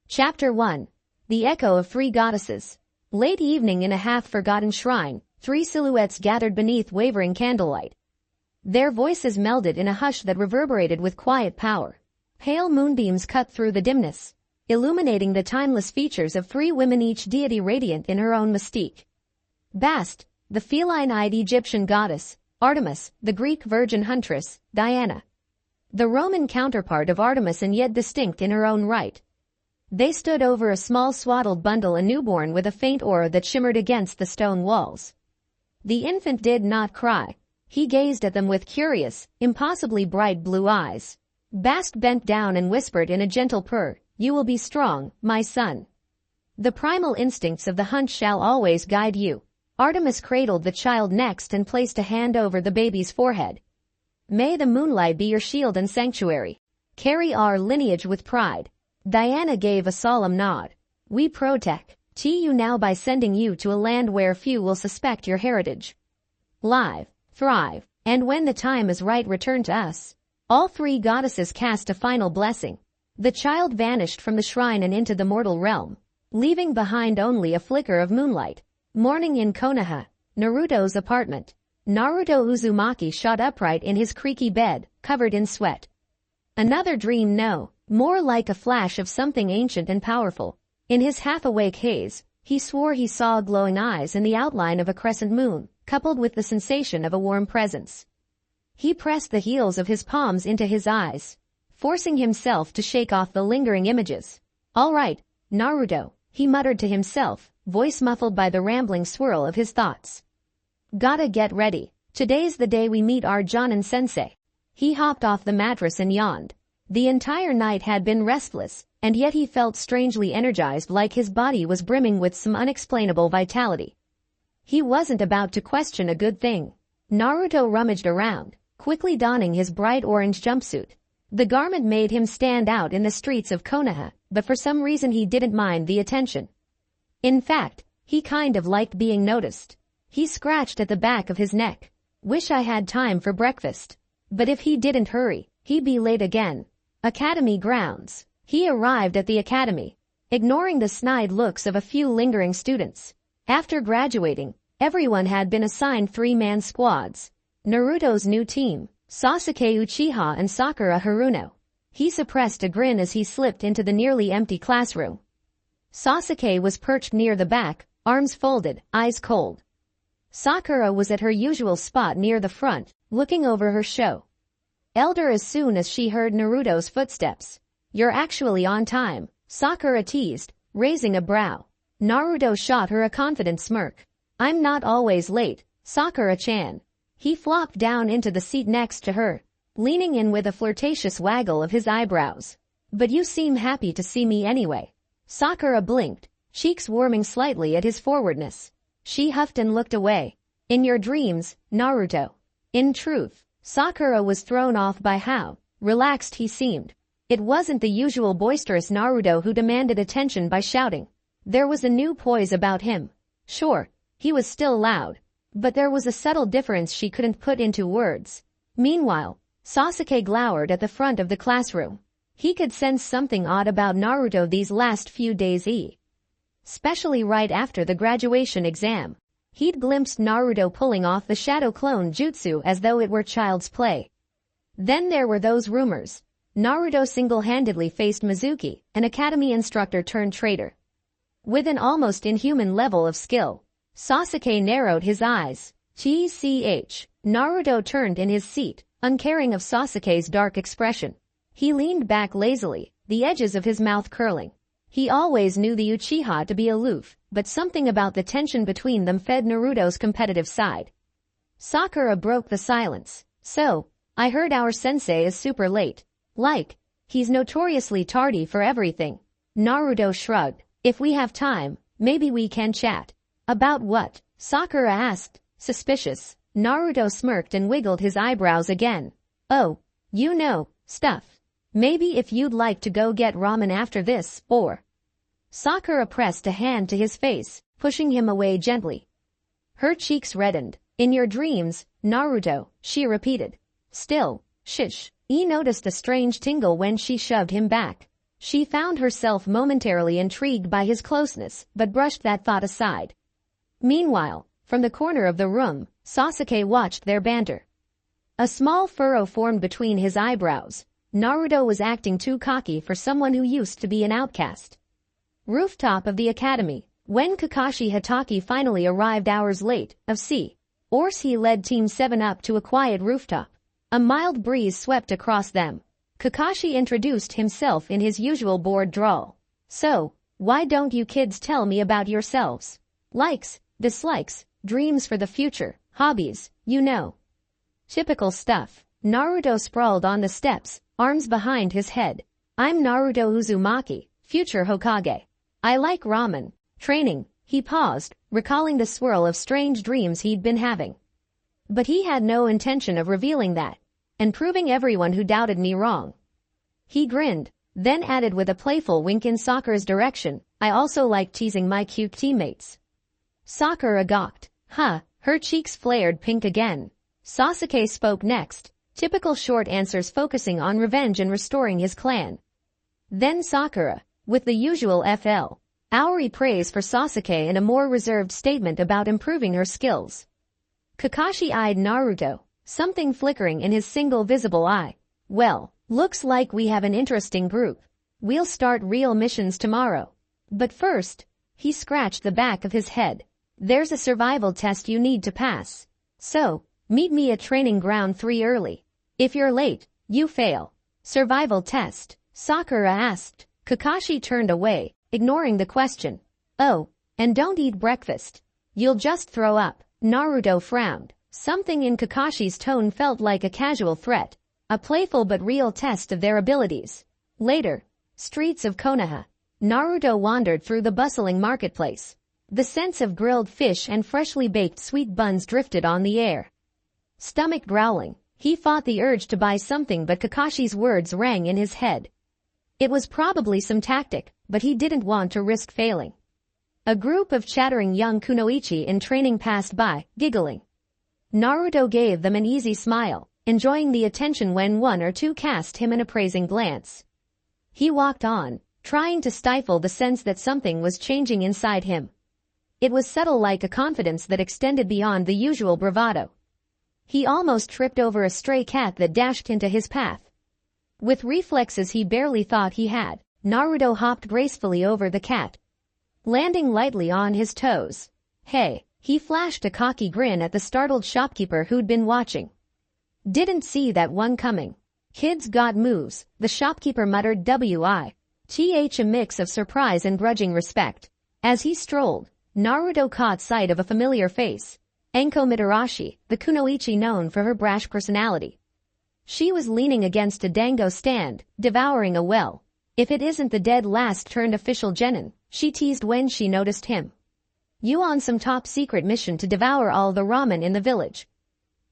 Chapter 1. The Echo of Three Goddesses. Late evening in a half-forgotten shrine, three silhouettes gathered beneath wavering candlelight. Their voices melded in a hush that reverberated with quiet power. Pale moonbeams cut through the dimness, illuminating the timeless features of three women, each deity radiant in her own mystique. Bast, the feline-eyed Egyptian goddess; Artemis, the Greek virgin huntress; Diana, the Roman counterpart of Artemis and yet distinct in her own right. They stood over a small swaddled bundle, a newborn with a faint aura that shimmered against the stone walls. The infant did not cry. He gazed at them with curious, impossibly bright blue eyes. Bast bent down and whispered in a gentle purr, "You will be strong, my son. The primal instincts of the hunt shall always guide you." Artemis cradled the child next and placed a hand over the baby's forehead. "May the moonlight be your shield and sanctuary. Carry our lineage with pride." Diana gave a solemn nod. "We protect you now by sending you to a land where few will suspect your heritage. Live, thrive, and when the time is right, return to us." All three goddesses cast a final blessing. The child vanished from the shrine and into the mortal realm, leaving behind only a flicker of moonlight. Morning in Konoha, Naruto's apartment. Naruto Uzumaki shot upright in his creaky bed, covered in sweat. Another dream? No, more like a flash of something ancient and powerful. In his half-awake haze, he swore he saw glowing eyes and the outline of a crescent moon, coupled with the sensation of a warm presence. He pressed the heels of his palms into his eyes, forcing himself to shake off the lingering images. "All right, Naruto," he muttered to himself, voice muffled by the rambling swirl of his thoughts. "Gotta get ready. Today's the day we meet our Jonin-sensei." He hopped off the mattress and yawned. The entire night had been restless, and yet he felt strangely energized, like his body was brimming with some unexplainable vitality. He wasn't about to question a good thing. Naruto rummaged around, quickly donning his bright orange jumpsuit. The garment made him stand out in the streets of Konoha, but for some reason he didn't mind the attention. In fact, he kind of liked being noticed. He scratched at the back of his neck. "Wish I had time for breakfast." But if he didn't hurry, he'd be late again. Academy grounds. He arrived at the academy, ignoring the snide looks of a few lingering students. After graduating, everyone had been assigned three-man squads. Naruto's new team, Sasuke Uchiha and Sakura Haruno. He suppressed a grin as he slipped into the nearly empty classroom. Sasuke was perched near the back, arms folded, eyes cold. Sakura was at her usual spot near the front, looking over her show. Elder as soon as she heard Naruto's footsteps. "You're actually on time," Sakura teased, raising a brow. Naruto shot her a confident smirk. "I'm not always late, Sakura-chan." He flopped down into the seat next to her, leaning in with a flirtatious waggle of his eyebrows. "But you seem happy to see me anyway." Sakura blinked, cheeks warming slightly at his forwardness. She huffed and looked away. "In your dreams, Naruto." In truth, Sakura was thrown off by how relaxed he seemed. It wasn't the usual boisterous Naruto who demanded attention by shouting. There was a new poise about him. Sure, he was still loud, but there was a subtle difference she couldn't put into words. Meanwhile, Sasuke glowered at the front of the classroom. He could sense something odd about Naruto these last few days, especially right after the graduation exam. He'd glimpsed Naruto pulling off the shadow clone jutsu as though it were child's play. Then there were those rumors. Naruto single-handedly faced Mizuki, an academy instructor turned traitor. With an almost inhuman level of skill, Sasuke narrowed his eyes. "Ch. Naruto turned in his seat, uncaring of Sasuke's dark expression. He leaned back lazily, the edges of his mouth curling. He always knew the Uchiha to be aloof, but something about the tension between them fed Naruto's competitive side. Sakura broke the silence. "So, I heard our sensei is super late. Like, he's notoriously tardy for everything." Naruto shrugged. "If we have time, maybe we can chat." "About what?" Sakura asked, suspicious. Naruto smirked and wiggled his eyebrows again. "Oh, you know, stuff. Maybe if you'd like to go get ramen after this, or..." Sakura pressed a hand to his face, pushing him away gently. Her cheeks reddened. "In your dreams, Naruto," she repeated. Still, shish. He noticed a strange tingle when she shoved him back. She found herself momentarily intrigued by his closeness, but brushed that thought aside. Meanwhile, from the corner of the room, Sasuke watched their banter. A small furrow formed between his eyebrows. Naruto was acting too cocky for someone who used to be an outcast. Rooftop of the academy. When Kakashi Hatake finally arrived hours late, he led Team 7 up to a quiet rooftop. A mild breeze swept across them. Kakashi introduced himself in his usual bored drawl. So, why don't you kids tell me about yourselves? Likes, dislikes, dreams for the future, hobbies, you know. Typical stuff. Naruto sprawled on the steps, arms behind his head. I'm Naruto Uzumaki, future Hokage. I like ramen. Training. He paused, recalling the swirl of strange dreams he'd been having. But he had no intention of revealing that, and proving everyone who doubted me wrong. He grinned, then added with a playful wink in Sakura's direction, I also like teasing my cute teammates. Sakura gawked. Her cheeks flared pink again. Sasuke spoke next, typical short answers focusing on revenge and restoring his clan. Then Sakura, with the usual Auri praise for Sasuke and a more reserved statement about improving her skills. Kakashi eyed Naruto, something flickering in his single visible eye. Well, looks like we have an interesting group. We'll start real missions tomorrow. But first, he scratched the back of his head. There's a survival test you need to pass. So, meet me at training ground 3 early. If you're late, you fail. Survival test, Sakura asked. Kakashi turned away, ignoring the question. Oh, and don't eat breakfast. You'll just throw up. Naruto frowned. Something in Kakashi's tone felt like a casual threat. A playful but real test of their abilities. Later, streets of Konoha. Naruto wandered through the bustling marketplace. The scents of grilled fish and freshly baked sweet buns drifted on the air. Stomach growling, he fought the urge to buy something, but Kakashi's words rang in his head. It was probably some tactic, but he didn't want to risk failing. A group of chattering young kunoichi in training passed by, giggling. Naruto gave them an easy smile, enjoying the attention when one or two cast him an appraising glance. He walked on, trying to stifle the sense that something was changing inside him. It was subtle, like a confidence that extended beyond the usual bravado. He almost tripped over a stray cat that dashed into his path. With reflexes he barely thought he had, Naruto hopped gracefully over the cat, landing lightly on his toes. Hey, he flashed a cocky grin at the startled shopkeeper who'd been watching. Didn't see that one coming. Kids got moves, the shopkeeper muttered with a mix of surprise and grudging respect. As he strolled, Naruto caught sight of a familiar face. Enko Mitarashi, the kunoichi known for her brash personality. She was leaning against a dango stand, devouring a well. If it isn't the dead last turned official genin, she teased when she noticed him. You on some top secret mission to devour all the ramen in the village?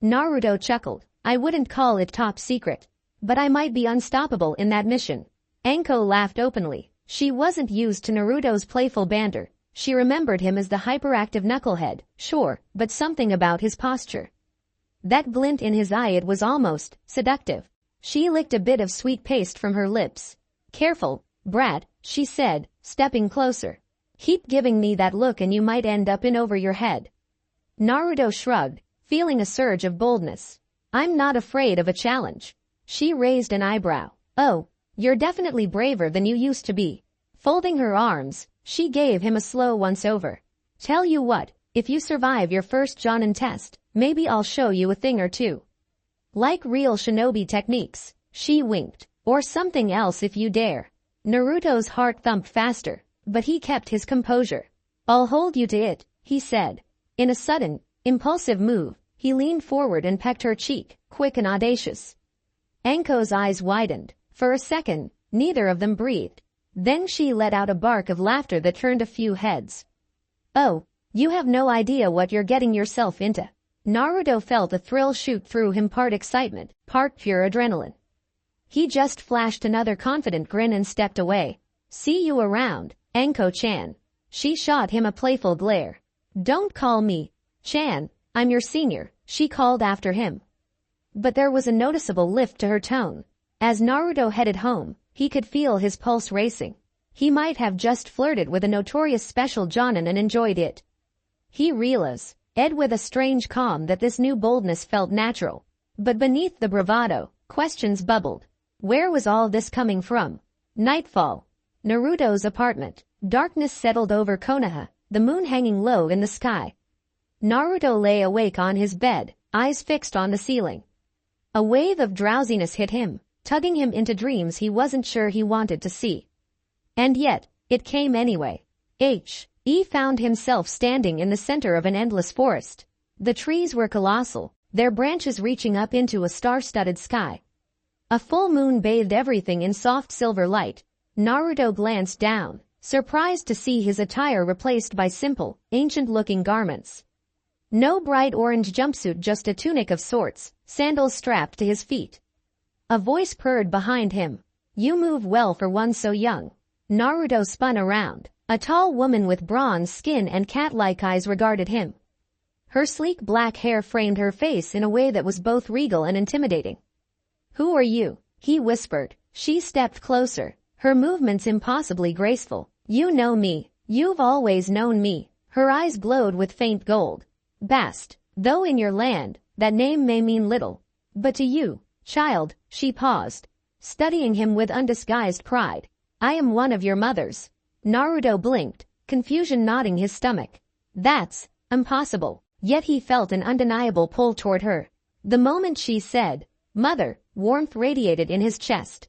Naruto chuckled. I wouldn't call it top secret, but I might be unstoppable in that mission. Enko laughed openly. She wasn't used to Naruto's playful banter. She remembered him as the hyperactive knucklehead, sure, but something about his posture. That glint in his eye, it was almost seductive. She licked a bit of sweet paste from her lips. Careful, brat, she said, stepping closer. Keep giving me that look and you might end up in over your head. Naruto shrugged, feeling a surge of boldness. I'm not afraid of a challenge. She raised an eyebrow. Oh, you're definitely braver than you used to be. Folding her arms, she gave him a slow once-over. Tell you what, if you survive your first Jonin test, maybe I'll show you a thing or two. Like real shinobi techniques, she winked, or something else if you dare. Naruto's heart thumped faster, but he kept his composure. I'll hold you to it, he said. In a sudden, impulsive move, he leaned forward and pecked her cheek, quick and audacious. Enko's eyes widened. For a second, neither of them breathed. Then she let out a bark of laughter that turned a few heads. Oh, you have no idea what you're getting yourself into. Naruto felt a thrill shoot through him, part excitement, part pure adrenaline. He just flashed another confident grin and stepped away. See you around, Enko-chan. She shot him a playful glare. Don't call me Chan, I'm your senior, she called after him. But there was a noticeable lift to her tone. As Naruto headed home, He could feel his pulse racing. He might have just flirted with a notorious special Jonin and enjoyed it. He realized, with a strange calm, that this new boldness felt natural. But beneath the bravado, questions bubbled. Where was all this coming from? Nightfall. Naruto's apartment. Darkness settled over Konoha, the moon hanging low in the sky. Naruto lay awake on his bed, eyes fixed on the ceiling. A wave of drowsiness hit him, tugging him into dreams he wasn't sure he wanted to see. And yet, it came anyway. He found himself standing in the center of an endless forest. The trees were colossal, their branches reaching up into a star-studded sky. A full moon bathed everything in soft silver light. Naruto glanced down, surprised to see his attire replaced by simple, ancient-looking garments. No bright orange jumpsuit, just a tunic of sorts, sandals strapped to his feet. A voice purred behind him. You move well for one so young. Naruto spun around. A tall woman with bronze skin and cat-like eyes regarded him. Her sleek black hair framed her face in a way that was both regal and intimidating. Who are you? He whispered. She stepped closer, her movements impossibly graceful. You know me. You've always known me. Her eyes glowed with faint gold. Bast, though in your land, that name may mean little. But to you, child, she paused, studying him with undisguised pride. I am one of your mothers. Naruto blinked, confusion knotting his stomach. That's impossible. Yet he felt an undeniable pull toward her. The moment she said, Mother, warmth radiated in his chest.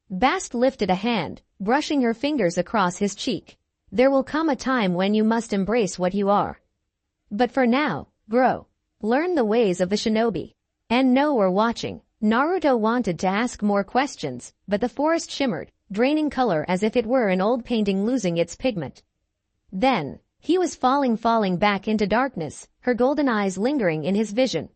Bast lifted a hand, brushing her fingers across his cheek. There will come a time when you must embrace what you are. But for now, grow. Learn the ways of the shinobi. And know we're watching. Naruto wanted to ask more questions, but the forest shimmered, draining color as if it were an old painting losing its pigment. Then, he was falling back into darkness, her golden eyes lingering in his vision.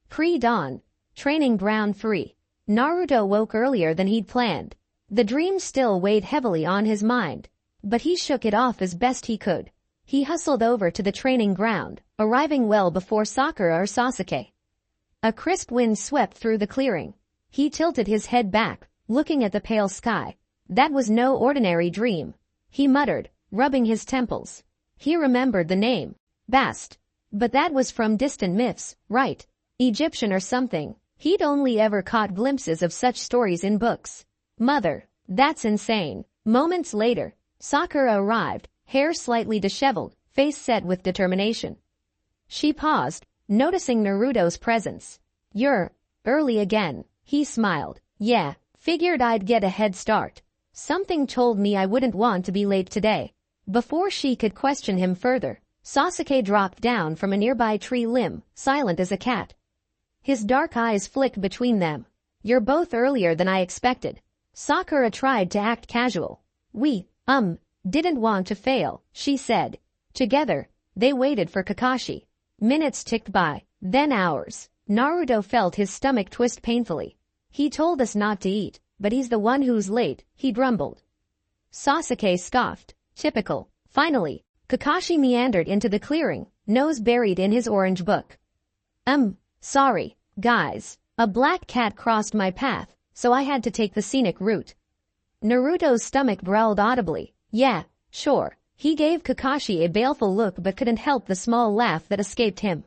Pre-dawn. Training ground free. Naruto woke earlier than he'd planned. The dream still weighed heavily on his mind, but he shook it off as best he could. He hustled over to the training ground, arriving well before Sakura or Sasuke. A crisp wind swept through the clearing. He tilted his head back, looking at the pale sky. That was no ordinary dream, he muttered, rubbing his temples. He remembered the name, Bast. But that was from distant myths, right? Egyptian or something. He'd only ever caught glimpses of such stories in books. Mother, that's insane. Moments later, Sakura arrived, hair slightly disheveled, face set with determination. She paused, noticing Naruto's presence. You're early again, he smiled. Yeah, figured I'd get a head start. Something told me I wouldn't want to be late today. Before she could question him further, Sasuke dropped down from a nearby tree limb, silent as a cat. His dark eyes flicked between them. You're both earlier than I expected. Sakura tried to act casual. We, didn't want to fail, she said. Together, they waited for Kakashi. Minutes ticked by, then hours. Naruto felt his stomach twist painfully. He told us not to eat, but he's the one who's late, he grumbled. Sasuke scoffed. Typical. Finally, Kakashi meandered into the clearing, nose buried in his orange book. Sorry, guys. A black cat crossed my path, so I had to take the scenic route. Naruto's stomach growled audibly. Yeah, sure. He gave Kakashi a baleful look but couldn't help the small laugh that escaped him.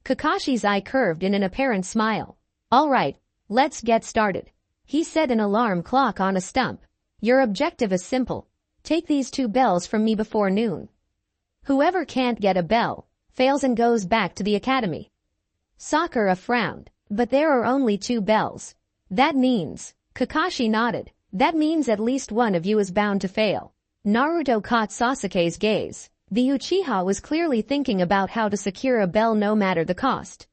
Kakashi's eye curved in an apparent smile. All right, let's get started. He set an alarm clock on a stump. Your objective is simple. Take these 2 bells from me before noon. Whoever can't get a bell, fails and goes back to the academy. Sakura frowned, but there are only 2 bells. That means, Kakashi nodded, that means at least one of you is bound to fail. Naruto caught Sasuke's gaze. The Uchiha was clearly thinking about how to secure a bell no matter the cost.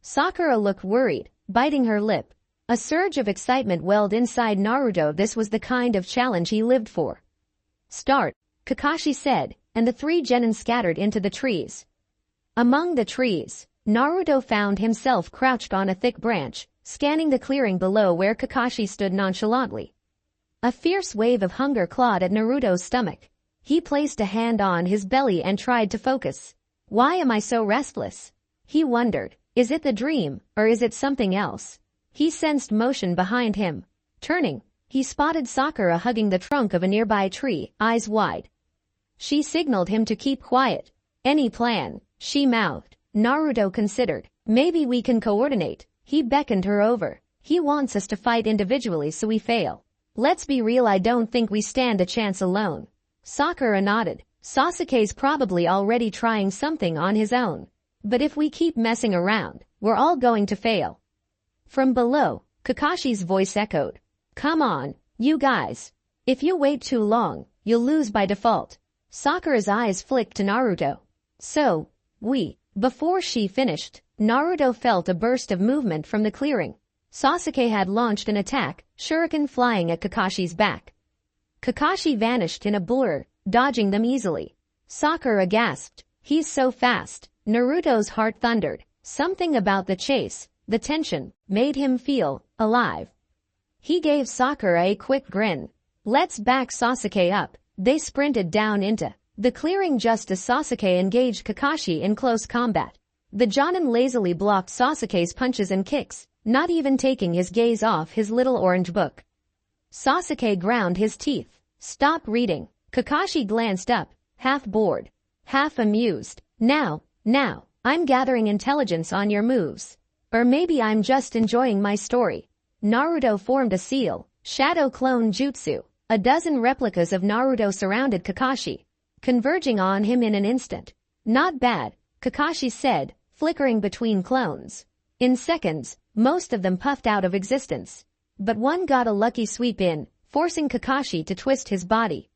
Sakura looked worried, biting her lip. A surge of excitement welled inside Naruto. This was the kind of challenge he lived for. Start, Kakashi said, and the 3 genin scattered into the trees. Among the trees, Naruto found himself crouched on a thick branch, scanning the clearing below where Kakashi stood nonchalantly. A fierce wave of hunger clawed at Naruto's stomach. He placed a hand on his belly and tried to focus. Why am I so restless? He wondered. Is it the dream, or is it something else? He sensed motion behind him. Turning, he spotted Sakura hugging the trunk of a nearby tree, eyes wide. She signaled him to keep quiet. Any plan? She mouthed. Naruto considered. Maybe we can coordinate. He beckoned her over. He wants us to fight individually so we fail. Let's be real, I don't think we stand a chance alone. Sakura nodded. Sasuke's probably already trying something on his own. But if we keep messing around, we're all going to fail. From below, Kakashi's voice echoed. Come on, you guys. If you wait too long, you'll lose by default. Sakura's eyes flicked to Naruto. So, Before she finished, Naruto felt a burst of movement from the clearing. Sasuke had launched an attack, shuriken flying at Kakashi's back. Kakashi vanished in a blur, dodging them easily. Sakura gasped. He's so fast. Naruto's heart thundered. Something about the chase, the tension, made him feel alive. He gave Sakura a quick grin. Let's back Sasuke up. They sprinted down into the clearing just as Sasuke engaged Kakashi in close combat. The Jonin lazily blocked Sasuke's punches and kicks, not even taking his gaze off his little orange book. Sasuke ground his teeth. Stop reading. Kakashi glanced up, half bored, half amused. Now, I'm gathering intelligence on your moves. Or maybe I'm just enjoying my story. Naruto formed a seal, shadow clone jutsu. A dozen replicas of Naruto surrounded Kakashi, converging on him in an instant. Not bad, Kakashi said, flickering between clones. In seconds, most of them puffed out of existence. But one got a lucky sweep in, forcing Kakashi to twist his body.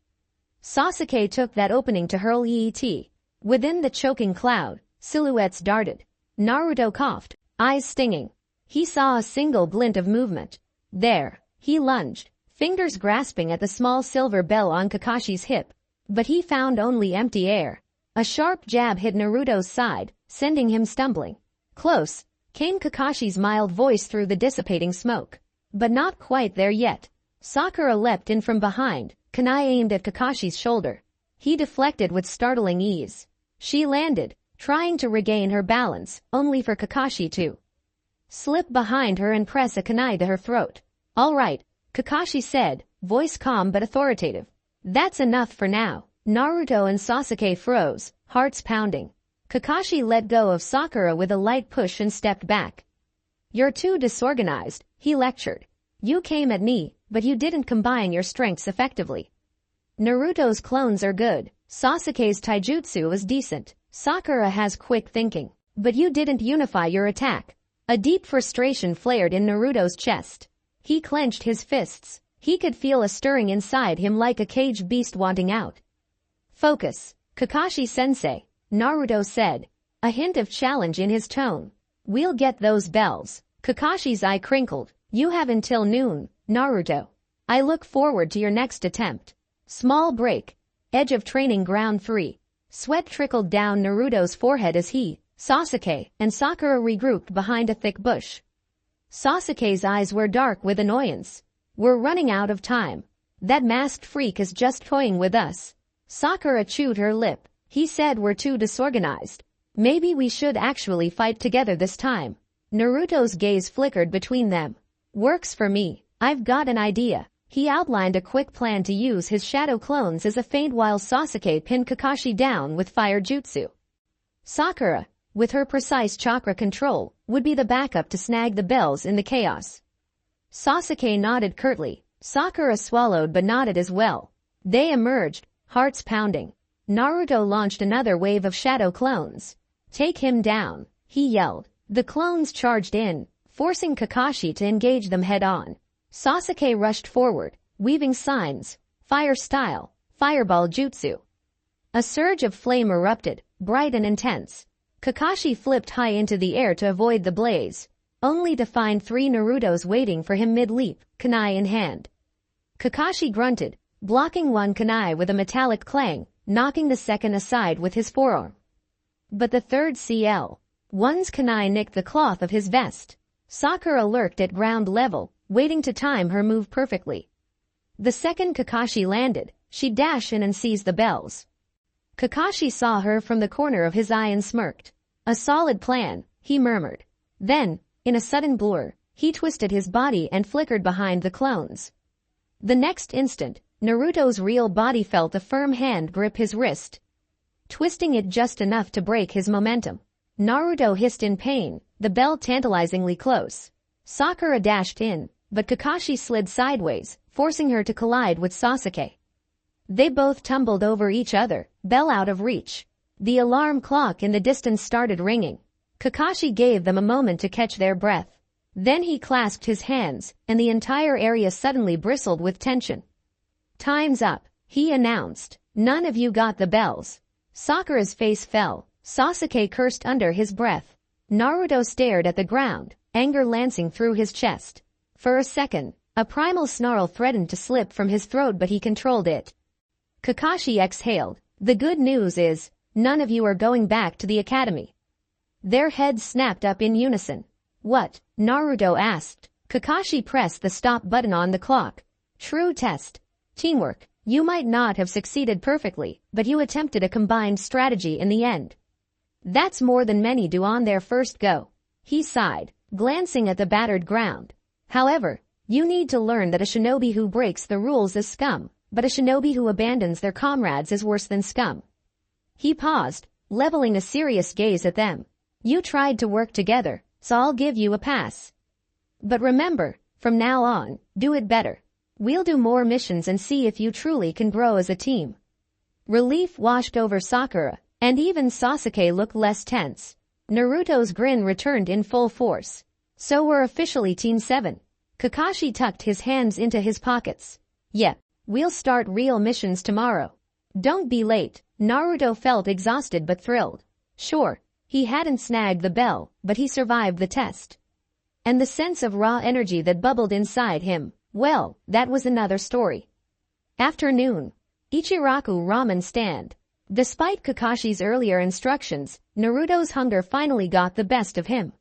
Sasuke took that opening to hurl EET. Within the choking cloud, silhouettes darted. Naruto coughed, eyes stinging. He saw a single glint of movement. There, he lunged, fingers grasping at the small silver bell on Kakashi's hip. But he found only empty air. A sharp jab hit Naruto's side, sending him stumbling. Close, came Kakashi's mild voice through the dissipating smoke. But not quite there yet. Sakura leapt in from behind, kunai aimed at Kakashi's shoulder. He deflected with startling ease. She landed, trying to regain her balance, only for Kakashi to slip behind her and press a kunai to her throat. All right, Kakashi said, voice calm but authoritative. That's enough for now. Naruto and Sasuke froze, hearts pounding. Kakashi let go of Sakura with a light push and stepped back. You're too disorganized, he lectured. You came at me, but you didn't combine your strengths effectively. Naruto's clones are good. Sasuke's taijutsu is decent. Sakura has quick thinking. But you didn't unify your attack. A deep frustration flared in Naruto's chest. He clenched his fists. He could feel a stirring inside him like a caged beast wanting out. Focus, Kakashi-sensei, Naruto said, a hint of challenge in his tone. We'll get those bells. Kakashi's eye crinkled. You have until noon, Naruto. I look forward to your next attempt. Small break. Edge of training ground free. Sweat trickled down Naruto's forehead as he, Sasuke, and Sakura regrouped behind a thick bush. Sasuke's eyes were dark with annoyance. We're running out of time. That masked freak is just toying with us. Sakura chewed her lip. He said we're too disorganized. Maybe we should actually fight together this time. Naruto's gaze flickered between them. Works for me. I've got an idea. He outlined a quick plan to use his shadow clones as a feint while Sasuke pinned Kakashi down with fire jutsu. Sakura, with her precise chakra control, would be the backup to snag the bells in the chaos. Sasuke nodded curtly. Sakura swallowed but nodded as well. They emerged, hearts pounding. Naruto launched another wave of shadow clones. Take him down, he yelled. The clones charged in, forcing Kakashi to engage them head-on. Sasuke rushed forward, weaving signs, fire style, fireball jutsu. A surge of flame erupted, bright and intense. Kakashi flipped high into the air to avoid the blaze, only to find 3 Narutos waiting for him mid-leap, kunai in hand. Kakashi grunted, blocking one kunai with a metallic clang, knocking the second aside with his forearm. But the third one's kunai nicked the cloth of his vest. Sakura lurked at ground level, waiting to time her move perfectly. The second Kakashi landed, she dashed in and seized the bells. Kakashi saw her from the corner of his eye and smirked. A solid plan, he murmured. Then, in a sudden blur, he twisted his body and flickered behind the clones. The next instant, Naruto's real body felt a firm hand grip his wrist, twisting it just enough to break his momentum. Naruto hissed in pain, the bell tantalizingly close. Sakura dashed in, but Kakashi slid sideways, forcing her to collide with Sasuke. They both tumbled over each other, bell out of reach. The alarm clock in the distance started ringing. Kakashi gave them a moment to catch their breath. Then he clasped his hands, and the entire area suddenly bristled with tension. "Time's up," he announced. "None of you got the bells." Sakura's face fell. Sasuke cursed under his breath. Naruto stared at the ground, anger lancing through his chest. For a second, a primal snarl threatened to slip from his throat, but he controlled it. Kakashi exhaled. "The good news is, none of you are going back to the academy." Their heads snapped up in unison. "What?" Naruto asked. Kakashi pressed the stop button on the clock. "True test. Teamwork. You might not have succeeded perfectly, but you attempted a combined strategy in the end. That's more than many do on their first go." He sighed, glancing at the battered ground. "However, you need to learn that a shinobi who breaks the rules is scum, but a shinobi who abandons their comrades is worse than scum." He paused, leveling a serious gaze at them. "You tried to work together, so I'll give you a pass. But remember, from now on, do it better. We'll do more missions and see if you truly can grow as a team." Relief washed over Sakura, and even Sasuke looked less tense. Naruto's grin returned in full force. "So we're officially Team 7. Kakashi tucked his hands into his pockets. "Yeah, we'll start real missions tomorrow. Don't be late." Naruto felt exhausted but thrilled. Sure, he hadn't snagged the bell, but he survived the test. And the sense of raw energy that bubbled inside him, well, that was another story. Afternoon. Ichiraku Ramen Stand. Despite Kakashi's earlier instructions, Naruto's hunger finally got the best of him.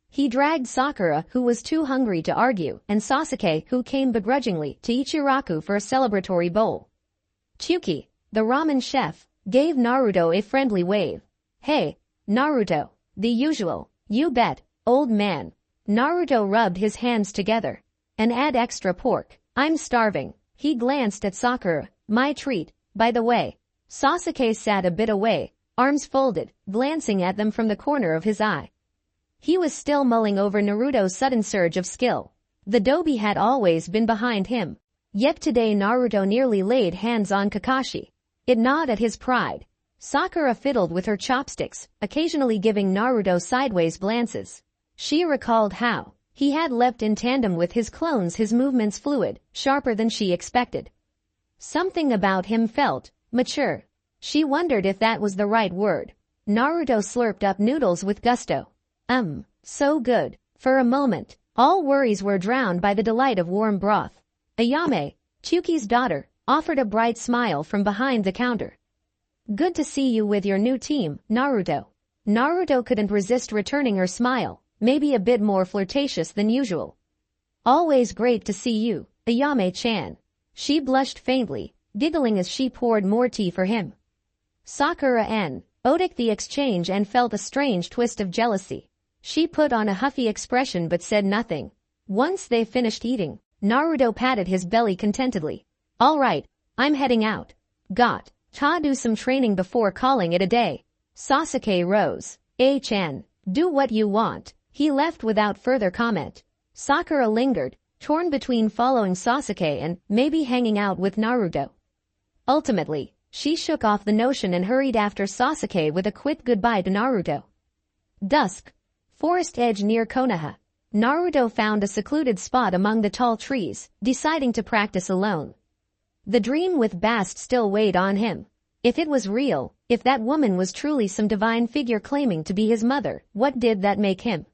He dragged Sakura, who was too hungry to argue, and Sasuke, who came begrudgingly, to Ichiraku for a celebratory bowl. Chuki, the ramen chef, gave Naruto a friendly wave. "Hey, Naruto." "The usual." "You bet, old man." Naruto rubbed his hands together. "And add extra pork. I'm starving." He glanced at Sakura. "My treat, by the way." Sasuke sat a bit away, arms folded, glancing at them from the corner of his eye. He was still mulling over Naruto's sudden surge of skill. The Dobi had always been behind him. Yet today Naruto nearly laid hands on Kakashi. It gnawed at his pride. Sakura fiddled with her chopsticks, occasionally giving Naruto sideways glances. She recalled how he had leapt in tandem with his clones, his movements fluid, sharper than she expected. Something about him felt mature. She wondered if that was the right word. Naruto slurped up noodles with gusto. So good. For a moment, all worries were drowned by the delight of warm broth. Ayame, Chuki's daughter, offered a bright smile from behind the counter. "Good to see you with your new team, Naruto." Naruto couldn't resist returning her smile, maybe a bit more flirtatious than usual. "Always great to see you, Ayame-chan." She blushed faintly, giggling as she poured more tea for him. Sakura owed the exchange and felt a strange twist of jealousy. She put on a huffy expression but said nothing. Once they finished eating, Naruto patted his belly contentedly. "All right, I'm heading out. Got to do some training before calling it a day." Sasuke rose. "Chan, do what you want." He left without further comment. Sakura lingered, torn between following Sasuke and maybe hanging out with Naruto. Ultimately, she shook off the notion and hurried after Sasuke with a quick goodbye to Naruto. Dusk. Forest edge near Konoha. Naruto found a secluded spot among the tall trees, deciding to practice alone. The dream with Bast still weighed on him. If it was real, if that woman was truly some divine figure claiming to be his mother, what did that make him?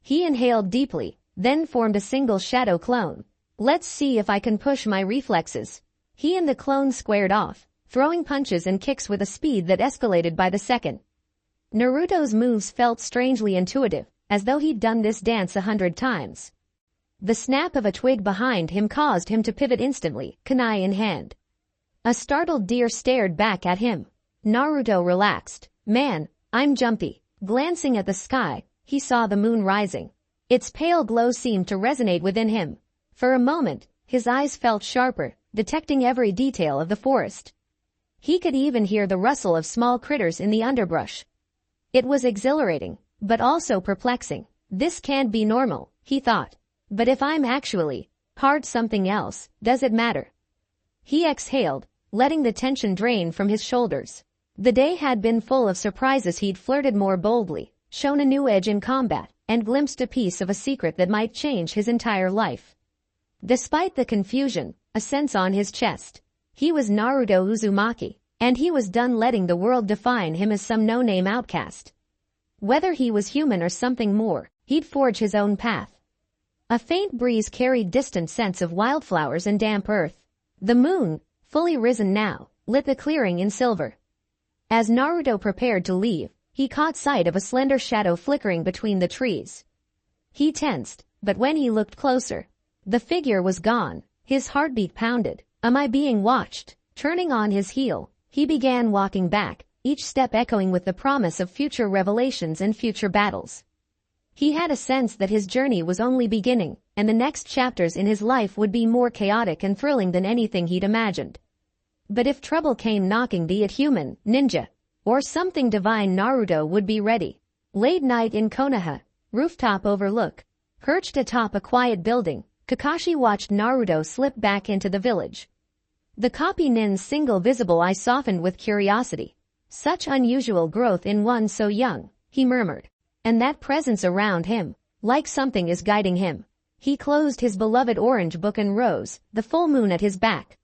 He inhaled deeply, then formed a single shadow clone. "Let's see if I can push my reflexes." He and the clone squared off, throwing punches and kicks with a speed that escalated by the second. Naruto's moves felt strangely intuitive, as though he'd done this dance 100 times. The snap of a twig behind him caused him to pivot instantly, kunai in hand. A startled deer stared back at him. Naruto relaxed. "Man, I'm jumpy." Glancing at the sky, he saw the moon rising. Its pale glow seemed to resonate within him. For a moment, His eyes felt sharper, detecting every detail of the forest. He could even hear the rustle of small critters in the underbrush. It was exhilarating, but also perplexing. This can't be normal, he thought. But if I'm actually hard something else, does it matter? He exhaled, letting the tension drain from his shoulders. The day had been full of surprises. He'd flirted more boldly, shown a new edge in combat, and glimpsed a piece of a secret that might change his entire life. Despite the confusion, a sense on his chest, he was Naruto Uzumaki, and he was done letting the world define him as some no-name outcast. Whether he was human or something more, he'd forge his own path. A faint breeze carried distant scents of wildflowers and damp earth. The moon, fully risen now, lit the clearing in silver. As Naruto prepared to leave, he caught sight of a slender shadow flickering between the trees. He tensed, but when he looked closer, the figure was gone. His heartbeat pounded. Am I being watched? Turning on his heel, he began walking back, each step echoing with the promise of future revelations and future battles. He had a sense that his journey was only beginning, and the next chapters in his life would be more chaotic and thrilling than anything he'd imagined. But if trouble came knocking, be it human, ninja, or something divine, Naruto would be ready. Late night in Konoha, rooftop overlook. Perched atop a quiet building, Kakashi watched Naruto slip back into the village. The copy nin's single visible eye softened with curiosity. Such unusual growth in one so young, he murmured. And that presence around him, like something is guiding him. He closed his beloved orange book and rose, the full moon at his back.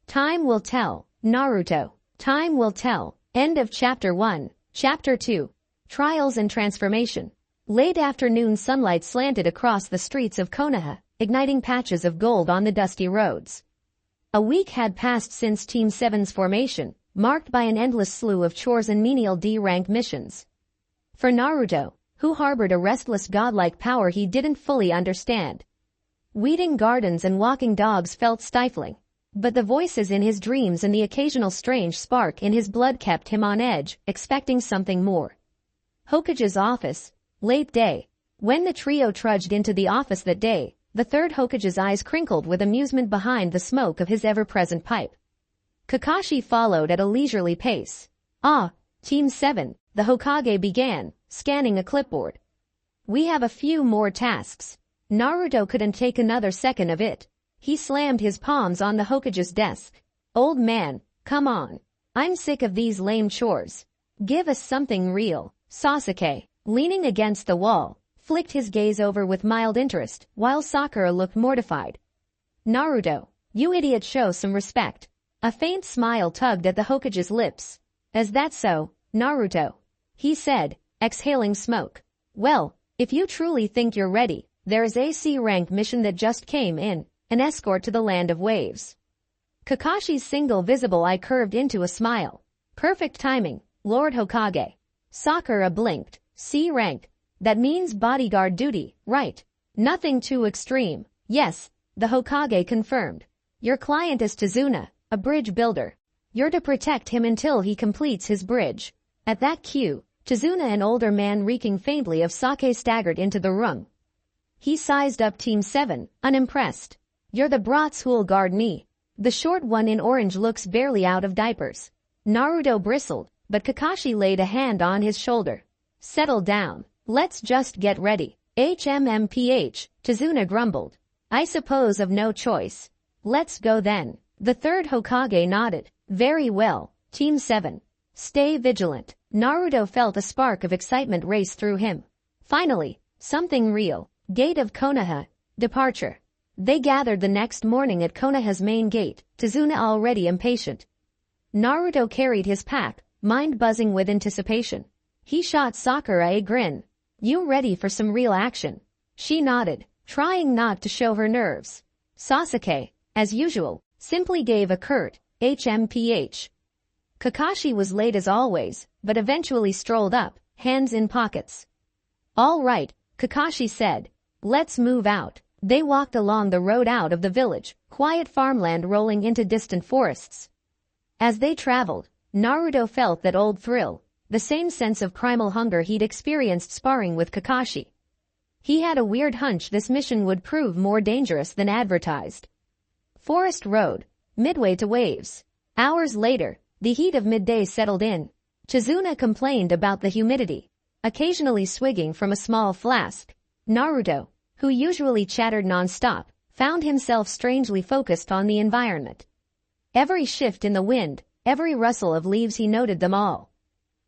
Time will tell, Naruto. Time will tell. End of Chapter 1. Chapter 2. Trials and Transformation. Late afternoon sunlight slanted across the streets of Konoha, igniting patches of gold on the dusty roads. A week had passed since Team 7's formation, marked by an endless slew of chores and menial D-rank missions. For Naruto, who harbored a restless godlike power he didn't fully understand, weeding gardens and walking dogs felt stifling. But the voices in his dreams and the occasional strange spark in his blood kept him on edge, expecting something more. Hokage's office. Late day. When the trio trudged into the office that day, the third Hokage's eyes crinkled with amusement behind the smoke of his ever-present pipe. Kakashi followed at a leisurely pace. Ah, Team 7, the Hokage began, scanning a clipboard. We have a few more tasks. Naruto couldn't take another second of it. He slammed his palms on the Hokage's desk. Old man, come on. I'm sick of these lame chores. Give us something real. Sasuke, leaning against the wall, flicked his gaze over with mild interest, while Sakura looked mortified. Naruto, you idiot, show some respect. A faint smile tugged at the Hokage's lips. Is that so, Naruto? He said, exhaling smoke. Well, if you truly think you're ready, there is a C-rank mission that just came in. An escort to the land of waves. Kakashi's single visible eye curved into a smile. Perfect timing, Lord Hokage. Sakura blinked. C-rank. That means bodyguard duty, right? Nothing too extreme. Yes, the Hokage confirmed. Your client is Tazuna, a bridge builder. You're to protect him until he completes his bridge. At that cue, Tazuna, an older man reeking faintly of sake, staggered into the room. He sized up Team 7, unimpressed. You're the brats who'll guard me. The short one in orange looks barely out of diapers. Naruto bristled, but Kakashi laid a hand on his shoulder. Settle down. Let's just get ready. HMMPH, Tazuna grumbled. I suppose I've no choice. Let's go then. The third Hokage nodded. Very well, Team 7. Stay vigilant. Naruto felt a spark of excitement race through him. Finally, something real. Gate of Konoha. Departure. They gathered the next morning at Konoha's main gate, Tazuna already impatient. Naruto carried his pack, mind buzzing with anticipation. He shot Sakura a grin. You ready for some real action? She nodded, trying not to show her nerves. Sasuke, as usual, simply gave a curt, HMPH. Kakashi was late as always, but eventually strolled up, hands in pockets. All right, Kakashi said. Let's move out. They walked along the road out of the village, quiet farmland rolling into distant forests. As they traveled, Naruto felt that old thrill, the same sense of primal hunger he'd experienced sparring with Kakashi. He had a weird hunch this mission would prove more dangerous than advertised. Forest Road, midway to waves. Hours later, the heat of midday settled in. Chizuna complained about the humidity, occasionally swigging from a small flask. Naruto, who usually chattered non-stop, found himself strangely focused on the environment. Every shift in the wind, every rustle of leaves, he noted them all.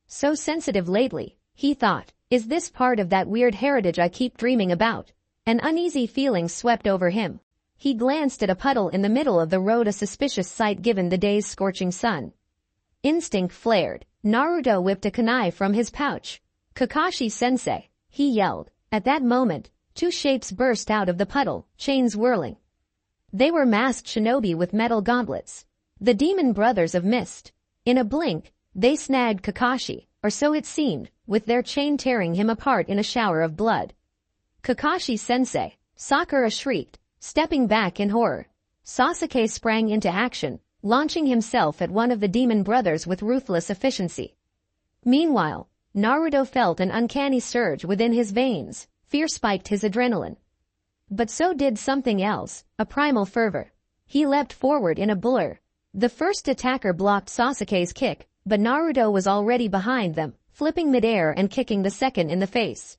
So sensitive lately, he thought. Is this part of that weird heritage I keep dreaming about? An uneasy feeling swept over him. He glanced at a puddle in the middle of the road, a suspicious sight given the day's scorching sun. Instinct flared. Naruto whipped a kunai from his pouch. Kakashi-sensei, he yelled. At that moment, two shapes burst out of the puddle, chains whirling. They were masked shinobi with metal gauntlets. The demon brothers of Mist. In a blink, they snagged Kakashi, or so it seemed, with their chain tearing him apart in a shower of blood. Kakashi-sensei, Sakura shrieked, stepping back in horror. Sasuke sprang into action, launching himself at one of the demon brothers with ruthless efficiency. Meanwhile, Naruto felt an uncanny surge within his veins. Fear spiked his adrenaline. But so did something else, a primal fervor. He leapt forward in a blur. The first attacker blocked Sasuke's kick, but Naruto was already behind them, flipping midair and kicking the second in the face.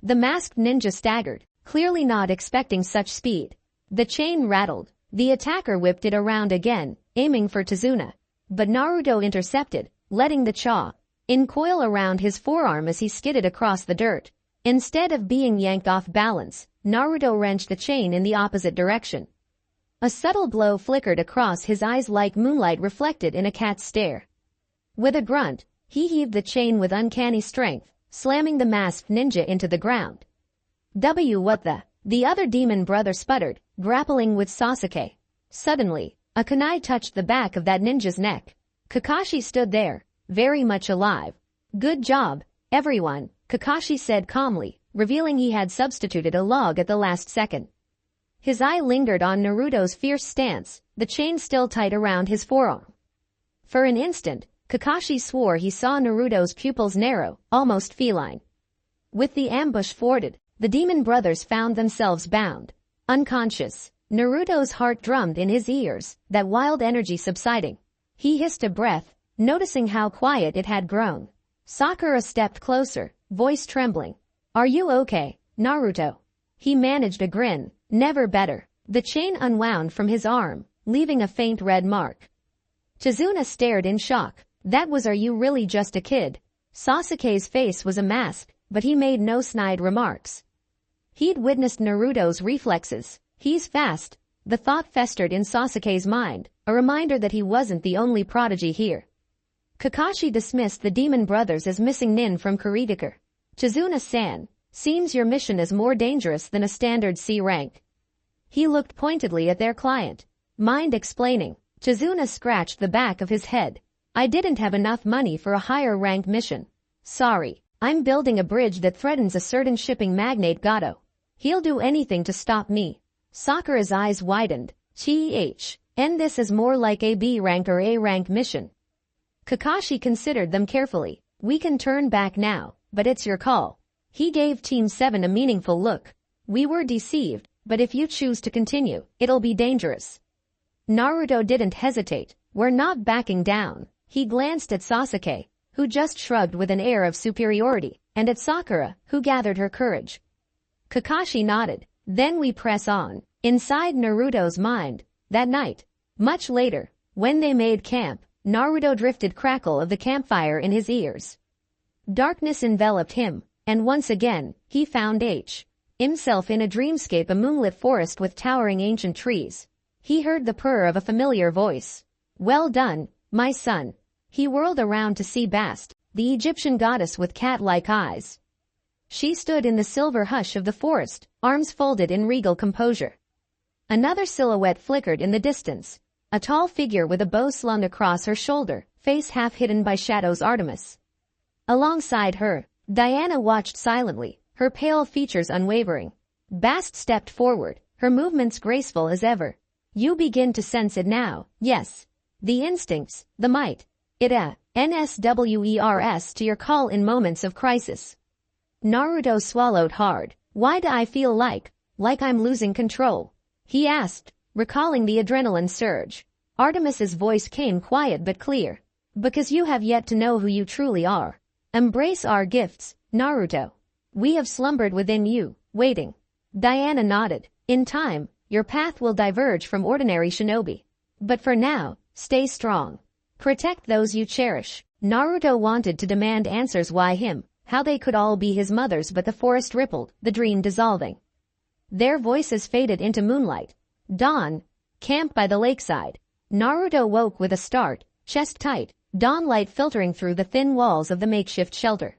The masked ninja staggered, clearly not expecting such speed. The chain rattled. The attacker whipped it around again, aiming for Chizuna. But Naruto intercepted, letting the chaw coil around his forearm as he skidded across the dirt. Instead of being yanked off balance, Naruto wrenched the chain in the opposite direction. A subtle glow flickered across his eyes like moonlight reflected in a cat's stare. With a grunt, he heaved the chain with uncanny strength, slamming the masked ninja into the ground. What the other demon brother sputtered, grappling with Sasuke. Suddenly, a kunai touched the back of that ninja's neck. Kakashi stood there, very much alive. Good job, everyone, Kakashi said calmly, revealing he had substituted a log at the last second. His eye lingered on Naruto's fierce stance, the chain still tight around his forearm. For an instant, Kakashi swore he saw Naruto's pupils narrow, almost feline. With the ambush thwarted, the demon brothers found themselves bound. Unconscious, Naruto's heart drummed in his ears, that wild energy subsiding. He hissed a breath, noticing how quiet it had grown. Sakura stepped closer, voice trembling. Are you okay, Naruto? He managed a grin. Never better. The chain unwound from his arm, leaving a faint red mark. Chizuna stared in shock. That was, are you really just a kid? Sasuke's face was a mask, but he made no snide remarks. He'd witnessed Naruto's reflexes. He's fast. The thought festered in Sasuke's mind, a reminder that he wasn't the only prodigy here. Kakashi dismissed the demon brothers as missing nin from Kuritaker. Chizuna-san, seems your mission is more dangerous than a standard C rank. He looked pointedly at their client. Mind explaining. Chizuna scratched the back of his head. I didn't have enough money for a higher rank mission. Sorry, I'm building a bridge that threatens a certain shipping magnate Gato. He'll do anything to stop me. Sakura's eyes widened. And this is more like a B rank or A rank mission. Kakashi considered them carefully. We can turn back now, but it's your call. He gave Team 7 a meaningful look. We were deceived, but if you choose to continue, it'll be dangerous. Naruto didn't hesitate. We're not backing down. He glanced at Sasuke, who just shrugged with an air of superiority, and at Sakura, who gathered her courage. Kakashi nodded. Then we press on. Inside Naruto's mind, that night, much later, when they made camp, Naruto drifted crackle of the campfire in his ears. Darkness enveloped him, and once again, he found himself in a dreamscape, a moonlit forest with towering ancient trees. He heard the purr of a familiar voice. Well done, my son. He whirled around to see Bast, the Egyptian goddess with cat-like eyes. She stood in the silver hush of the forest, arms folded in regal composure. Another silhouette flickered in the distance. A tall figure with a bow slung across her shoulder, face half hidden by shadows. Artemis. Alongside her, Diana watched silently, her pale features unwavering. Bast stepped forward, her movements graceful as ever. You begin to sense it now, yes. The instincts, the might. NSWERS to your call in moments of crisis. Naruto swallowed hard. Why do I feel like I'm losing control? He asked. recalling the adrenaline surge. Artemis's voice came quiet but clear. Because you have yet to know who you truly are. Embrace our gifts, Naruto. We have slumbered within you, waiting. Diana nodded. In time, your path will diverge from ordinary shinobi. But for now, stay strong. Protect those you cherish. Naruto wanted to demand answers why him, how they could all be his mothers, but the forest rippled, the dream dissolving. Their voices faded into moonlight. Dawn. Camp by the lakeside. Naruto woke with a start, chest tight, dawnlight filtering through the thin walls of the makeshift shelter.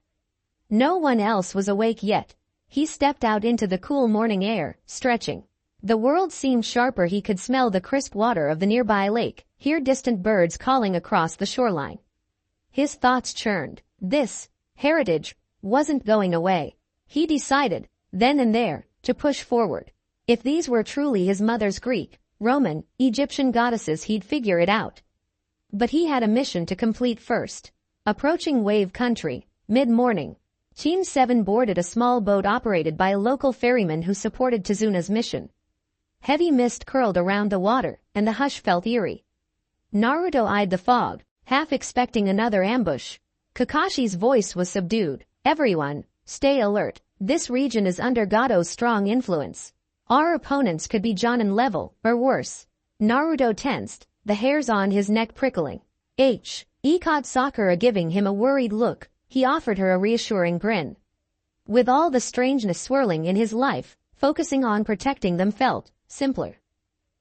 No one else was awake yet. He stepped out into the cool morning air, stretching. The world seemed sharper. He could smell the crisp water of the nearby lake, hear distant birds calling across the shoreline. His thoughts churned. This heritage wasn't going away. He decided, then and there, to push forward. If these were truly his mother's Greek, Roman, Egyptian goddesses, he'd figure it out. But he had a mission to complete first. Approaching Wave Country, mid-morning, Team 7 boarded a small boat operated by a local ferryman who supported Tezuna's mission. Heavy mist curled around the water, and the hush felt eerie. Naruto eyed the fog, half expecting another ambush. Kakashi's voice was subdued. Everyone, stay alert. This region is under Gado's strong influence. Our opponents could be Jonin level, or worse. Naruto tensed, the hairs on his neck prickling. He caught Sakura giving him a worried look. He offered her a reassuring grin. With all the strangeness swirling in his life, focusing on protecting them felt simpler.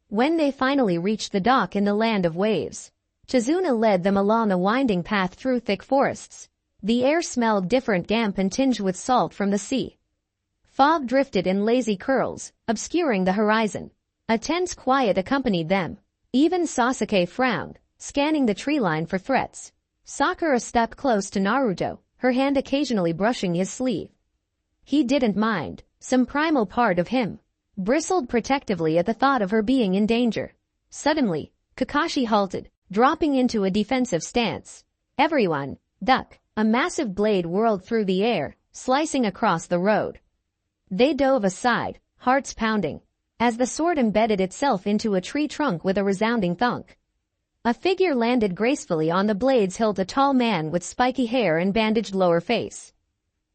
When they finally reached the dock in the land of waves, Tezuna led them along a winding path through thick forests. The air smelled different, damp and tinged with salt from the sea. Fog drifted in lazy curls, obscuring the horizon. A tense quiet accompanied them. Even Sasuke frowned, scanning the tree line for threats. Sakura stepped close to Naruto, her hand occasionally brushing his sleeve. He didn't mind. Some primal part of him bristled protectively at the thought of her being in danger. Suddenly, Kakashi halted, dropping into a defensive stance. Everyone, duck. A massive blade whirled through the air, slicing across the road. They dove aside, hearts pounding, as the sword embedded itself into a tree trunk with a resounding thunk. A figure landed gracefully on the blade's hilt, a tall man with spiky hair and bandaged lower face.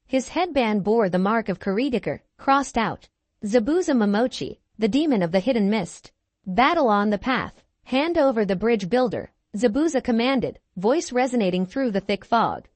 His headband bore the mark of Kuritaker, crossed out. Zabuza Momochi, the demon of the hidden mist. Battle on the path. Hand over the bridge builder, Zabuza commanded, voice resonating through the thick fog.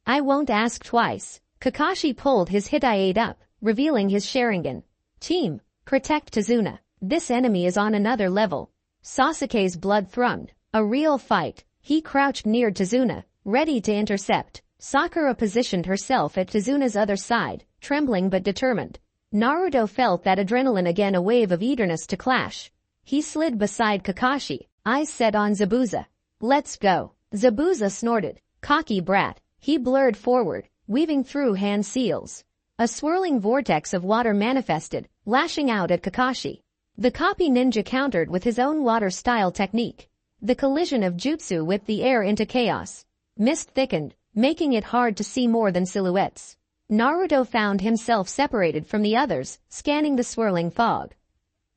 I won't ask twice. Kakashi pulled his Hitaiate up, revealing his Sharingan. Team, protect Tezuna. This enemy is on another level. Sasuke's blood thrummed. A real fight. He crouched near Tezuna, ready to intercept. Sakura positioned herself at Tezuna's other side, trembling but determined. Naruto felt that adrenaline again, a wave of eagerness to clash. He slid beside Kakashi, eyes set on Zabuza. Let's go. Zabuza snorted. Cocky brat. He blurred forward, weaving through hand seals. A swirling vortex of water manifested, lashing out at Kakashi. The copy ninja countered with his own water-style technique. The collision of jutsu whipped the air into chaos. Mist thickened, making it hard to see more than silhouettes. Naruto found himself separated from the others, scanning the swirling fog.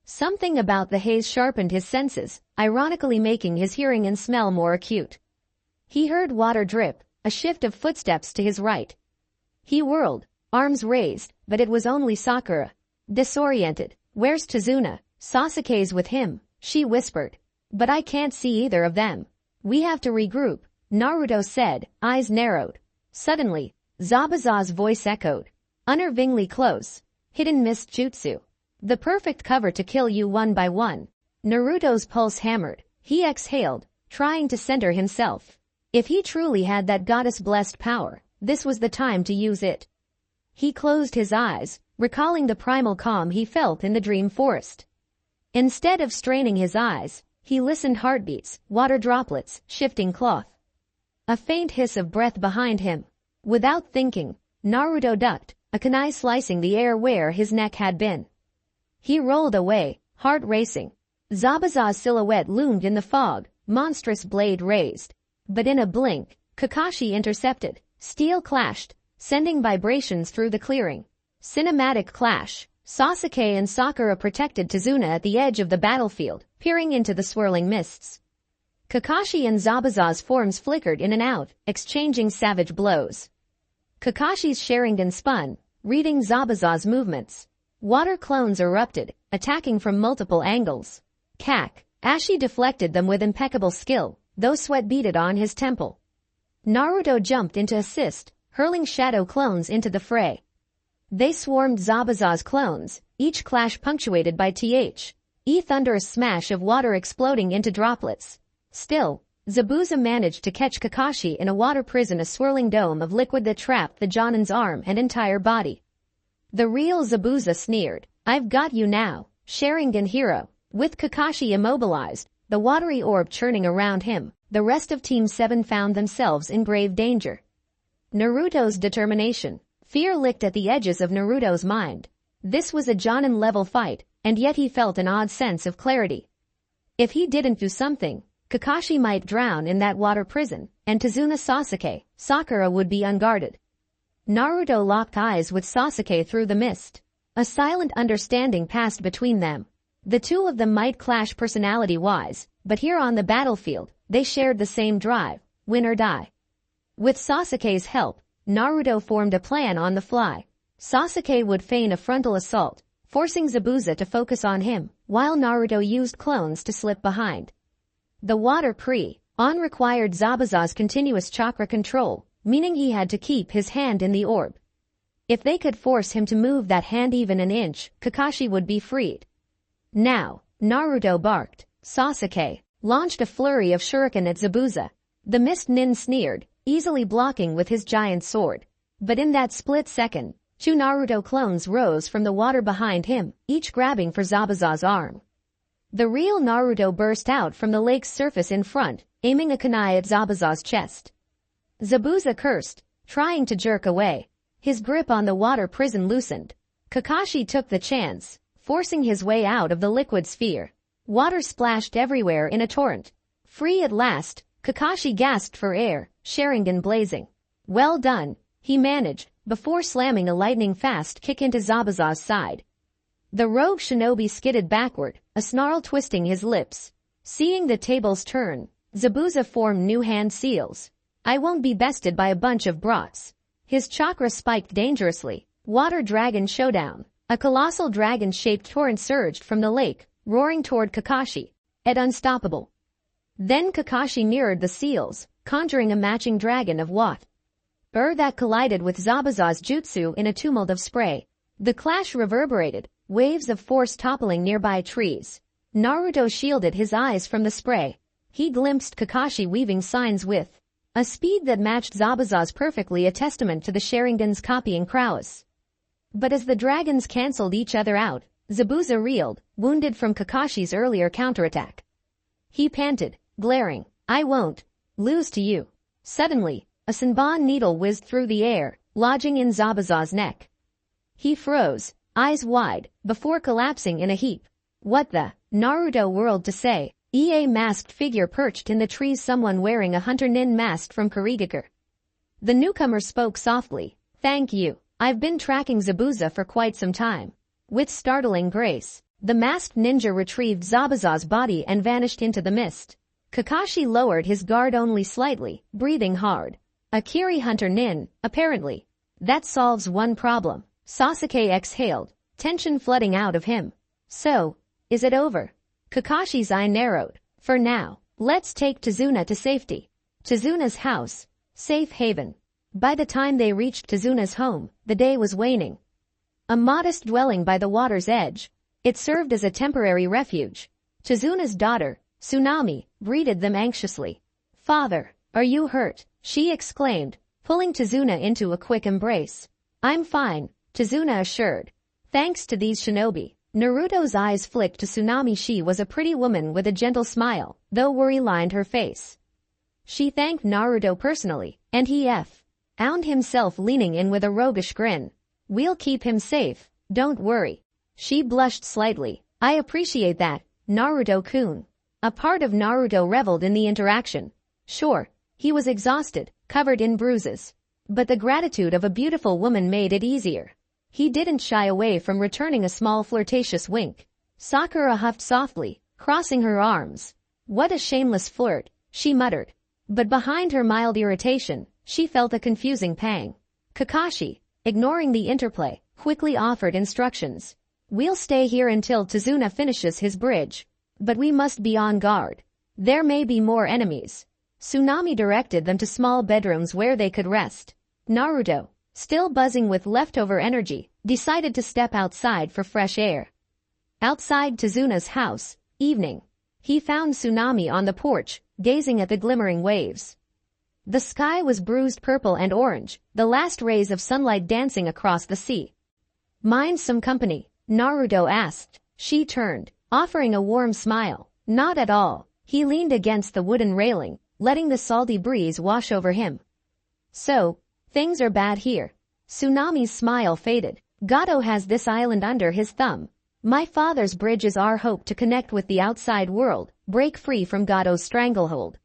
Something about the haze sharpened his senses, ironically making his hearing and smell more acute. He heard water drip, a shift of footsteps to his right. He whirled, arms raised, but it was only Sakura. Disoriented. Where's Tezuna? Sasuke's with him, she whispered. But I can't see either of them. We have to regroup, Naruto said, eyes narrowed. Suddenly, Zabuza's voice echoed. Unnervingly close. Hidden mist jutsu. The perfect cover to kill you one by one. Naruto's pulse hammered. He exhaled, trying to center himself. If he truly had that goddess-blessed power, this was the time to use it. He closed his eyes, recalling the primal calm he felt in the dream forest. Instead of straining his eyes, he listened. Heartbeats, water droplets, shifting cloth. A faint hiss of breath behind him. Without thinking, Naruto ducked, a kunai slicing the air where his neck had been. He rolled away, heart racing. Zabuza's silhouette loomed in the fog, monstrous blade raised. But in a blink, Kakashi intercepted. Steel clashed, sending vibrations through the clearing. Cinematic clash. Sasuke and Sakura protected Tazuna at the edge of the battlefield, peering into the swirling mists. Kakashi and Zabuza's forms flickered in and out, exchanging savage blows. Kakashi's Sharingan spun, reading Zabuza's movements. Water clones erupted, attacking from multiple angles. Ashi deflected them with impeccable skill, though sweat beaded on his temple. Naruto jumped in to assist, hurling shadow clones into the fray. They swarmed Zabuza's clones, each clash punctuated by the thunderous smash of water exploding into droplets. Still, Zabuza managed to catch Kakashi in a water prison, a swirling dome of liquid that trapped the Jonin's arm and entire body. The real Zabuza sneered, "I've got you now, Sharingan hero." With Kakashi immobilized, the watery orb churning around him, the rest of Team 7 found themselves in grave danger. Naruto's determination. Fear licked at the edges of Naruto's mind. This was a Jonin-level fight, and yet he felt an odd sense of clarity. If he didn't do something, Kakashi might drown in that water prison, and Tazuna Sakura would be unguarded. Naruto locked eyes with Sasuke through the mist. A silent understanding passed between them. The two of them might clash personality-wise, but here on the battlefield, they shared the same drive, win or die. With Sasuke's help, Naruto formed a plan on the fly. Sasuke would feign a frontal assault, forcing Zabuza to focus on him, while Naruto used clones to slip behind. The water on required Zabuza's continuous chakra control, meaning he had to keep his hand in the orb. If they could force him to move that hand even an inch, Kakashi would be freed. Now, Naruto barked. Sasuke launched a flurry of shuriken at Zabuza. The mist nin sneered, easily blocking with his giant sword. But in that split second, two Naruto clones rose from the water behind him, each grabbing for Zabuza's arm. The real Naruto burst out from the lake's surface in front, aiming a kunai at Zabuza's chest. Zabuza cursed, trying to jerk away. His grip on the water prison loosened. Kakashi took the chance, forcing his way out of the liquid sphere. Water splashed everywhere in a torrent. Free at last, Kakashi gasped for air, Sharingan blazing. Well done, he managed, before slamming a lightning-fast kick into Zabuza's side. The rogue shinobi skidded backward, a snarl twisting his lips. Seeing the tables turn, Zabuza formed new hand seals. "I won't be bested by a bunch of brats." His chakra spiked dangerously. Water Dragon Showdown. A colossal dragon-shaped torrent surged from the lake, roaring toward Kakashi. Unstoppable. Then Kakashi mirrored the seals, conjuring a matching dragon of water that collided with Zabuza's jutsu in a tumult of spray. The clash reverberated, waves of force toppling nearby trees. Naruto shielded his eyes from the spray. He glimpsed Kakashi weaving signs with a speed that matched Zabuza's perfectly, a testament to the Sharingan's copying prowess. But as the dragons cancelled each other out, Zabuza reeled, wounded from Kakashi's earlier counterattack. He panted, glaring, "I won't lose to you." Suddenly, a Senbon needle whizzed through the air, lodging in Zabuza's neck. He froze, eyes wide, before collapsing in a heap. "What the?" Naruto whirled to say. A masked figure perched in the trees, someone wearing a hunter nin mask from Kurigakure. The newcomer spoke softly. "Thank you. I've been tracking Zabuza for quite some time." With startling grace, the masked ninja retrieved Zabuza's body and vanished into the mist. Kakashi lowered his guard only slightly, breathing hard. "A Kiri hunter nin, apparently. That solves one problem." Sasuke exhaled, tension flooding out of him. "So, is it over?" Kakashi's eye narrowed. "For now, let's take Tazuna to safety." Tazuna's house. Safe haven. By the time they reached Tazuna's home, the day was waning. A modest dwelling by the water's edge. It served as a temporary refuge. Tazuna's daughter, Tsunami, greeted them anxiously. "Father, are you hurt?" she exclaimed, pulling Tazuna into a quick embrace. "I'm fine," Tazuna assured. "Thanks to these shinobi." Naruto's eyes flicked to Tsunami. She was a pretty woman with a gentle smile, though worry lined her face. She thanked Naruto personally, and he found himself leaning in with a roguish grin. "We'll keep him safe, don't worry." She blushed slightly. "I appreciate that, Naruto-kun." A part of Naruto reveled in the interaction. Sure, he was exhausted, covered in bruises. But the gratitude of a beautiful woman made it easier. He didn't shy away from returning a small flirtatious wink. Sakura huffed softly, crossing her arms. What a shameless flirt, she muttered. But behind her mild irritation, she felt a confusing pang. Kakashi, ignoring the interplay, quickly offered instructions. We'll stay here until Tazuna finishes his bridge. But we must be on guard. There may be more enemies. Tsunami directed them to small bedrooms where they could rest. Naruto, still buzzing with leftover energy, decided to step outside for fresh air. Outside Tazuna's house, evening. He found Tsunami on the porch, gazing at the glimmering waves. The sky was bruised purple and orange, the last rays of sunlight dancing across the sea. Mind some company? Naruto asked. She turned, offering a warm smile. Not at all. He leaned against the wooden railing, letting the salty breeze wash over him. So, things are bad here. Tsunami's smile faded. Gato has this island under his thumb. My father's bridge is our hope to connect with the outside world, break free from Gato's stranglehold.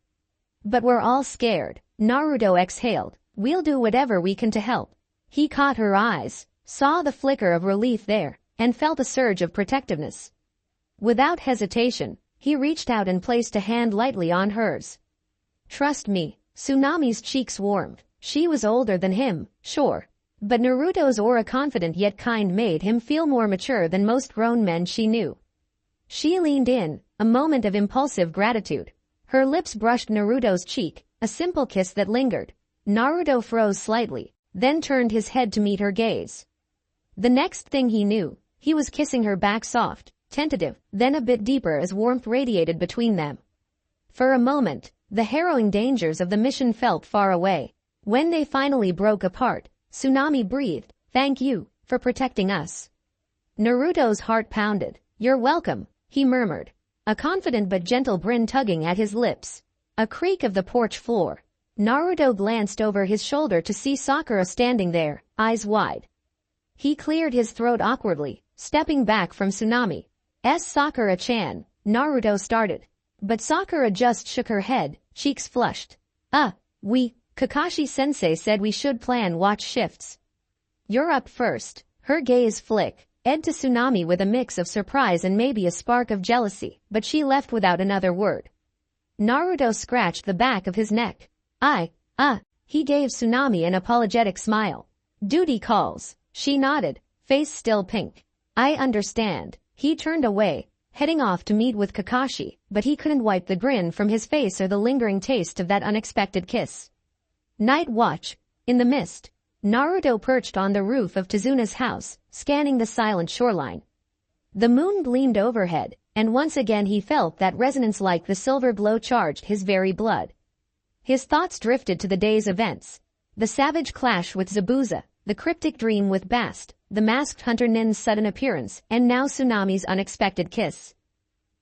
But we're all scared. Naruto exhaled. We'll do whatever we can to help. He caught her eyes, saw the flicker of relief there, and felt a surge of protectiveness. Without hesitation, he reached out and placed a hand lightly on hers. Trust me, Tsunami's cheeks warmed. She was older than him, sure. But Naruto's aura, confident yet kind, made him feel more mature than most grown men she knew. She leaned in, a moment of impulsive gratitude. Her lips brushed Naruto's cheek, a simple kiss that lingered. Naruto froze slightly, then turned his head to meet her gaze. The next thing he knew, he was kissing her back, soft, tentative, then a bit deeper as warmth radiated between them. For a moment, the harrowing dangers of the mission felt far away. When they finally broke apart, Tsunami breathed, "Thank you for protecting us." Naruto's heart pounded. "You're welcome," he murmured, a confident but gentle grin tugging at his lips. A creak of the porch floor. Naruto glanced over his shoulder to see Sakura standing there, eyes wide. He cleared his throat awkwardly, stepping back from Tsunami. Sakura-chan," Naruto started. But Sakura just shook her head, cheeks flushed. Kakashi-sensei said we should plan watch shifts. You're up first." Her gaze flicked to Tsunami with a mix of surprise and maybe a spark of jealousy, but she left without another word. Naruto scratched the back of his neck. He gave Tsunami an apologetic smile. "Duty calls." She nodded, face still pink. "I understand." He turned away, heading off to meet with Kakashi, but he couldn't wipe the grin from his face or the lingering taste of that unexpected kiss. Night watch. In the mist, Naruto perched on the roof of Tazuna's house, scanning the silent shoreline. The moon gleamed overhead, and once again he felt that resonance like the silver glow charged his very blood. His thoughts drifted to the day's events. The savage clash with Zabuza, the cryptic dream with Bast, the masked hunter Nin's sudden appearance, and now Tsunami's unexpected kiss.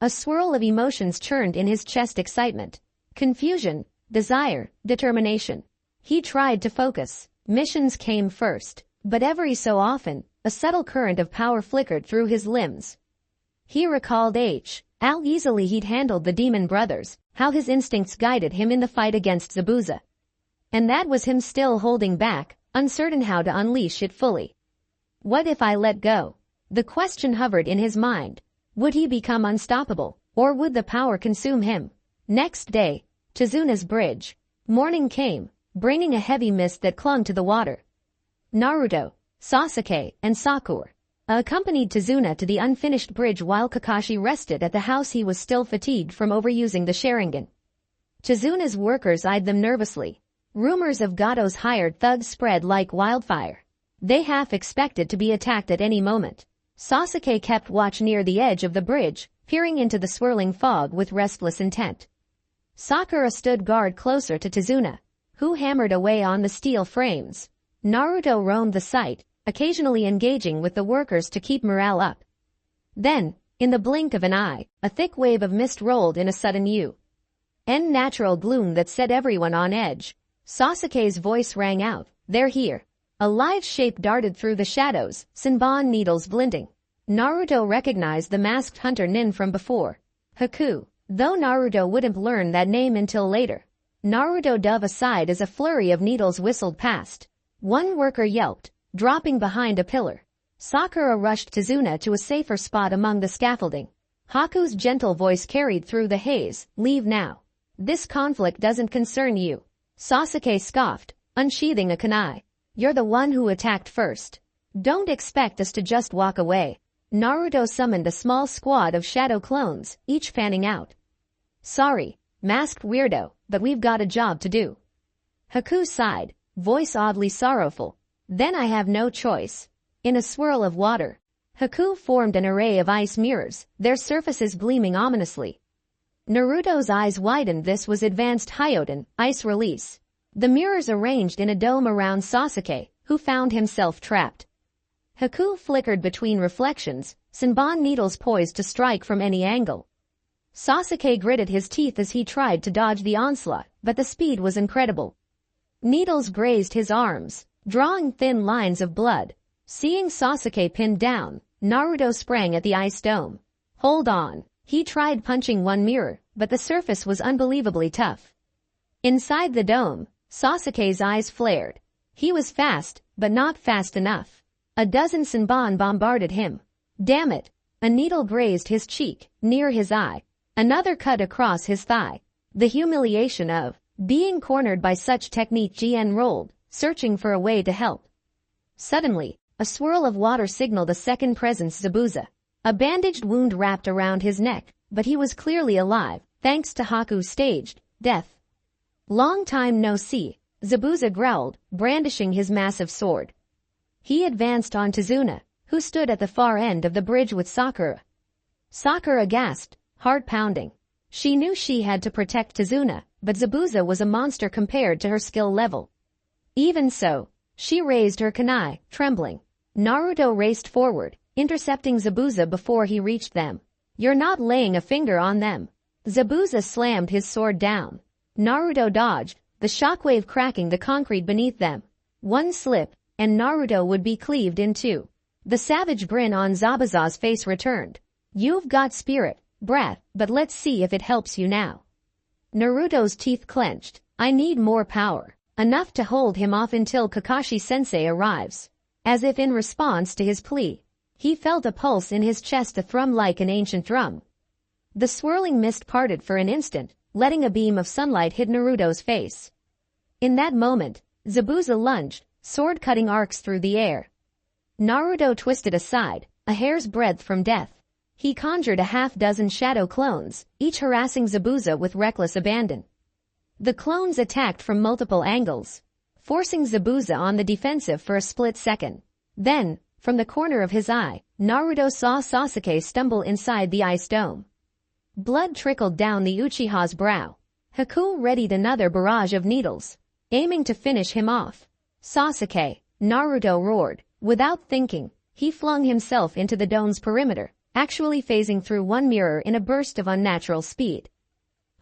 A swirl of emotions churned in his chest: excitement, confusion, desire, determination. He tried to focus. Missions came first, but every so often, a subtle current of power flickered through his limbs. He recalled how easily he'd handled the demon brothers, how his instincts guided him in the fight against Zabuza. And that was him still holding back, uncertain how to unleash it fully. What if I let go? The question hovered in his mind. Would he become unstoppable, or would the power consume him? Next day, Tazuna's bridge. Morning came, bringing a heavy mist that clung to the water. Naruto, Sasuke, and Sakura accompanied Tazuna to the unfinished bridge while Kakashi rested at the house. He was still fatigued from overusing the Sharingan. Tazuna's workers eyed them nervously. Rumors of Gato's hired thugs spread like wildfire. They half expected to be attacked at any moment. Sasuke kept watch near the edge of the bridge, peering into the swirling fog with restless intent. Sakura stood guard closer to Tazuna, who hammered away on the steel frames. Naruto roamed the site, occasionally engaging with the workers to keep morale up. Then, in the blink of an eye, a thick wave of mist rolled in a sudden natural gloom that set everyone on edge. Sasuke's voice rang out, "They're here." A live shape darted through the shadows, Senbon needles glinting. Naruto recognized the masked hunter Nin from before. Haku, though Naruto wouldn't learn that name until later. Naruto dove aside as a flurry of needles whistled past. One worker yelped, dropping behind a pillar. Sakura rushed Tizuna to a safer spot among the scaffolding. Haku's gentle voice carried through the haze, "Leave now. This conflict doesn't concern you." Sasuke scoffed, unsheathing a kunai. "You're the one who attacked first. Don't expect us to just walk away." Naruto summoned a small squad of shadow clones, each fanning out. "Sorry, masked weirdo, but we've got a job to do." Haku sighed, voice oddly sorrowful. "Then I have no choice." In a swirl of water, Haku formed an array of ice mirrors, their surfaces gleaming ominously. Naruto's eyes widened. This was advanced Hyoden, ice release. The mirrors arranged in a dome around Sasuke, who found himself trapped. Haku flickered between reflections, Senbon needles poised to strike from any angle. Sasuke gritted his teeth as he tried to dodge the onslaught, but the speed was incredible. Needles grazed his arms, drawing thin lines of blood. Seeing Sasuke pinned down, Naruto sprang at the ice dome. "Hold on." He tried punching one mirror, but the surface was unbelievably tough. Inside the dome, Sasuke's eyes flared. He was fast, but not fast enough. A dozen Senbon bombarded him. Damn it! A needle grazed his cheek, near his eye. Another cut across his thigh. The humiliation of being cornered by such technique GN rolled, searching for a way to help. Suddenly, a swirl of water signaled a second presence, Zabuza. A bandaged wound wrapped around his neck, but he was clearly alive, thanks to Haku's staged death. "Long time no see," Zabuza growled, brandishing his massive sword. He advanced on Tizuna, who stood at the far end of the bridge with Sakura. Sakura gasped, heart pounding. She knew she had to protect Tizuna, but Zabuza was a monster compared to her skill level. Even so, she raised her kunai, trembling. Naruto raced forward, intercepting Zabuza before he reached them. "You're not laying a finger on them." Zabuza slammed his sword down. Naruto dodged, the shockwave cracking the concrete beneath them. One slip, and Naruto would be cleaved in two. The savage grin on Zabuza's face returned. "You've got spirit, brat, but let's see if it helps you now." Naruto's teeth clenched. "I need more power. Enough to hold him off until Kakashi-sensei arrives." As if in response to his plea, he felt a pulse in his chest, a thrum like an ancient drum. The swirling mist parted for an instant, letting a beam of sunlight hit Naruto's face. In that moment, Zabuza lunged, sword-cutting arcs through the air. Naruto twisted aside, a hair's breadth from death. He conjured a half-dozen shadow clones, each harassing Zabuza with reckless abandon. The clones attacked from multiple angles, forcing Zabuza on the defensive for a split second. Then, from the corner of his eye, Naruto saw Sasuke stumble inside the ice dome. Blood trickled down the Uchiha's brow. Haku readied another barrage of needles, aiming to finish him off. "Sasuke!" Naruto roared. Without thinking, he flung himself into the dome's perimeter, actually phasing through one mirror in a burst of unnatural speed.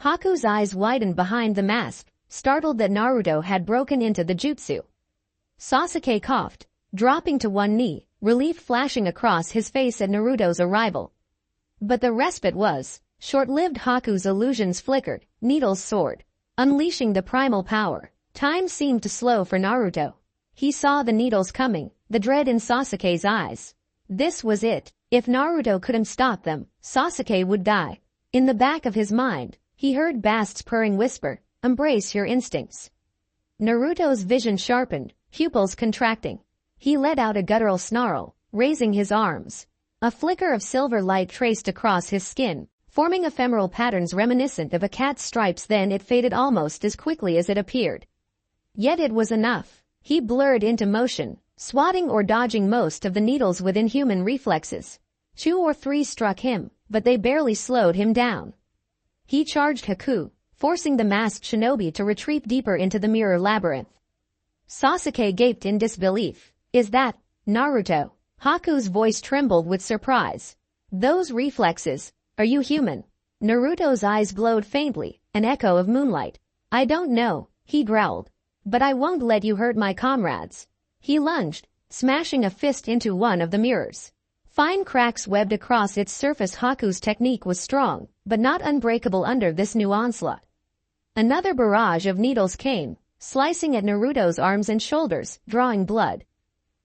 Haku's eyes widened behind the mask, startled that Naruto had broken into the jutsu. Sasuke coughed, dropping to one knee, relief flashing across his face at Naruto's arrival. But the respite was short-lived. Haku's illusions flickered, needles soared, unleashing the primal power. Time seemed to slow for Naruto. He saw the needles coming, the dread in Sasuke's eyes. This was it. If Naruto couldn't stop them, Sasuke would die. In the back of his mind, he heard Bast's purring whisper, "Embrace your instincts." Naruto's vision sharpened, pupils contracting. He let out a guttural snarl, raising his arms. A flicker of silver light traced across his skin, forming ephemeral patterns reminiscent of a cat's stripes. Then it faded almost as quickly as it appeared. Yet it was enough. He blurred into motion, swatting or dodging most of the needles with inhuman reflexes. 2 or 3 struck him, but they barely slowed him down. He charged Haku, forcing the masked shinobi to retreat deeper into the mirror labyrinth. Sasuke gaped in disbelief. "Is that Naruto?" Haku's voice trembled with surprise. "Those reflexes, are you human?" Naruto's eyes glowed faintly, an echo of moonlight. "I don't know," he growled. "But I won't let you hurt my comrades." He lunged, smashing a fist into one of the mirrors. Fine cracks webbed across its surface. Haku's technique was strong, but not unbreakable under this new onslaught. Another barrage of needles came, slicing at Naruto's arms and shoulders, drawing blood.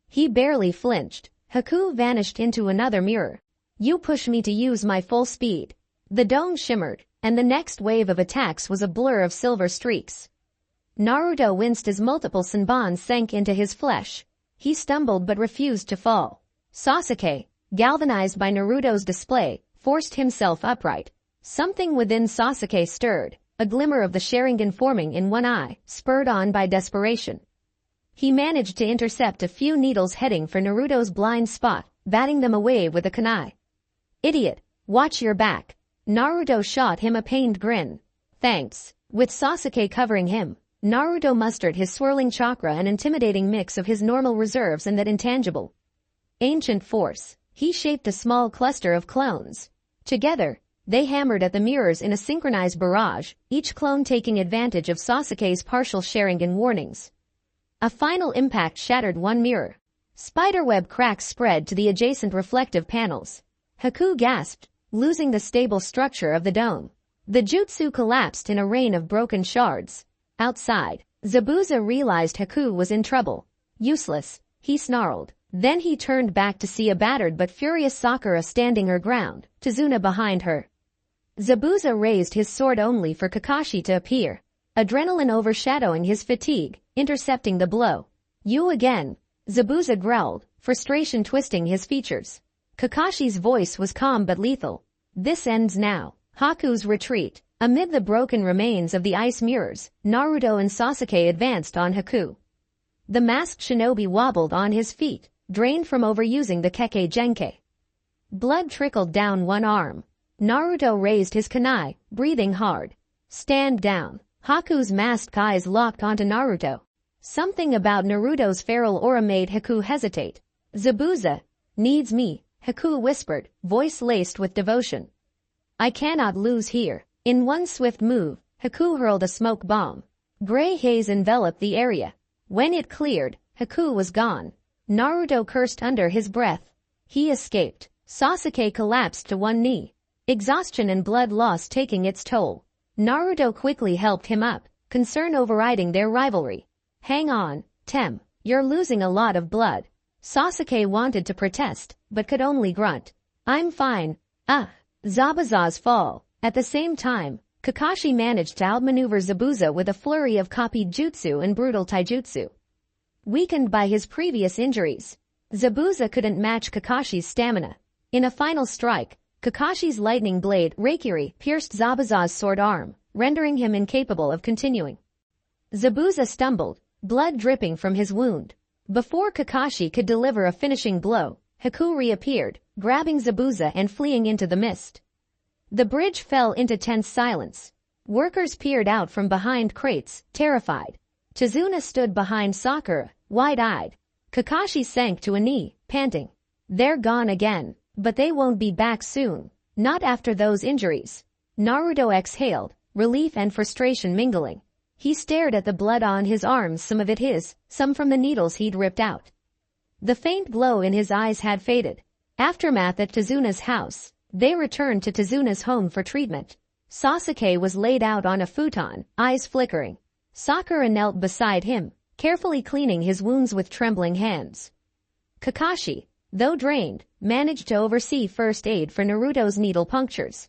He barely flinched, Haku vanished into another mirror. You push me to use my full speed. The dome shimmered, and the next wave of attacks was a blur of silver streaks. Naruto winced as multiple Senbons sank into his flesh. He stumbled but refused to fall. Sasuke, galvanized by Naruto's display, forced himself upright. Something within Sasuke stirred, a glimmer of the Sharingan forming in one eye, spurred on by desperation. He managed to intercept a few needles heading for Naruto's blind spot, batting them away with a kunai. Idiot, watch your back. Naruto shot him a pained grin. Thanks. With Sasuke covering him, Naruto mustered his swirling chakra, an intimidating mix of his normal reserves and that intangible ancient force. He shaped a small cluster of clones. Together, they hammered at the mirrors in a synchronized barrage, each clone taking advantage of Sasuke's partial Sharingan warnings. A final impact shattered one mirror. Spiderweb cracks spread to the adjacent reflective panels. Haku gasped, losing the stable structure of the dome. The jutsu collapsed in a rain of broken shards. Outside, Zabuza realized Haku was in trouble. Useless, he snarled. Then he turned back to see a battered but furious Sakura standing her ground, Tazuna behind her. Zabuza raised his sword only for Kakashi to appear, adrenaline overshadowing his fatigue, intercepting the blow. You again, Zabuza growled, frustration twisting his features. Kakashi's voice was calm but lethal. This ends now. Haku's retreat. Amid the broken remains of the ice mirrors, Naruto and Sasuke advanced on Haku. The masked shinobi wobbled on his feet, drained from overusing the Kekkei Genkai. Blood trickled down one arm. Naruto raised his kunai, breathing hard. Stand down. Haku's masked eyes locked onto Naruto. Something about Naruto's feral aura made Haku hesitate. Zabuza needs me, Haku whispered, voice laced with devotion. I cannot lose here. In one swift move, Haku hurled a smoke bomb. Gray haze enveloped the area. When it cleared, Haku was gone. Naruto cursed under his breath. He escaped. Sasuke collapsed to one knee. Exhaustion and blood loss taking its toll. Naruto quickly helped him up, concern overriding their rivalry. Hang on, Tem. You're losing a lot of blood. Sasuke wanted to protest, but could only grunt. I'm fine. Zabuza's fall. At the same time, Kakashi managed to outmaneuver Zabuza with a flurry of copied jutsu and brutal taijutsu. Weakened by his previous injuries, Zabuza couldn't match Kakashi's stamina. In a final strike, Kakashi's lightning blade, Reikiri, pierced Zabuza's sword arm, rendering him incapable of continuing. Zabuza stumbled, blood dripping from his wound. Before Kakashi could deliver a finishing blow, Haku reappeared, grabbing Zabuza and fleeing into the mist. The bridge fell into tense silence. Workers peered out from behind crates, terrified. Tazuna stood behind Sakura, wide-eyed. Kakashi sank to a knee, panting. They're gone again, but they won't be back soon. Not after those injuries. Naruto exhaled, relief and frustration mingling. He stared at the blood on his arms, some of it his, some from the needles he'd ripped out. The faint glow in his eyes had faded. Aftermath at Tazuna's house. They returned to Tazuna's home for treatment. Sasuke was laid out on a futon, eyes flickering. Sakura knelt beside him, carefully cleaning his wounds with trembling hands. Kakashi, though drained, managed to oversee first aid for Naruto's needle punctures.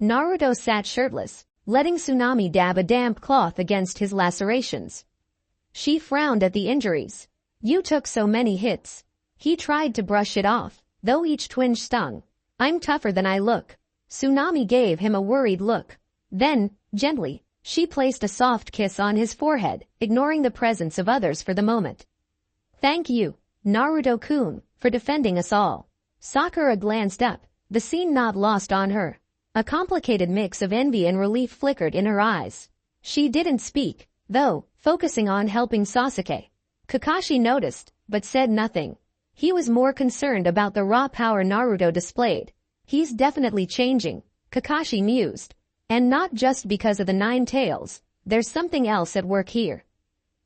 Naruto sat shirtless, letting Tsunami dab a damp cloth against his lacerations. She frowned at the injuries. You took so many hits. He tried to brush it off, though each twinge stung. I'm tougher than I look. Tsunami gave him a worried look. Then, gently, she placed a soft kiss on his forehead, ignoring the presence of others for the moment. Thank you, Naruto-kun, for defending us all. Sakura glanced up, the scene not lost on her. A complicated mix of envy and relief flickered in her eyes. She didn't speak, though, focusing on helping Sasuke. Kakashi noticed, but said nothing. He was more concerned about the raw power Naruto displayed. He's definitely changing, Kakashi mused. And not just because of the 9 tails, there's something else at work here.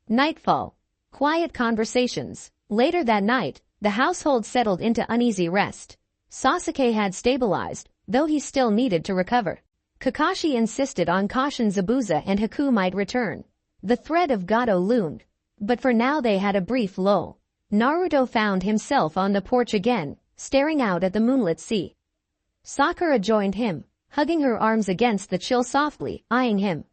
Nightfall. Quiet conversations. Later that night, the household settled into uneasy rest. Sasuke had stabilized, though he still needed to recover. Kakashi insisted on caution Zabuza and Haku might return. The threat of Gato loomed. But for now they had a brief lull. Naruto found himself on the porch again, staring out at the moonlit sea. Sakura joined him, hugging her arms against the chill softly, eyeing him.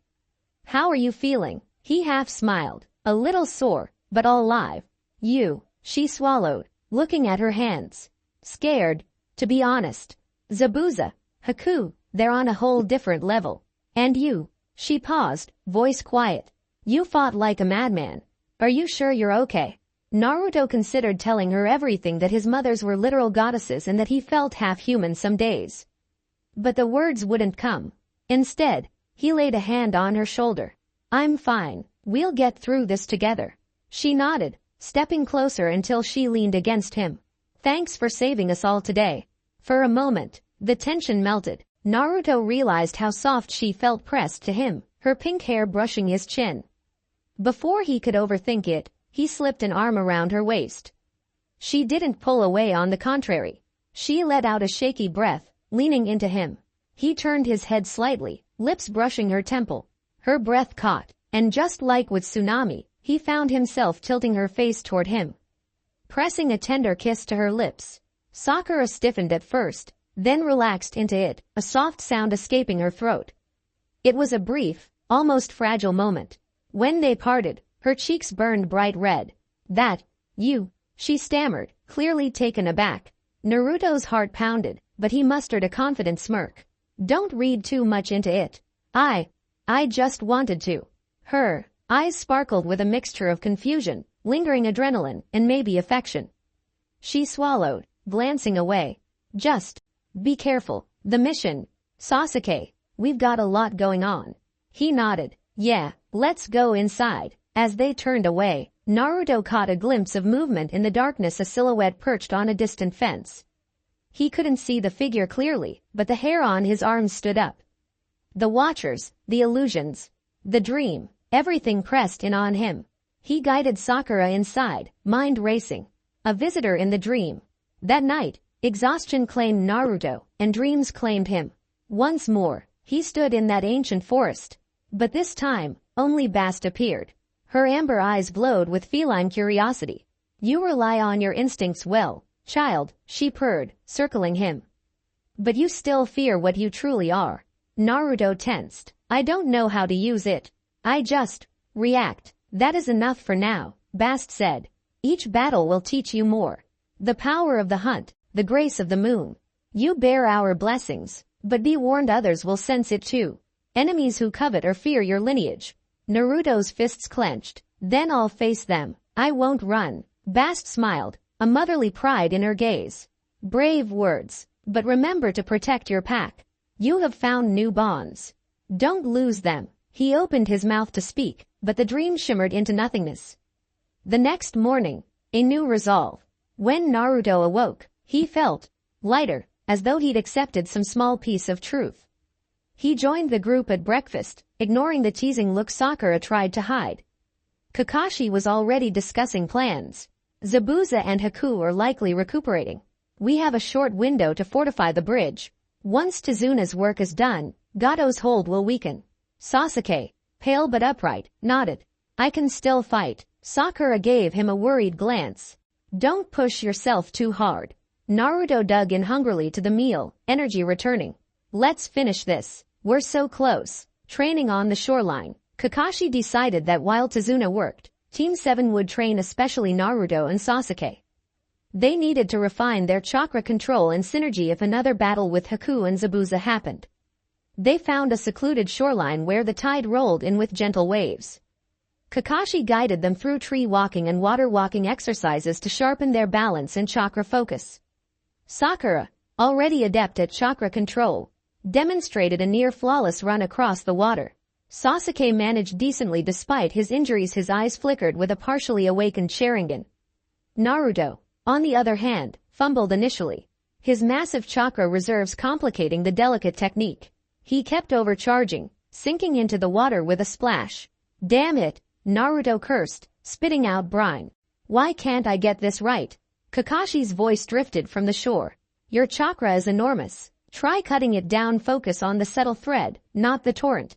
"How are you feeling?" He half smiled, a little sore, but all alive. "You," she swallowed, looking at her hands. "Scared, to be honest." "Zabuza, Haku, they're on a whole different level. And you?" She paused, voice quiet. "You fought like a madman. Are you sure you're okay?" Naruto considered telling her everything, that his mothers were literal goddesses and that he felt half-human some days. But the words wouldn't come. Instead, he laid a hand on her shoulder. "I'm fine. We'll get through this together." She nodded, stepping closer until she leaned against him. "Thanks for saving us all today." For a moment, the tension melted. Naruto realized how soft she felt pressed to him, her pink hair brushing his chin. Before he could overthink it, he slipped an arm around her waist. She didn't pull away, on the contrary. She let out a shaky breath, leaning into him. He turned his head slightly, lips brushing her temple. Her breath caught, and just like with Tsunami, he found himself tilting her face toward him, pressing a tender kiss to her lips. Sakura stiffened at first, then relaxed into it, a soft sound escaping her throat. It was a brief, almost fragile moment. When they parted, her cheeks burned bright red. You," she stammered, clearly taken aback. Naruto's heart pounded, but he mustered a confident smirk. "Don't read too much into it. I just wanted to." Her eyes sparkled with a mixture of confusion, lingering adrenaline, and maybe affection. She swallowed, glancing away. "Just be careful. The mission." "Sasuke, we've got a lot going on." He nodded. "Yeah, let's go inside." As they turned away, Naruto caught a glimpse of movement in the darkness, a silhouette perched on a distant fence. He couldn't see the figure clearly, but the hair on his arms stood up. The watchers, the illusions, the dream, everything pressed in on him. He guided Sakura inside, mind racing. A visitor in the dream. That night, exhaustion claimed Naruto, and dreams claimed him. Once more, he stood in that ancient forest. But this time, only Bast appeared. Her amber eyes glowed with feline curiosity. "You rely on your instincts well, child," she purred, circling him. "But you still fear what you truly are." Naruto tensed. "I don't know how to use it. I just react." "That is enough for now," Bast said. "Each battle will teach you more. The power of the hunt, the grace of the moon. You bear our blessings, but be warned, others will sense it too. Enemies who covet or fear your lineage." Naruto's fists clenched. "Then I'll face them. I won't run." Bast smiled, a motherly pride in her gaze. "Brave words, but remember to protect your pack. You have found new bonds. Don't lose them." He opened his mouth to speak, but the dream shimmered into nothingness. The next morning, a new resolve. When Naruto awoke, he felt lighter, as though he'd accepted some small piece of truth. He joined the group at breakfast, ignoring the teasing look Sakura tried to hide. Kakashi was already discussing plans. "Zabuza and Haku are likely recuperating. We have a short window to fortify the bridge. Once Tezuna's work is done, Gato's hold will weaken." Sasuke, pale but upright, nodded. "I can still fight." Sakura gave him a worried glance. "Don't push yourself too hard." Naruto dug in hungrily to the meal, energy returning. "Let's finish this. We're so close." Training on the shoreline, Kakashi decided that while Tezuna worked, Team 7 would train especially Naruto and Sasuke. They needed to refine their chakra control and synergy if another battle with Haku and Zabuza happened. They found a secluded shoreline where the tide rolled in with gentle waves. Kakashi guided them through tree walking and water walking exercises to sharpen their balance and chakra focus. Sakura, already adept at chakra control, demonstrated a near-flawless run across the water. Sasuke managed decently despite his injuries. His eyes flickered with a partially awakened Sharingan. Naruto, on the other hand, fumbled initially, his massive chakra reserves complicating the delicate technique. He kept overcharging, sinking into the water with a splash. "Damn it," Naruto cursed, spitting out brine. "Why can't I get this right?" Kakashi's voice drifted from the shore. "Your chakra is enormous. Try cutting it down. Focus on the subtle thread, not the torrent."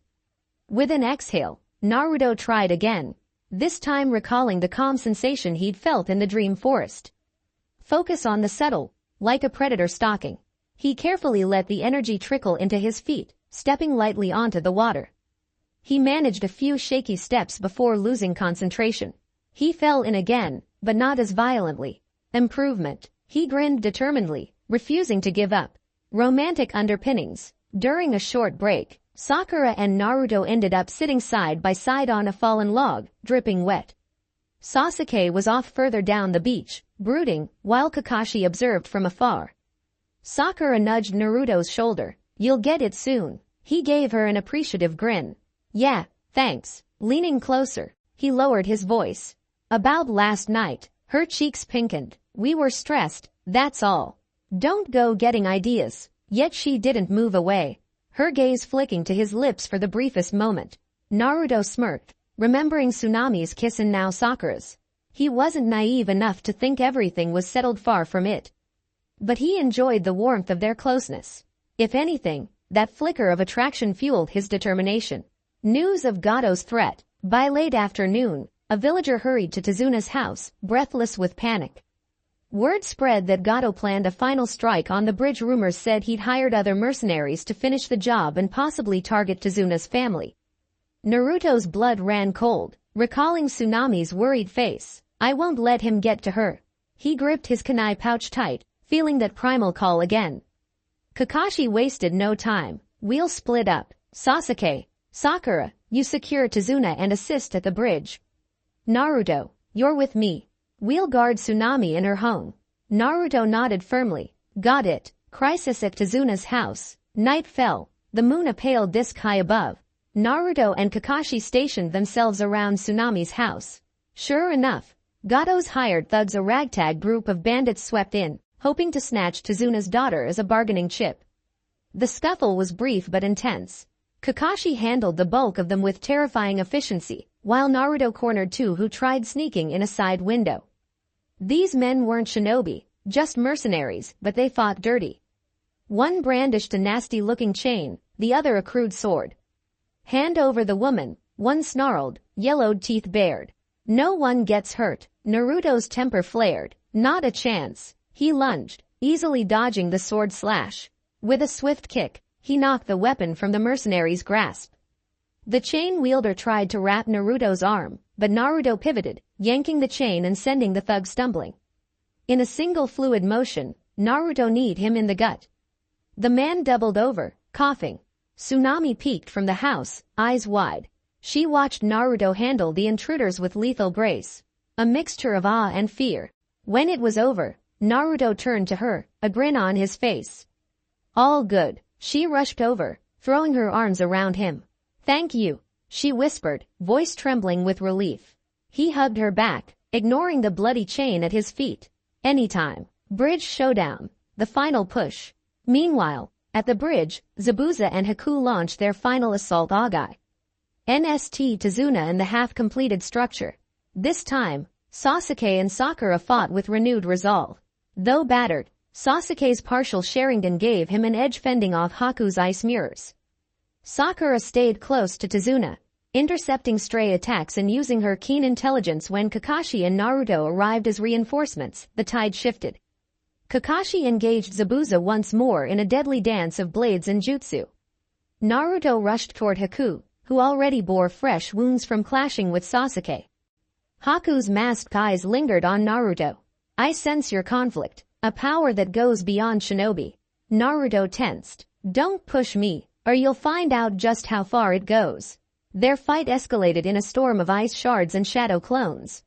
With an exhale, Naruto tried again. this time recalling the calm sensation he'd felt in the dream forest. Focus on the subtle, like a predator stalking. He carefully let the energy trickle into his feet, stepping lightly onto the water. He managed a few shaky steps before losing concentration. He fell in again, but not as violently. Improvement. He grinned determinedly, refusing to give up. Romantic underpinnings. During a short break, Sakura and Naruto ended up sitting side by side on a fallen log, dripping wet. Sasuke was off further down the beach, brooding, while Kakashi observed from afar. Sakura nudged Naruto's shoulder. You'll get it soon. He gave her an appreciative grin. Yeah, thanks. Leaning closer, he lowered his voice. About last night, her cheeks pinkened. We were stressed, that's all. Don't go getting ideas. Yet she didn't move away, her gaze flicking to his lips for the briefest moment. Naruto smirked, remembering Tsunami's kiss and now Sakura's. He wasn't naive enough to think everything was settled, far from it. But he enjoyed the warmth of their closeness. If anything, that flicker of attraction fueled his determination. News of Gato's threat. By late afternoon, a villager hurried to Tazuna's house, breathless with panic. Word spread that Gato planned a final strike on the bridge. Rumors said he'd hired other mercenaries to finish the job and possibly target Tazuna's family. Naruto's blood ran cold, recalling Tsunami's worried face. I won't let him get to her. He gripped his kunai pouch tight, feeling that primal call again. Kakashi wasted no time. We'll split up. Sasuke, Sakura, you secure Tazuna and assist at the bridge. Naruto, you're with me. We'll guard Tsunami in her home. Naruto nodded firmly. Got it. Crisis at Tazuna's house. Night fell, the moon a pale disk high above. Naruto and Kakashi stationed themselves around Tsunami's house. Sure enough, Gato's hired thugs, a ragtag group of bandits, swept in, hoping to snatch Tazuna's daughter as a bargaining chip. The scuffle was brief but intense. Kakashi handled the bulk of them with terrifying efficiency, while Naruto cornered two who tried sneaking in a side window. These men weren't shinobi, just mercenaries, but they fought dirty. One brandished a nasty-looking chain, the other a crude sword. Hand over the woman, one snarled, yellowed teeth bared. No one gets hurt. Naruto's temper flared. Not a chance. He lunged, easily dodging the sword slash. With a swift kick, he knocked the weapon from the mercenary's grasp. The chain wielder tried to wrap Naruto's arm, but Naruto pivoted, yanking the chain and sending the thug stumbling. In a single fluid motion, Naruto kneed him in the gut. The man doubled over, coughing. Tsunami peeked from the house, eyes wide. She watched Naruto handle the intruders with lethal grace. A mixture of awe and fear. When it was over, Naruto turned to her, a grin on his face. All good. She rushed over, throwing her arms around him. Thank you, she whispered, voice trembling with relief. He hugged her back, ignoring the bloody chain at his feet. Anytime. Bridge showdown. The final push. Meanwhile, at the bridge, Zabuza and Haku launched their final assault. Agai. NST Tazuna in the half-completed structure. This time, Sasuke and Sakura fought with renewed resolve. Though battered, Sasuke's partial Sharingan gave him an edge, fending off Haku's ice mirrors. Sakura stayed close to Tazuna, intercepting stray attacks and using her keen intelligence. When Kakashi and Naruto arrived as reinforcements, the tide shifted. Kakashi engaged Zabuza once more in a deadly dance of blades and jutsu. Naruto rushed toward Haku, who already bore fresh wounds from clashing with Sasuke. Haku's masked eyes lingered on Naruto. I sense your conflict, a power that goes beyond shinobi. Naruto tensed. Don't push me, or you'll find out just how far it goes. Their fight escalated in a storm of ice shards and shadow clones.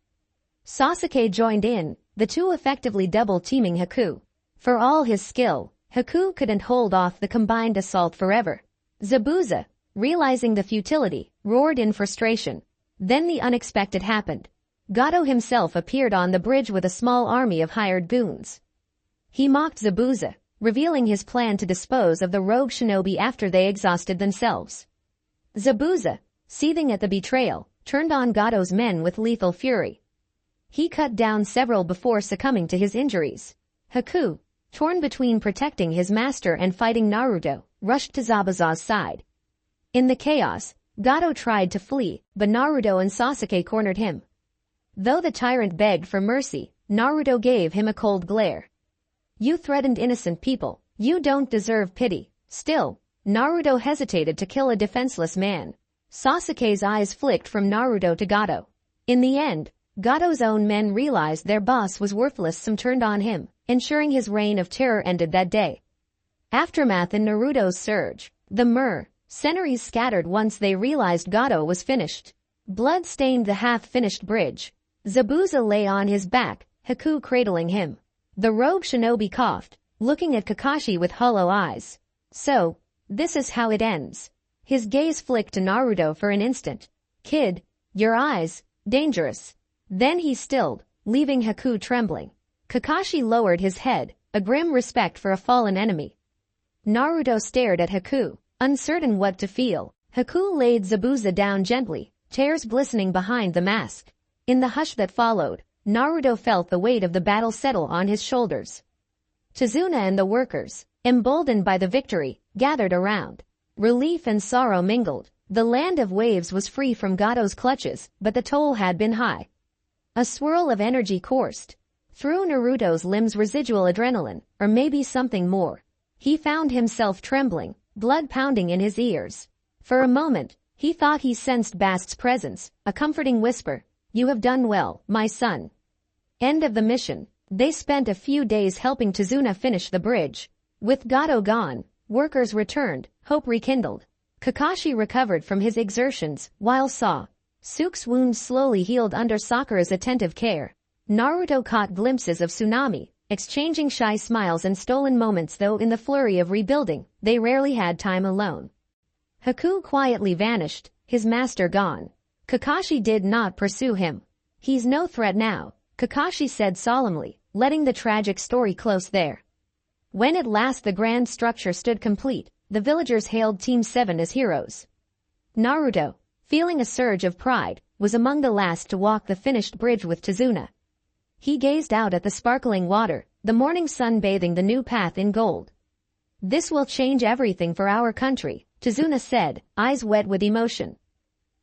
Sasuke joined in, the two effectively double-teaming Haku. For all his skill, Haku couldn't hold off the combined assault forever. Zabuza, realizing the futility, roared in frustration. Then the unexpected happened. Gato himself appeared on the bridge with a small army of hired goons. He mocked Zabuza, revealing his plan to dispose of the rogue shinobi after they exhausted themselves. Zabuza, seething at the betrayal, turned on Gato's men with lethal fury. He cut down several before succumbing to his injuries. Haku, torn between protecting his master and fighting Naruto, rushed to Zabuza's side. In the chaos, Gato tried to flee, but Naruto and Sasuke cornered him. Though the tyrant begged for mercy, Naruto gave him a cold glare. You threatened innocent people. You don't deserve pity. Still, Naruto hesitated to kill a defenseless man. Sasuke's eyes flicked from Naruto to Gato. In the end, Gato's own men realized their boss was worthless. Some turned on him, ensuring his reign of terror ended that day. Aftermath in Naruto's surge. The mercenaries scattered once they realized Gato was finished. Blood stained the half-finished bridge. Zabuza lay on his back, Haku cradling him. The rogue shinobi coughed, looking at Kakashi with hollow eyes. So, this is how it ends. His gaze flicked to Naruto for an instant. Kid, your eyes, dangerous. Then he stilled, leaving Haku trembling. Kakashi lowered his head, a grim respect for a fallen enemy. Naruto stared at Haku, uncertain what to feel. Haku laid Zabuza down gently, tears glistening behind the mask. In the hush that followed, Naruto felt the weight of the battle settle on his shoulders. Tazuna and the workers, emboldened by the victory, gathered around. Relief and sorrow mingled. The land of waves was free from Gato's clutches, but the toll had been high. A swirl of energy coursed through Naruto's limbs, residual adrenaline, or maybe something more. He found himself trembling, blood pounding in his ears. For a moment, he thought he sensed Bast's presence, a comforting whisper. You have done well, my son. End of the mission. They spent a few days helping Tazuna finish the bridge. With Gato gone, workers returned, hope rekindled. Kakashi recovered from his exertions, while Sasuke's wounds slowly healed under Sakura's attentive care. Naruto caught glimpses of Tsunami, exchanging shy smiles and stolen moments, though in the flurry of rebuilding, they rarely had time alone. Haku quietly vanished, his master gone. Kakashi did not pursue him. He's no threat now, Kakashi said solemnly, letting the tragic story close there. When at last the grand structure stood complete, the villagers hailed Team 7 as heroes. Naruto, feeling a surge of pride, was among the last to walk the finished bridge with Tazuna. He gazed out at the sparkling water, the morning sun bathing the new path in gold. This will change everything for our country, Tazuna said, eyes wet with emotion.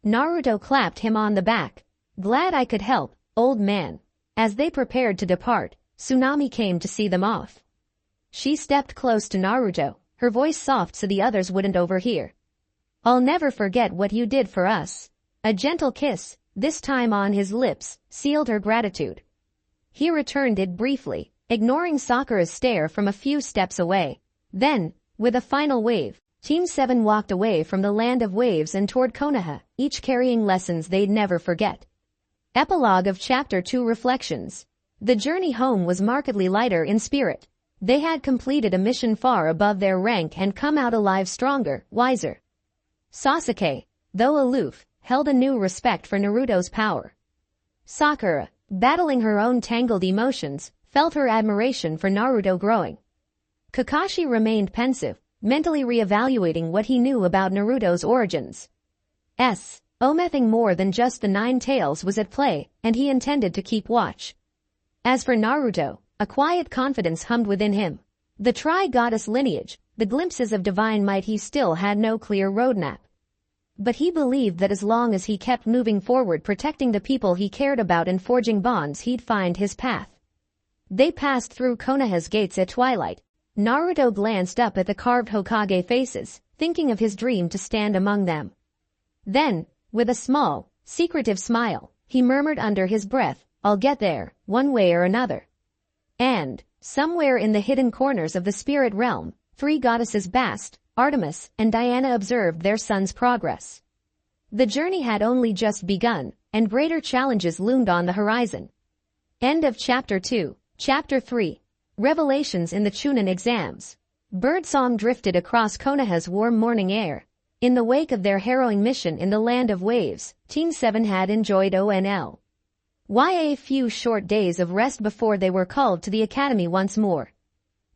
Naruto clapped him on the back. Glad I could help, old man. As they prepared to depart, Tsunami came to see them off. She stepped close to Naruto, her voice soft so the others wouldn't overhear. I'll never forget what you did for us. A gentle kiss, this time on his lips, sealed her gratitude. He returned it briefly, ignoring Sakura's stare from a few steps away. Then, with a final wave, Team 7 walked away from the land of waves and toward Konoha, each carrying lessons they'd never forget. Epilogue of Chapter 2 Reflections. The journey home was markedly lighter in spirit. They had completed a mission far above their rank and come out alive stronger, wiser. Sasuke, though aloof, held a new respect for Naruto's power. Sakura, battling her own tangled emotions, felt her admiration for Naruto growing. Kakashi remained pensive, mentally reevaluating what he knew about Naruto's origins. Nothing more than just the 9 tails was at play, and he intended to keep watch. As for Naruto, a quiet confidence hummed within him. The tri-goddess lineage, the glimpses of divine might, he still had no clear roadmap. But he believed that as long as he kept moving forward, protecting the people he cared about and forging bonds, he'd find his path. They passed through Konoha's gates at twilight. Naruto glanced up at the carved Hokage faces, thinking of his dream to stand among them. Then, with a small, secretive smile, he murmured under his breath, I'll get there, one way or another. And, somewhere in the hidden corners of the spirit realm, 3 goddesses Bast, Artemis, and Diana observed their son's progress. The journey had only just begun, and greater challenges loomed on the horizon. End of Chapter 2. Chapter 3. Revelations in the Chunin exams. Birdsong drifted across Konoha's warm morning air. In the wake of their harrowing mission in the land of waves, Team 7 had enjoyed a few short days of rest before they were called to the academy once more.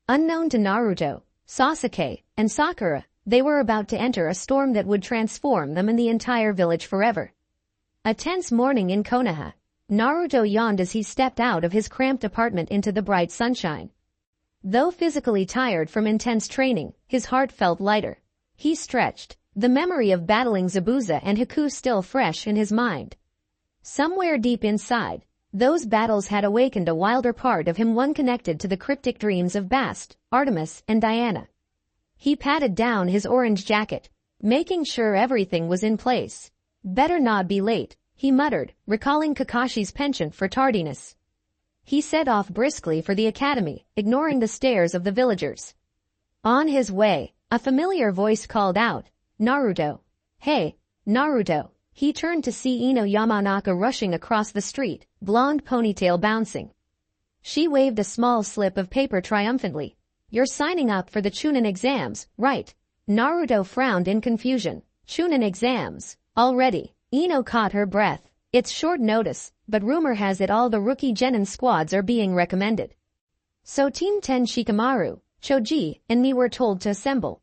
Unknown to Naruto, Sasuke, and Sakura, they were about to enter a storm that would transform them and the entire village forever. A tense morning in Konoha. Naruto yawned as he stepped out of his cramped apartment into the bright sunshine. Though physically tired from intense training, his heart felt lighter. He stretched, the memory of battling Zabuza and Haku still fresh in his mind. Somewhere deep inside, those battles had awakened a wilder part of him, one connected to the cryptic dreams of Bast, Artemis, and Diana. He patted down his orange jacket, making sure everything was in place. Better not be late, he muttered, recalling Kakashi's penchant for tardiness. He set off briskly for the academy, ignoring the stares of the villagers. On his way, a familiar voice called out, "Naruto." "Hey, Naruto." He turned to see Ino Yamanaka rushing across the street, blonde ponytail bouncing. She waved a small slip of paper triumphantly. "You're signing up for the Chunin exams, right?" Naruto frowned in confusion. "Chunin exams? Already?" Ino caught her breath. "It's short notice, but rumor has it all the rookie genin squads are being recommended. So Team 10 Shikamaru, Choji, and me were told to assemble.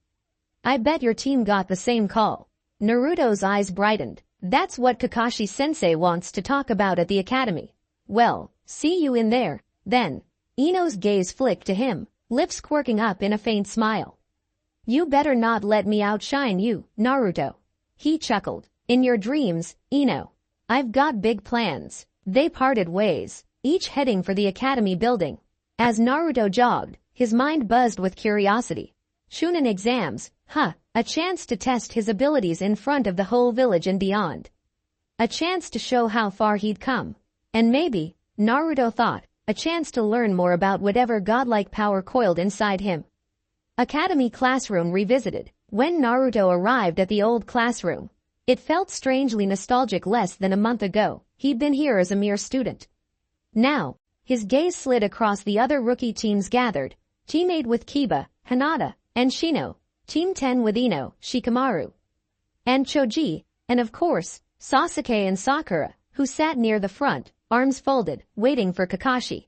I bet your team got the same call." Naruto's eyes brightened. "That's what Kakashi-sensei wants to talk about at the academy. Well, see you in there, then." Ino's gaze flicked to him, lips quirking up in a faint smile. "You better not let me outshine you, Naruto." He chuckled. "In your dreams, Ino. I've got big plans." They parted ways, each heading for the academy building. As Naruto jogged, his mind buzzed with curiosity. Chunin exams, a chance to test his abilities in front of the whole village and beyond. A chance to show how far he'd come. And maybe, Naruto thought, a chance to learn more about whatever godlike power coiled inside him. Academy classroom revisited. When Naruto arrived at the old classroom, it felt strangely nostalgic. Less than a month ago, he'd been here as a mere student. Now, his gaze slid across the other rookie teams gathered, teammate with Kiba, Hinata, and Shino, Team 10 with Ino, Shikamaru, and Choji, and of course, Sasuke and Sakura, who sat near the front, arms folded, waiting for Kakashi.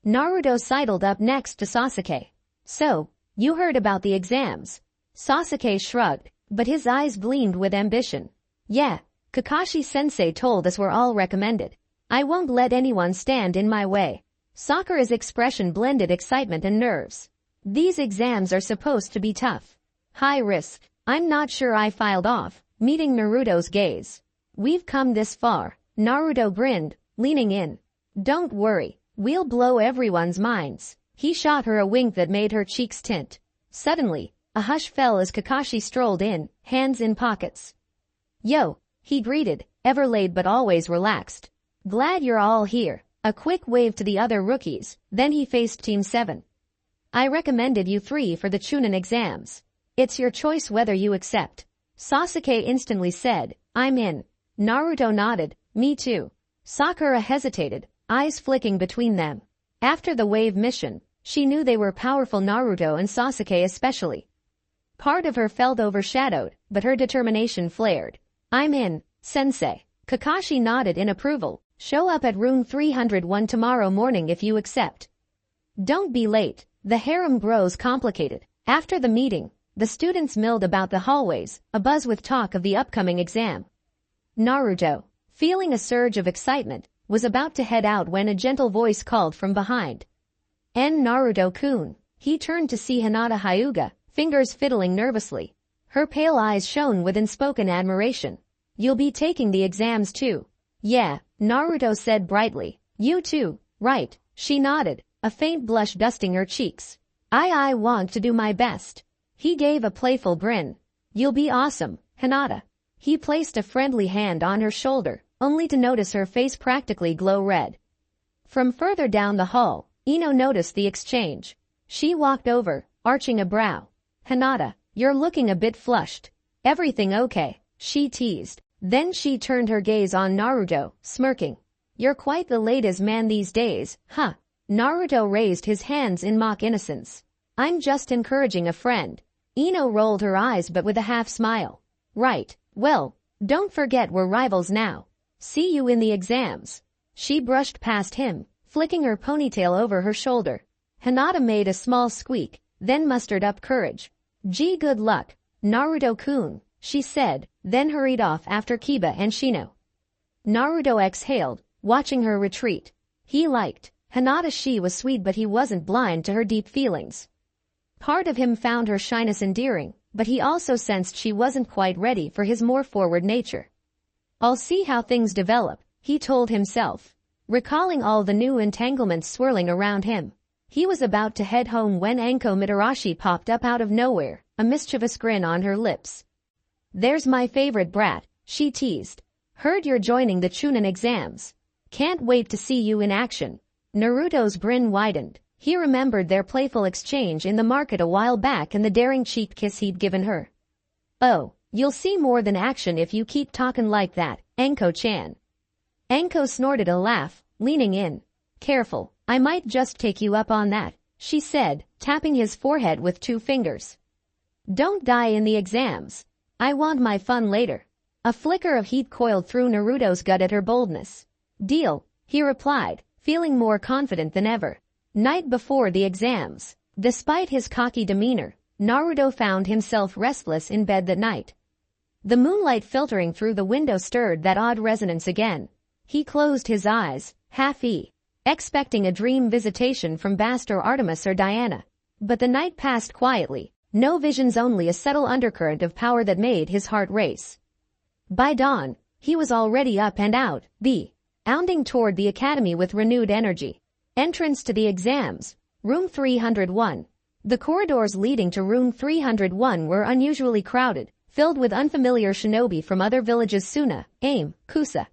Naruto sidled up next to Sasuke. "So, you heard about the exams?" Sasuke shrugged, but his eyes gleamed with ambition. "Yeah, Kakashi-sensei told us we're all recommended. I won't let anyone stand in my way." Sakura's expression blended excitement and nerves. "These exams are supposed to be tough. High risk. I'm not sure I filed off," meeting Naruto's gaze. "We've come this far," Naruto grinned, leaning in. "Don't worry, we'll blow everyone's minds." He shot her a wink that made her cheeks tint. Suddenly, a hush fell as Kakashi strolled in, hands in pockets. "Yo," he greeted, ever late but always relaxed. "Glad you're all here." A quick wave to the other rookies, then he faced Team 7. "I recommended you three for the Chunin exams. It's your choice whether you accept." Sasuke instantly said, "I'm in." Naruto nodded, "Me too." Sakura hesitated, eyes flicking between them. After the wave mission, she knew they were powerful, Naruto and Sasuke especially. Part of her felt overshadowed, but her determination flared. "I'm in, sensei." Kakashi nodded in approval. "Show up at room 301 tomorrow morning if you accept. Don't be late." The harem grows complicated. After the meeting, the students milled about the hallways, abuzz with talk of the upcoming exam. Naruto, feeling a surge of excitement, was about to head out when a gentle voice called from behind. Naruto-kun." He turned to see Hinata Hyuga, fingers fiddling nervously. Her pale eyes shone with unspoken admiration. "You'll be taking the exams too?" "Yeah," Naruto said brightly. "You too, right?" She nodded, a faint blush dusting her cheeks. I want to do my best." He gave a playful grin. "You'll be awesome, Hinata." He placed a friendly hand on her shoulder, only to notice her face practically glow red. From further down the hall, Ino noticed the exchange. She walked over, arching a brow. "Hinata, you're looking a bit flushed." "Everything okay?" she teased. Then she turned her gaze on Naruto, smirking. "You're quite the ladies' man these days, huh?" Naruto raised his hands in mock innocence. "I'm just encouraging a friend." Ino rolled her eyes but with a half smile. "Right, well, don't forget we're rivals now. See you in the exams." She brushed past him, flicking her ponytail over her shoulder. Hinata made a small squeak, then mustered up courage. "Gee, good luck, Naruto-kun," she said, then hurried off after Kiba and Shino. Naruto exhaled, watching her retreat. He liked Hinata. She was sweet, but he wasn't blind to her deep feelings. Part of him found her shyness endearing, but he also sensed she wasn't quite ready for his more forward nature. "I'll see how things develop," he told himself, recalling all the new entanglements swirling around him. He was about to head home when Anko Mitarashi popped up out of nowhere, a mischievous grin on her lips. "There's my favorite brat," she teased. "Heard you're joining the Chunin exams. Can't wait to see you in action." Naruto's grin widened. He remembered their playful exchange in the market a while back and the daring cheek kiss he'd given her. "Oh, you'll see more than action if you keep talking like that, Anko-chan." Anko snorted a laugh, leaning in. "Careful, I might just take you up on that," she said, tapping his forehead with 2 fingers. "Don't die in the exams. I want my fun later." A flicker of heat coiled through Naruto's gut at her boldness. "Deal," he replied, feeling more confident than ever. Night before the exams. Despite his cocky demeanor, Naruto found himself restless in bed that night. The moonlight filtering through the window stirred that odd resonance again. He closed his eyes, expecting a dream visitation from Bast or Artemis or Diana. But the night passed quietly, no visions, only a subtle undercurrent of power that made his heart race. By dawn, he was already up and out, bounding toward the academy with renewed energy. Entrance to the exams, room 301. The corridors leading to room 301 were unusually crowded, filled with unfamiliar shinobi from other villages: Suna, Aim, Kusa.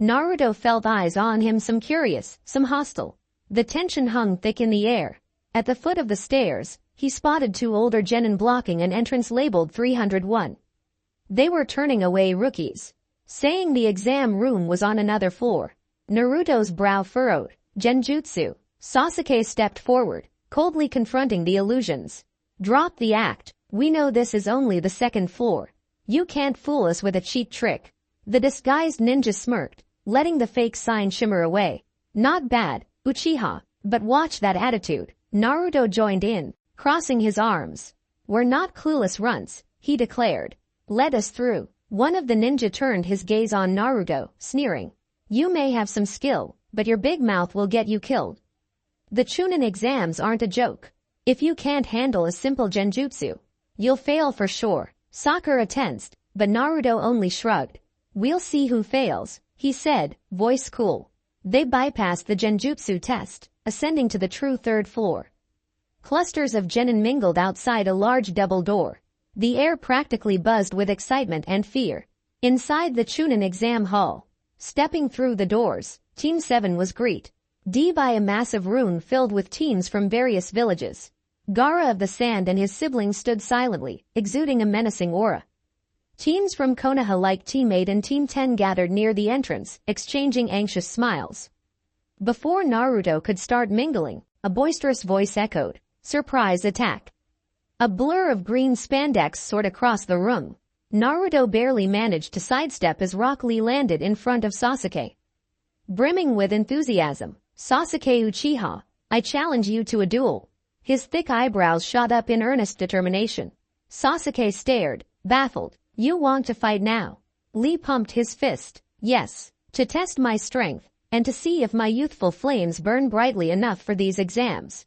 Naruto felt eyes on him, some curious, some hostile. The tension hung thick in the air. At the foot of the stairs, he spotted 2 older genin blocking an entrance labeled 301. They were turning away rookies, saying the exam room was on another floor. Naruto's brow furrowed. "Genjutsu." Sasuke stepped forward, coldly confronting the illusions. "Drop the act. We know this is only the 2nd floor. You can't fool us with a cheap trick." The disguised ninja smirked, letting the fake sign shimmer away. "Not bad, Uchiha, but watch that attitude." Naruto joined in, crossing his arms. "We're not clueless runts," he declared. "Let us through." One of the ninja turned his gaze on Naruto, sneering. "You may have some skill, but your big mouth will get you killed. The Chunin exams aren't a joke. If you can't handle a simple genjutsu, you'll fail for sure." Sakura tensed, but Naruto only shrugged. "We'll see who fails," he said, voice cool. They bypassed the genjutsu test, ascending to the true 3rd floor. Clusters of genin mingled outside a large double door. The air practically buzzed with excitement and fear. Inside the Chunin exam hall, stepping through the doors, Team 7 was greeted by a massive room filled with teens from various villages. Gaara of the Sand and his siblings stood silently, exuding a menacing aura. Teens from Konoha like Team 8 and Team 10 gathered near the entrance, exchanging anxious smiles. Before Naruto could start mingling, a boisterous voice echoed, "Surprise attack." A blur of green spandex soared across the room. Naruto barely managed to sidestep as Rock Lee landed in front of Sasuke. Brimming with enthusiasm, "Sasuke Uchiha, I challenge you to a duel." His thick eyebrows shot up in earnest determination. Sasuke stared, baffled. "You want to fight now?" Lee pumped his fist. "Yes, to test my strength, and to see if my youthful flames burn brightly enough for these exams."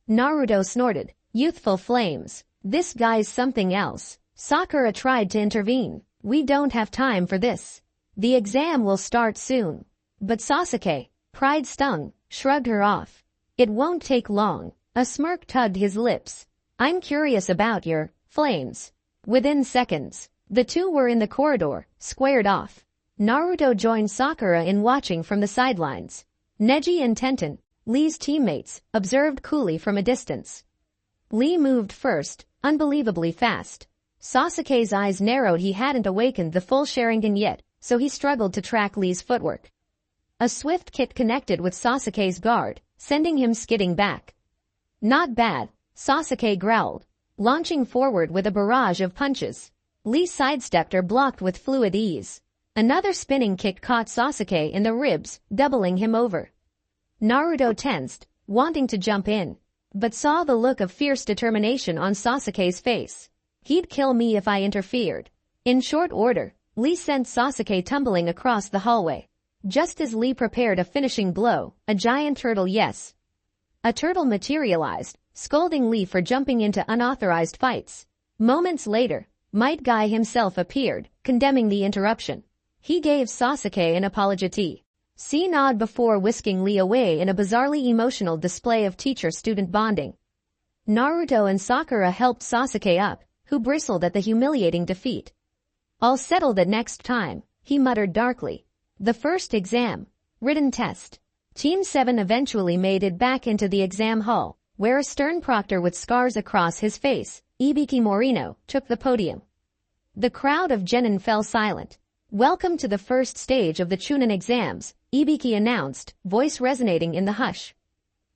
Naruto snorted. "Youthful flames? This guy's something else." Sakura tried to intervene. "We don't have time for this. The exam will start soon." But Sasuke, pride stung, shrugged her off. "It won't take long." A smirk tugged his lips. "I'm curious about your flames." Within seconds, the two were in the corridor, squared off. Naruto joined Sakura in watching from the sidelines. Neji and Tenten, Lee's teammates, observed coolly from a distance. Lee moved first, unbelievably fast. Sasuke's eyes narrowed. He hadn't awakened the full Sharingan yet, so he struggled to track Lee's footwork. A swift kick connected with Sasuke's guard, sending him skidding back. "Not bad," Sasuke growled, launching forward with a barrage of punches. Lee sidestepped or blocked with fluid ease. Another spinning kick caught Sasuke in the ribs, doubling him over. Naruto tensed, wanting to jump in, but saw the look of fierce determination on Sasuke's face. He'd kill me if I interfered. In short order, Lee sent Sasuke tumbling across the hallway. Just as Lee prepared a finishing blow, a giant turtle a turtle materialized, scolding Lee for jumping into unauthorized fights. Moments later, Might Guy himself appeared, condemning the interruption. He gave Sasuke an apology. See nod before whisking Lee away in a bizarrely emotional display of teacher-student bonding. Naruto and Sakura helped Sasuke up, who bristled at the humiliating defeat. All settled at next time, he muttered darkly. The first exam. Written test. Team 7 eventually made it back into the exam hall, where a stern proctor with scars across his face, Ibiki Morino, took the podium. The crowd of genin fell silent. Welcome to the first stage of the Chunin exams, Ibiki announced, voice resonating in the hush.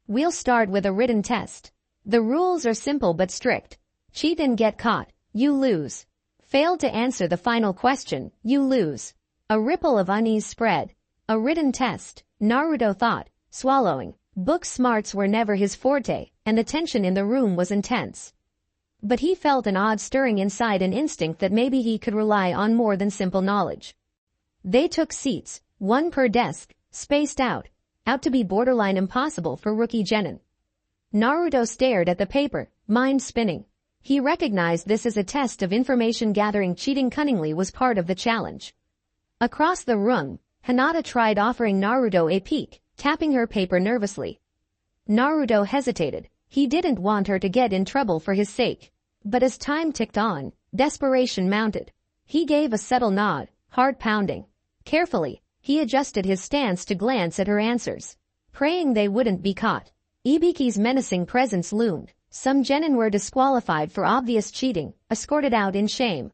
We'll start with a written test. The rules are simple but strict. Cheat and get caught, you lose. Fail to answer the final question, you lose. A ripple of unease spread. A written test, Naruto thought, swallowing. Book smarts were never his forte, and the tension in the room was intense. But he felt an odd stirring inside, an instinct that maybe he could rely on more than simple knowledge. They took seats, one per desk, spaced out to be borderline impossible for rookie genin. Naruto stared at the paper, mind spinning. He recognized this as a test of information gathering. Cheating cunningly was part of the challenge. Across the room, Hinata tried offering Naruto a peek, tapping her paper nervously. Naruto hesitated. He didn't want her to get in trouble for his sake. But as time ticked on, desperation mounted. He gave a subtle nod, heart pounding. Carefully, he adjusted his stance to glance at her answers, praying they wouldn't be caught. Ibiki's menacing presence loomed. Some genin were disqualified for obvious cheating, escorted out in shame.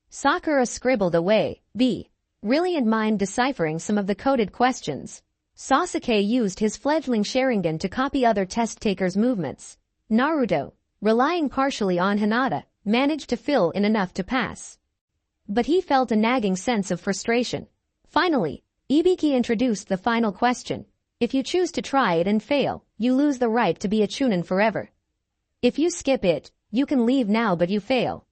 Sakura scribbled away, brilliant mind deciphering some of the coded questions. Sasuke used his fledgling Sharingan to copy other test-takers' movements. Naruto, relying partially on Hinata, managed to fill in enough to pass. But he felt a nagging sense of frustration. Finally, Ibiki introduced the final question. If you choose to try it and fail, you lose the right to be a Chunin forever. If you skip it, you can leave now, but you fail.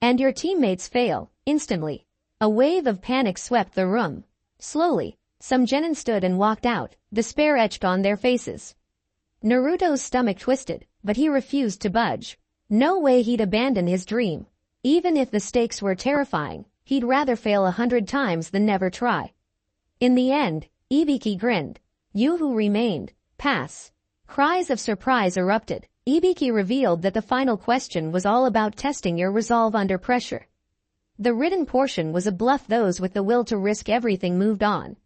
And your teammates fail, instantly. A wave of panic swept the room. Slowly, some genin stood and walked out, despair etched on their faces. Naruto's stomach twisted, but he refused to budge. No way he'd abandon his dream. Even if the stakes were terrifying, he'd rather fail 100 times than never try. In the end, Ibiki grinned. You who remained, pass. Cries of surprise erupted. Ibiki revealed that the final question was all about testing your resolve under pressure. The written portion was a bluff. Those with the will to risk everything moved on.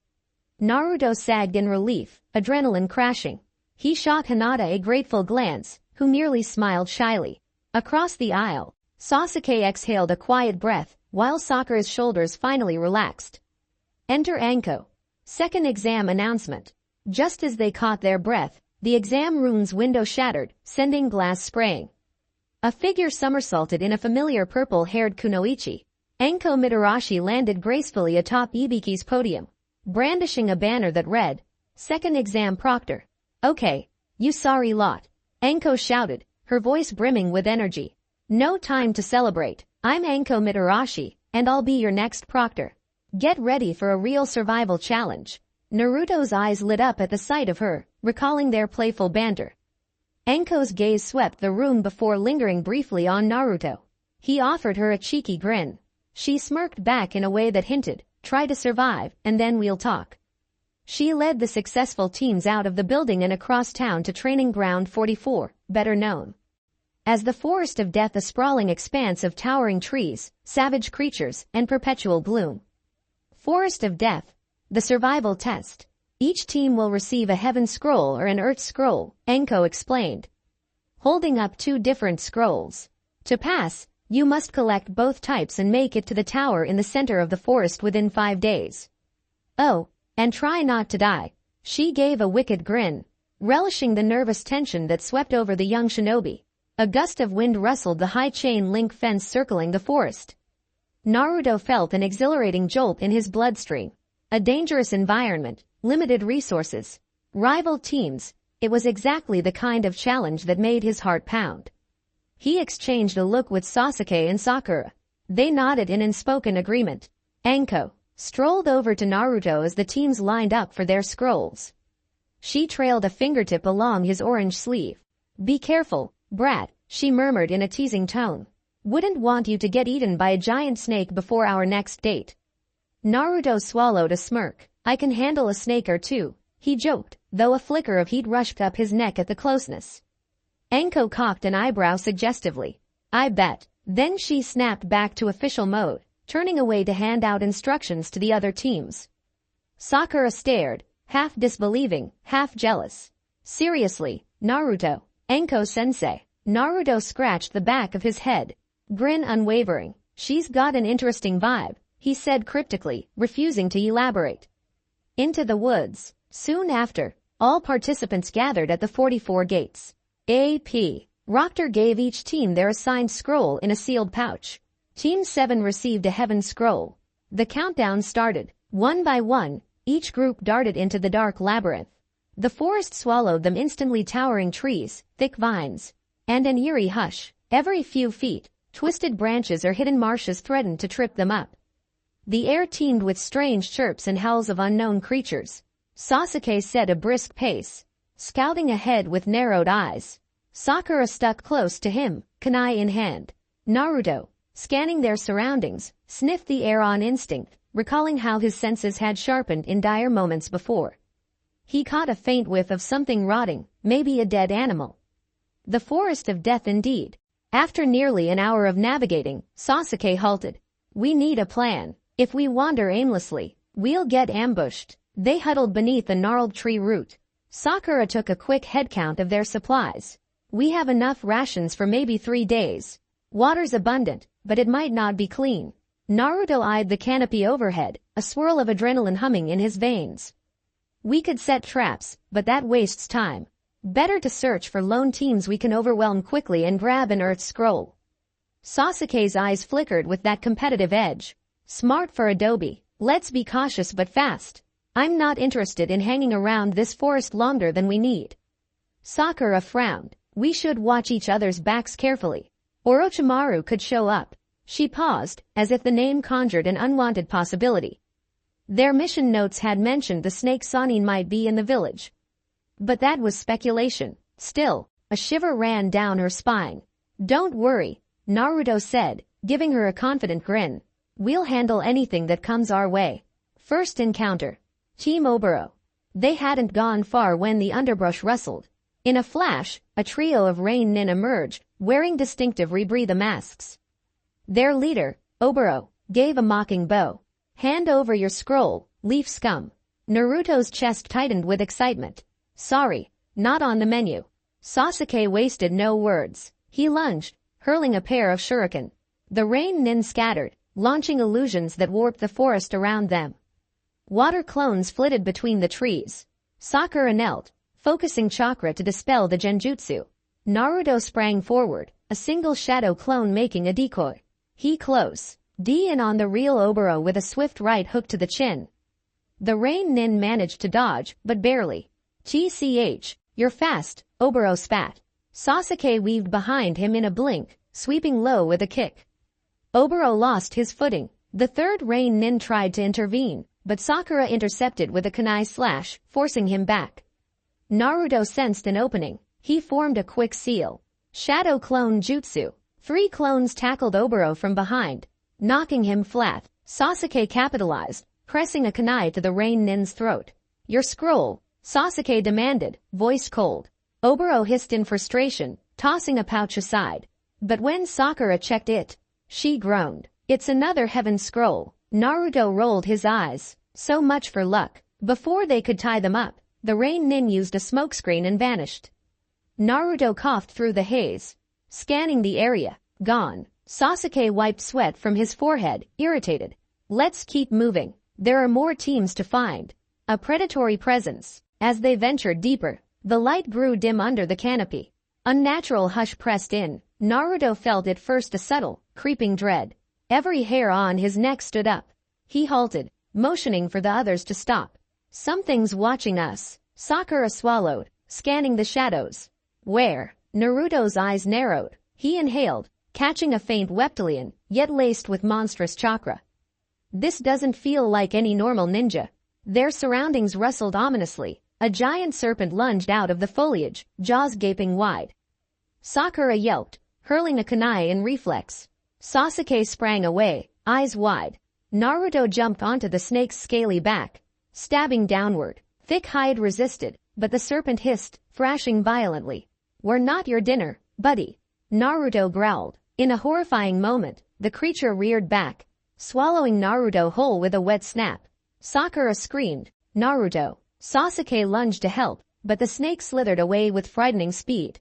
Naruto sagged in relief, adrenaline crashing. He shot Hinata a grateful glance, who merely smiled shyly. Across the aisle, Sasuke exhaled a quiet breath, while Sakura's shoulders finally relaxed. Enter Anko. Second exam announcement. Just as they caught their breath, the exam room's window shattered, sending glass spraying. A figure somersaulted in a familiar purple-haired kunoichi. Anko Mitarashi landed gracefully atop Ibiki's podium, brandishing a banner that read, Second Exam Proctor. Okay, you sorry lot. Anko shouted, her voice brimming with energy. No time to celebrate. I'm Anko Mitarashi, and I'll be your next proctor. Get ready for a real survival challenge. Naruto's eyes lit up at the sight of her, recalling their playful banter. Anko's gaze swept the room before lingering briefly on Naruto. He offered her a cheeky grin. She smirked back in a way that hinted, try to survive, and then we'll talk. She led the successful teams out of the building and across town to Training Ground 44, better known as the Forest of Death, a sprawling expanse of towering trees, savage creatures, and perpetual bloom. Forest of Death. The survival test. Each team will receive a Heaven Scroll or an Earth Scroll, Anko explained, holding up 2 different scrolls. To pass, you must collect both types and make it to the tower in the center of the forest within 5 days. Oh, and try not to die. She gave a wicked grin, relishing the nervous tension that swept over the young shinobi. A gust of wind rustled the high chain link fence circling the forest. Naruto felt an exhilarating jolt in his bloodstream. A dangerous environment, limited resources, rival teams. It was exactly the kind of challenge that made his heart pound. He exchanged a look with Sasuke and Sakura. They nodded in unspoken agreement. Anko strolled over to Naruto as the teams lined up for their scrolls. She trailed a fingertip along his orange sleeve. Be careful, brat, she murmured in a teasing tone. Wouldn't want you to get eaten by a giant snake before our next date. Naruto swallowed a smirk. I can handle a snake or two, he joked, though a flicker of heat rushed up his neck at the closeness. Anko cocked an eyebrow suggestively. I bet. Then she snapped back to official mode, turning away to hand out instructions to the other teams. Sakura stared, half disbelieving, half jealous. Seriously, Naruto, Anko-sensei. Naruto scratched the back of his head. Grin unwavering. She's got an interesting vibe, he said cryptically, refusing to elaborate. Into the woods. Soon after, all participants gathered at the 44 gates. A.P. Proctor gave each team their assigned scroll in a sealed pouch. Team 7 received a heaven scroll. The countdown started. One by one, each group darted into the dark labyrinth. The forest swallowed them instantly. Towering trees, thick vines, and an eerie hush. Every few feet, twisted branches or hidden marshes threatened to trip them up. The air teemed with strange chirps and howls of unknown creatures. Sasuke set a brisk pace, scouting ahead with narrowed eyes. Sakura stuck close to him, kunai in hand. Naruto, scanning their surroundings, sniffed the air on instinct, recalling how his senses had sharpened in dire moments before. He caught a faint whiff of something rotting, maybe a dead animal. The forest of death indeed. After nearly an hour of navigating, Sasuke halted. We need a plan. If we wander aimlessly, we'll get ambushed. They huddled beneath a gnarled tree root. Sakura took a quick head count of their supplies. We have enough rations for maybe 3 days. Water's abundant, but it might not be clean. Naruto eyed the canopy overhead, a swirl of adrenaline humming in his veins. We could set traps, but that wastes time. Better to search for lone teams we can overwhelm quickly and grab an earth scroll. Sasuke's eyes flickered with that competitive edge. Smart for Adobe. Let's be cautious but fast. I'm not interested in hanging around this forest longer than we need. Sakura frowned. We should watch each other's backs carefully. Orochimaru could show up. She paused, as if the name conjured an unwanted possibility. Their mission notes had mentioned the snake Sannin might be in the village. But that was speculation. Still, a shiver ran down her spine. Don't worry, Naruto said, giving her a confident grin. We'll handle anything that comes our way. First encounter. Team Oboro. They hadn't gone far when the underbrush rustled. In a flash, a trio of rain nin emerged, wearing distinctive rebreathe masks. Their leader, Oboro, gave a mocking bow. Hand over your scroll, leaf scum. Naruto's chest tightened with excitement. Sorry, not on the menu. Sasuke wasted no words. He lunged, hurling a pair of shuriken. The rain nin scattered, launching illusions that warped the forest around them. Water clones flitted between the trees. Sakura knelt, focusing chakra to dispel the genjutsu. Naruto sprang forward, a single shadow clone making a decoy. He close, D in on the real Oboro with a swift right hook to the chin. The rain nin managed to dodge, but barely. TCH, you're fast, Oboro spat. Sasuke weaved behind him in a blink, sweeping low with a kick. Oboro lost his footing. The third rain nin tried to intervene, but Sakura intercepted with a kunai slash, forcing him back. Naruto sensed an opening. He formed a quick seal. Shadow clone jutsu. 3 clones tackled Oboro from behind, knocking him flat. Sasuke capitalized, pressing a kunai to the rain nin's throat. Your scroll, Sasuke demanded, voice cold. Oboro hissed in frustration, tossing a pouch aside. But when Sakura checked it, she groaned. It's another heaven scroll. Naruto rolled his eyes. So much for luck. Before they could tie them up, the rain nin used a smokescreen and vanished. Naruto coughed through the haze, scanning the area. Gone. Sasuke wiped sweat from his forehead, irritated. Let's keep moving. There are more teams to find. A predatory presence. As they ventured deeper, the light grew dim under the canopy. Unnatural hush pressed in. Naruto felt at first a subtle, creeping dread. Every hair on his neck stood up. He halted, motioning for the others to stop. Something's watching us. Sakura swallowed, scanning the shadows. Where? Naruto's eyes narrowed. He inhaled, catching a faint reptilian, yet laced with monstrous chakra. This doesn't feel like any normal ninja. Their surroundings rustled ominously. A giant serpent lunged out of the foliage, jaws gaping wide. Sakura yelped, hurling a kunai in reflex. Sasuke sprang away, eyes wide. Naruto jumped onto the snake's scaly back, stabbing downward. Thick hide resisted, but the serpent hissed, thrashing violently. "We're not your dinner, buddy," Naruto growled. In a horrifying moment, the creature reared back, swallowing Naruto whole with a wet snap. Sakura screamed, "Naruto!" Sasuke lunged to help, but the snake slithered away with frightening speed.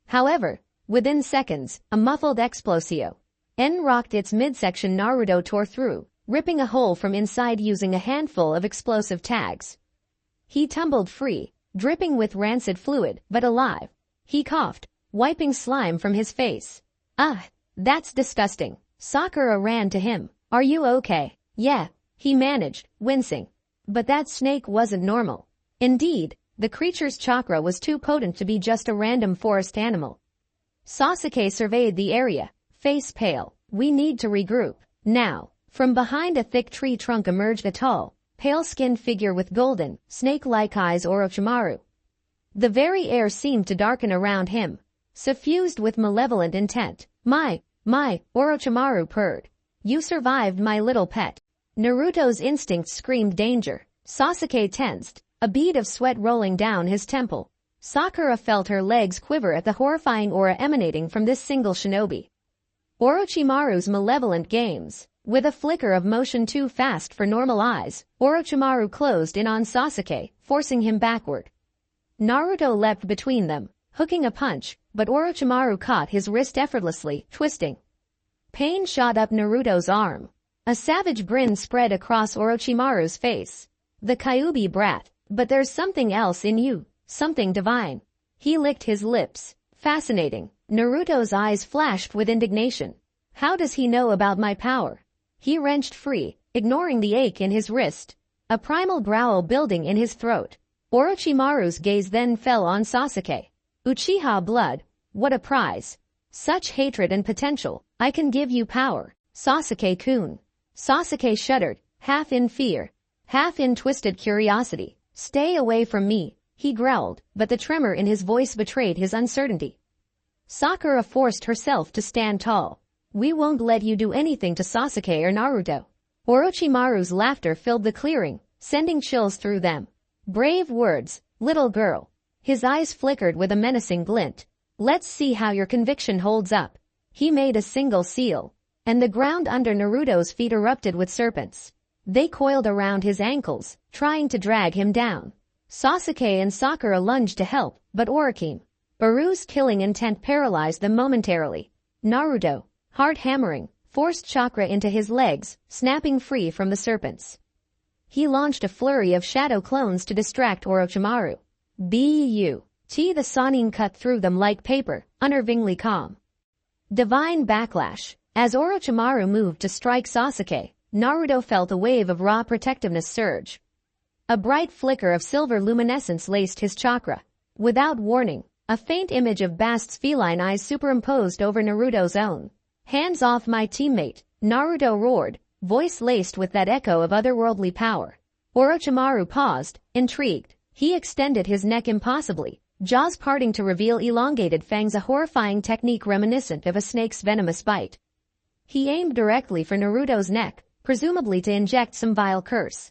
However, within seconds, a muffled explosio rocked its midsection. Naruto tore through, ripping a hole from inside using a handful of explosive tags. He tumbled free, dripping with rancid fluid, but alive. He coughed, wiping slime from his face. "Ah, that's disgusting." Sakura ran to him. "Are you okay?" "Yeah," he managed, wincing. But that snake wasn't normal. Indeed, the creature's chakra was too potent to be just a random forest animal. Sasuke surveyed the area, face pale. "We need to regroup now." From behind a thick tree trunk emerged a tall, pale-skinned figure with golden, snake-like eyes. Orochimaru. The very air seemed to darken around him, suffused with malevolent intent. My, Orochimaru purred. "You survived, my little pet." Naruto's instinct screamed danger. Sasuke tensed, a bead of sweat rolling down his temple. Sakura felt her legs quiver at the horrifying aura emanating from this single shinobi. Orochimaru's malevolent games. With a flicker of motion too fast for normal eyes, Orochimaru closed in on Sasuke, forcing him backward. Naruto leapt between them, hooking a punch, but Orochimaru caught his wrist effortlessly, twisting. Pain shot up Naruto's arm. A savage grin spread across Orochimaru's face. "The Kyuubi brat, but there's something else in you, something divine." He licked his lips. "Fascinating." Naruto's eyes flashed with indignation. "How does he know about my power?" He wrenched free, ignoring the ache in his wrist, a primal growl building in his throat. Orochimaru's gaze then fell on Sasuke. "Uchiha blood, what a prize. Such hatred and potential. I can give you power, Sasuke-kun." Sasuke shuddered, half in fear, half in twisted curiosity. "Stay away from me," he growled, but the tremor in his voice betrayed his uncertainty. Sakura forced herself to stand tall. "We won't let you do anything to Sasuke or Naruto." Orochimaru's laughter filled the clearing, sending chills through them. "Brave words, little girl." His eyes flickered with a menacing glint. "Let's see how your conviction holds up." He made a single seal, and the ground under Naruto's feet erupted with serpents. They coiled around his ankles, trying to drag him down. Sasuke and Sakura lunged to help, but Orochimaru's killing intent paralyzed them momentarily. Naruto, heart hammering, forced chakra into his legs, snapping free from the serpents. He launched a flurry of shadow clones to distract Orochimaru. The Sannin cut through them like paper, unnervingly calm. Divine backlash. As Orochimaru moved to strike Sasuke, Naruto felt a wave of raw protectiveness surge. A bright flicker of silver luminescence laced his chakra. Without warning, a faint image of Bast's feline eyes superimposed over Naruto's own. "Hands off my teammate," Naruto roared, voice laced with that echo of otherworldly power. Orochimaru paused, intrigued. He extended his neck impossibly, jaws parting to reveal elongated fangs, a horrifying technique reminiscent of a snake's venomous bite. He aimed directly for Naruto's neck, presumably to inject some vile curse.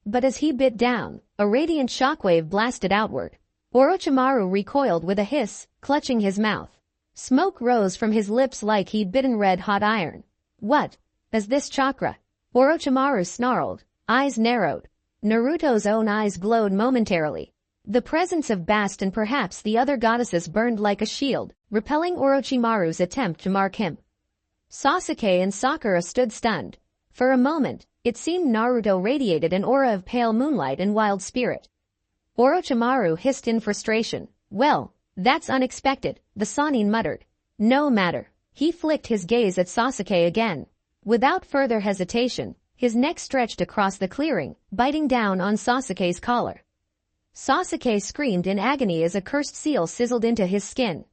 But as he bit down, a radiant shockwave blasted outward. Orochimaru recoiled with a hiss, clutching his mouth. Smoke rose from his lips like he'd bitten red-hot iron. "What is this chakra?" Orochimaru snarled, eyes narrowed. Naruto's own eyes glowed momentarily. The presence of Bast and perhaps the other goddesses burned like a shield, repelling Orochimaru's attempt to mark him. Sasuke and Sakura stood stunned. For a moment, it seemed Naruto radiated an aura of pale moonlight and wild spirit. Orochimaru hissed in frustration. "Well, that's unexpected," the Sannin muttered. "No matter." He flicked his gaze at Sasuke again. Without further hesitation, his neck stretched across the clearing, biting down on Sasuke's collar. Sasuke screamed in agony as a cursed seal sizzled into his skin.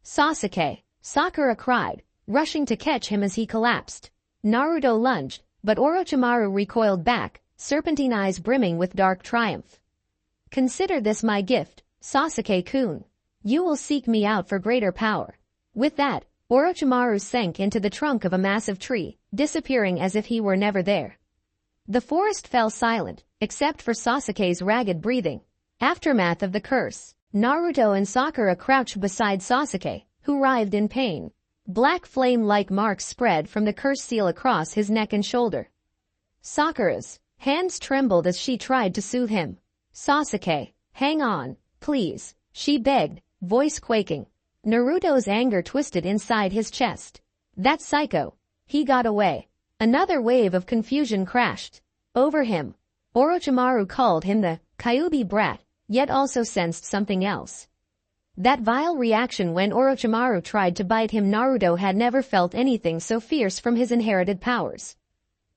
"Sasuke!" Sakura cried, rushing to catch him as he collapsed. Naruto lunged, but Orochimaru recoiled back, serpentine eyes brimming with dark triumph. "Consider this my gift, Sasuke-kun. You will seek me out for greater power." With that, Orochimaru sank into the trunk of a massive tree, disappearing as if he were never there. The forest fell silent, except for Sasuke's ragged breathing. Aftermath of the curse. Naruto and Sakura crouched beside Sasuke, who writhed in pain. Black flame-like marks spread from the curse seal across his neck and shoulder. Sakura's hands trembled as she tried to soothe him. Sasuke, hang on, please, she begged, voice quaking. Naruto's anger twisted inside his chest. That psycho. He got away. Another wave of confusion crashed over him. Orochimaru called him the Kyuubi brat, yet also sensed something else. That vile reaction when Orochimaru tried to bite him. Naruto had never felt anything so fierce from his inherited powers.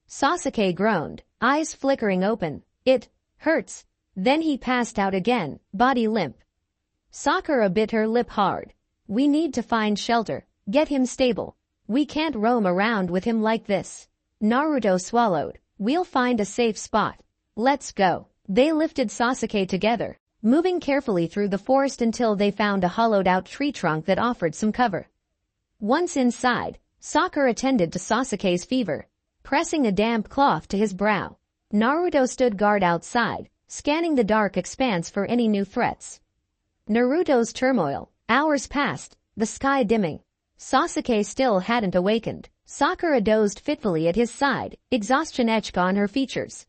Sasuke groaned, eyes flickering open. It hurts. Then he passed out again, body limp. Sakura bit her lip hard. We need to find shelter, get him stable. We can't roam around with him like this. Naruto swallowed. We'll find a safe spot. Let's go. They lifted Sasuke together, moving carefully through the forest until they found a hollowed-out tree trunk that offered some cover. Once inside, Sakura attended to Sasuke's fever, pressing a damp cloth to his brow. Naruto stood guard outside, scanning the dark expanse for any new threats. Naruto's turmoil. Hours passed, the sky dimming. Sasuke still hadn't awakened. Sakura dozed fitfully at his side, exhaustion etched on her features.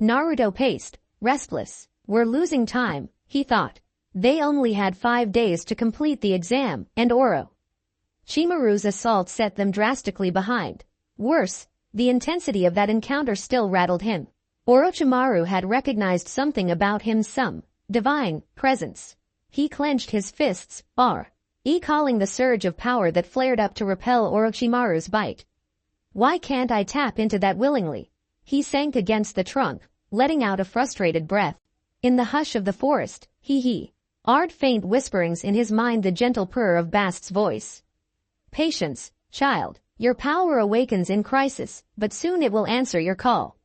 Naruto paced, restless. We're losing time, he thought. They only had 5 days to complete the exam, and Orochimaru's assault set them drastically behind. Worse, the intensity of that encounter still rattled him. Orochimaru had recognized something about him, some divine presence. He clenched his fists, recalling the surge of power that flared up to repel Orochimaru's bite. Why can't I tap into that willingly? He sank against the trunk, letting out a frustrated breath. In the hush of the forest, he heard faint whisperings in his mind, the gentle purr of Bast's voice. Patience, child. Your power awakens in crisis, but soon it will answer your call.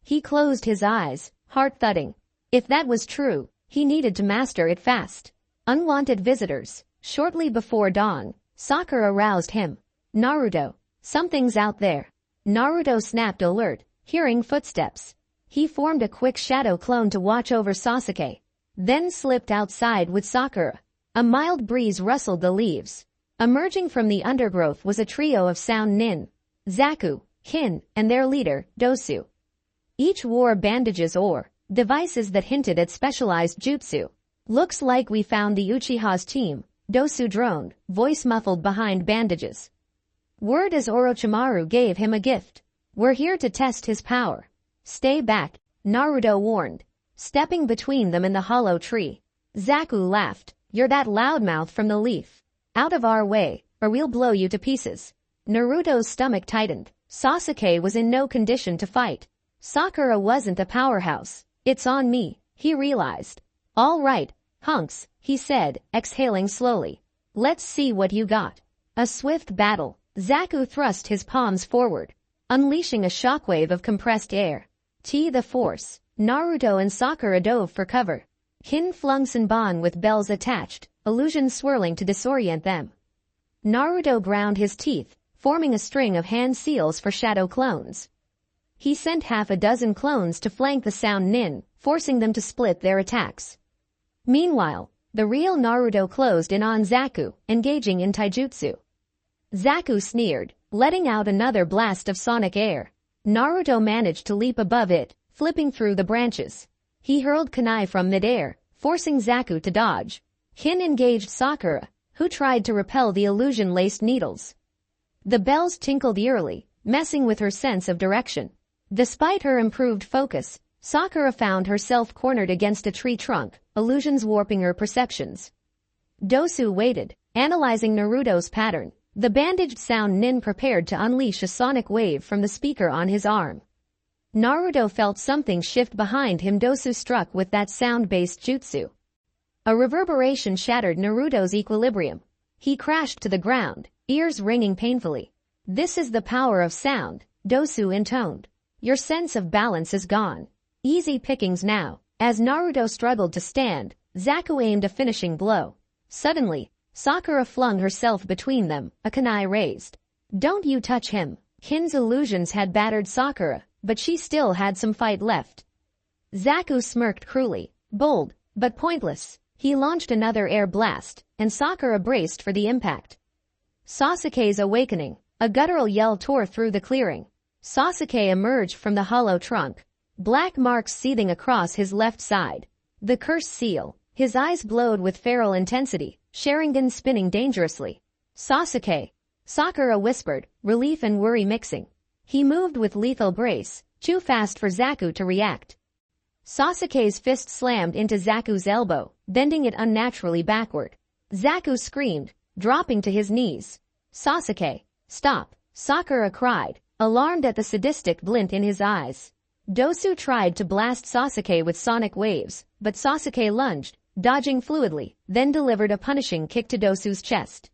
He closed his eyes, heart thudding. If that was true, he needed to master it fast. Unwanted visitors. Shortly before dawn, Sakura roused him. Naruto, something's out there. Naruto snapped alert, hearing footsteps. He formed a quick shadow clone to watch over Sasuke, then slipped outside with Sakura. A mild breeze rustled the leaves. Emerging from the undergrowth was a trio of sound nin, Zaku, Kin, and their leader, Dosu. Each wore bandages or devices that hinted at specialized jutsu. Looks like we found the Uchiha's team, Dosu droned, voice muffled behind bandages. Word as Orochimaru gave him a gift. We're here to test his power. Stay back, Naruto warned, stepping between them and the hollow tree. Zaku laughed. You're that loudmouth from the leaf. Out of our way, or we'll blow you to pieces. Naruto's stomach tightened. Sasuke was in no condition to fight. Sakura wasn't a powerhouse. It's on me, he realized. All right, hunks, he said, exhaling slowly. Let's see what you got. A swift battle. Zaku thrust his palms forward, unleashing a shockwave of compressed air. The force. Naruto and Sakura dove for cover. Kin flung Senbon with bells attached, illusions swirling to disorient them. Naruto ground his teeth, forming a string of hand seals for shadow clones. He sent half a dozen clones to flank the sound nin, forcing them to split their attacks. Meanwhile, the real Naruto closed in on Zaku, engaging in taijutsu. Zaku sneered, letting out another blast of sonic air. Naruto managed to leap above it, flipping through the branches. He hurled kunai from midair, forcing Zaku to dodge. Kin engaged Sakura, who tried to repel the illusion-laced needles. The bells tinkled eerily, messing with her sense of direction. Despite her improved focus, Sakura found herself cornered against a tree trunk, illusions warping her perceptions. Dosu waited, analyzing Naruto's pattern. The bandaged sound nin prepared to unleash a sonic wave from the speaker on his arm. Naruto felt something shift behind him. Dosu struck with that sound-based jutsu. A reverberation shattered Naruto's equilibrium. He crashed to the ground, ears ringing painfully. This is the power of sound, Dosu intoned. Your sense of balance is gone. Easy pickings now. As Naruto struggled to stand, Zaku aimed a finishing blow. Suddenly, Sakura flung herself between them, a kunai raised. Don't you touch him. Kin's illusions had battered Sakura, but she still had some fight left. Zaku smirked cruelly. Bold, but pointless. He launched another air blast, and Sakura braced for the impact. Sasuke's awakening. A guttural yell tore through the clearing. Sasuke emerged from the hollow trunk. Black marks seething across his left side. The cursed seal. His eyes glowed with feral intensity, Sharingan spinning dangerously. Sasuke. Sakura whispered, relief and worry mixing. He moved with lethal grace, too fast for Zaku to react. Sasuke's fist slammed into Zaku's elbow, bending it unnaturally backward. Zaku screamed, dropping to his knees. Sasuke, stop, Sakura cried, alarmed at the sadistic glint in his eyes. Dosu tried to blast Sasuke with sonic waves, but Sasuke lunged, dodging fluidly, then delivered a punishing kick to Dosu's chest.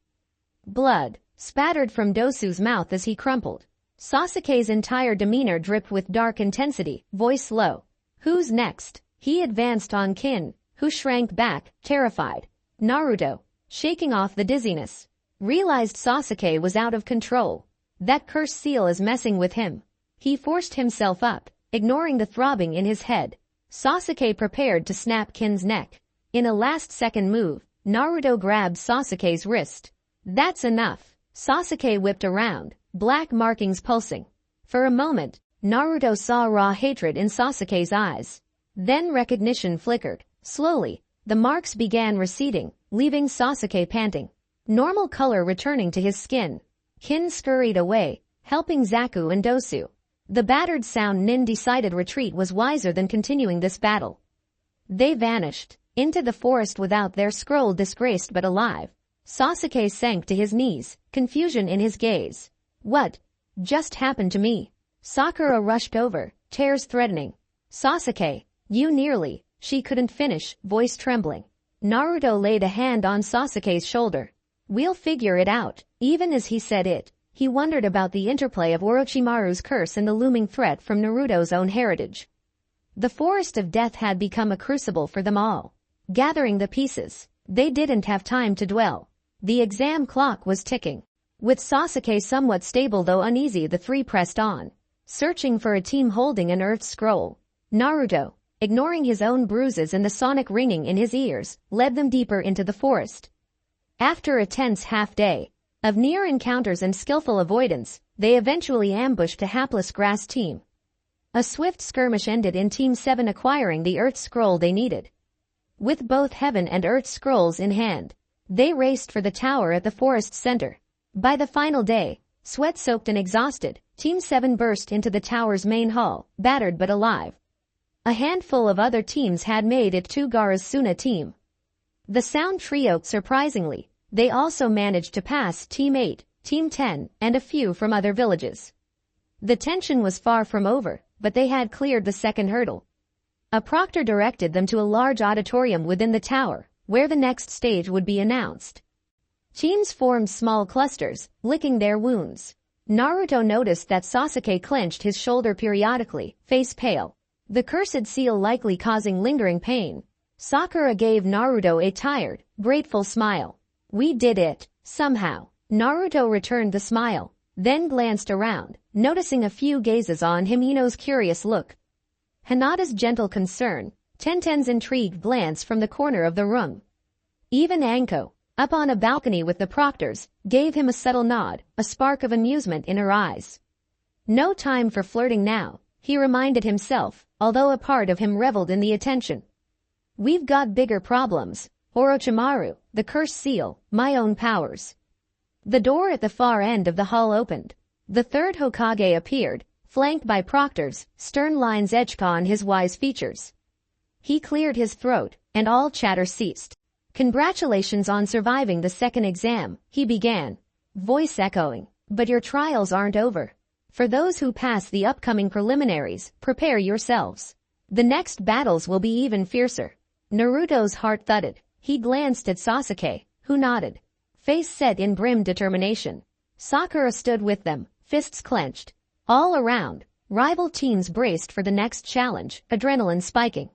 Blood spattered from Dosu's mouth as he crumpled. Sasuke's entire demeanor dripped with dark intensity, voice low. Who's next? He advanced on Kin, who shrank back, terrified. Naruto, shaking off the dizziness, realized Sasuke was out of control. That cursed seal is messing with him. He forced himself up, ignoring the throbbing in his head. Sasuke prepared to snap Kin's neck. In a last-second move, Naruto grabbed Sasuke's wrist. That's enough. Sasuke whipped around, black markings pulsing. For a moment, Naruto saw raw hatred in Sasuke's eyes. Then recognition flickered. Slowly, the marks began receding, leaving Sasuke panting. Normal color returning to his skin. Kin scurried away, helping Zaku and Dosu. The battered Sound Nin decided retreat was wiser than continuing this battle. They vanished into the forest without their scroll, disgraced but alive. Sasuke sank to his knees, confusion in his gaze. What just happened to me? Sakura rushed over, tears threatening. Sasuke, you nearly. She couldn't finish, voice trembling. Naruto laid a hand on Sasuke's shoulder. We'll figure it out. Even as he said it, he wondered about the interplay of Orochimaru's curse and the looming threat from Naruto's own heritage. The forest of death had become a crucible for them all. Gathering the pieces, they didn't have time to dwell. The exam clock was ticking. With Sasuke somewhat stable though uneasy, the three pressed on, searching for a team holding an earth scroll. Naruto, ignoring his own bruises and the sonic ringing in his ears, led them deeper into the forest. After a tense half-day of near encounters and skillful avoidance, they eventually ambushed a hapless grass team. A swift skirmish ended in Team 7 acquiring the earth scroll they needed. With both heaven and earth scrolls in hand, they raced for the tower at the forest center. By the final day, sweat-soaked and exhausted, Team 7 burst into the tower's main hall, battered but alive. A handful of other teams had made it to Gaara's Suna team. The Sound Trio, surprisingly, they also managed to pass Team 8, Team 10, and a few from other villages. The tension was far from over, but they had cleared the second hurdle. A proctor directed them to a large auditorium within the tower, where the next stage would be announced. Teams formed small clusters, licking their wounds. Naruto noticed that Sasuke clenched his shoulder periodically, face pale. The cursed seal likely causing lingering pain. Sakura gave Naruto a tired, grateful smile. We did it, somehow. Naruto returned the smile, then glanced around, noticing a few gazes on Himeno's curious look. Hinata's gentle concern, Tenten's intrigued glance from the corner of the room. Even Anko, up on a balcony with the proctors, gave him a subtle nod, a spark of amusement in her eyes. No time for flirting now, he reminded himself, although a part of him reveled in the attention. We've got bigger problems. Orochimaru, the cursed seal, my own powers. The door at the far end of the hall opened. The third Hokage appeared, flanked by proctors, stern lines etched on his wise features. He cleared his throat, and all chatter ceased. Congratulations on surviving the second exam, he began, voice echoing. But your trials aren't over. For those who pass the upcoming preliminaries, prepare yourselves. The next battles will be even fiercer. Naruto's heart thudded. He glanced at Sasuke, who nodded, face set in grim determination. Sakura stood with them, fists clenched. All around, rival teams braced for the next challenge, adrenaline spiking.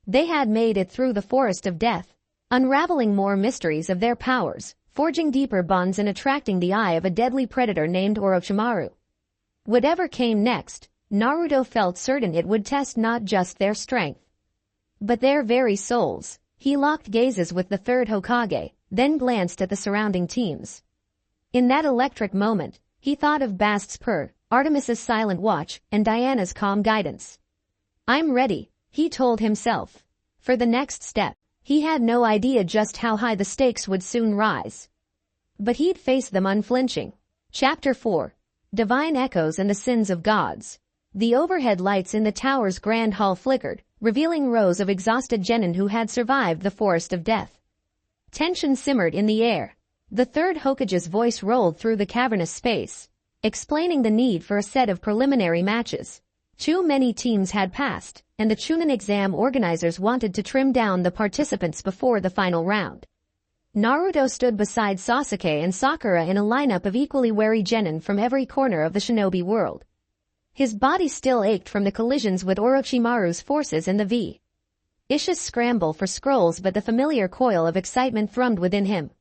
They had made it through the forest of death. unraveling more mysteries of their powers, forging deeper bonds and attracting the eye of a deadly predator named Orochimaru. Whatever came next, Naruto felt certain it would test not just their strength, but their very souls. He locked gazes with the third Hokage, then glanced at the surrounding teams. In that electric moment, he thought of Bast's purr, Artemis's silent watch, and Diana's calm guidance. "I'm ready," he told himself. For the next step, he had no idea just how high the stakes would soon rise. But he'd face them unflinching. Chapter 4. Divine Echoes and the Sins of Gods. The overhead lights in the tower's grand hall flickered, revealing rows of exhausted genin who had survived the forest of death. Tension simmered in the air. The third Hokage's voice rolled through the cavernous space, explaining the need for a set of preliminary matches. Too many teams had passed, and the Chunin exam organizers wanted to trim down the participants before the final round. Naruto stood beside Sasuke and Sakura in a lineup of equally wary genin from every corner of the shinobi world. His body still ached from the collisions with Orochimaru's forces in the vicious scramble for scrolls, but the familiar coil of excitement thrummed within him.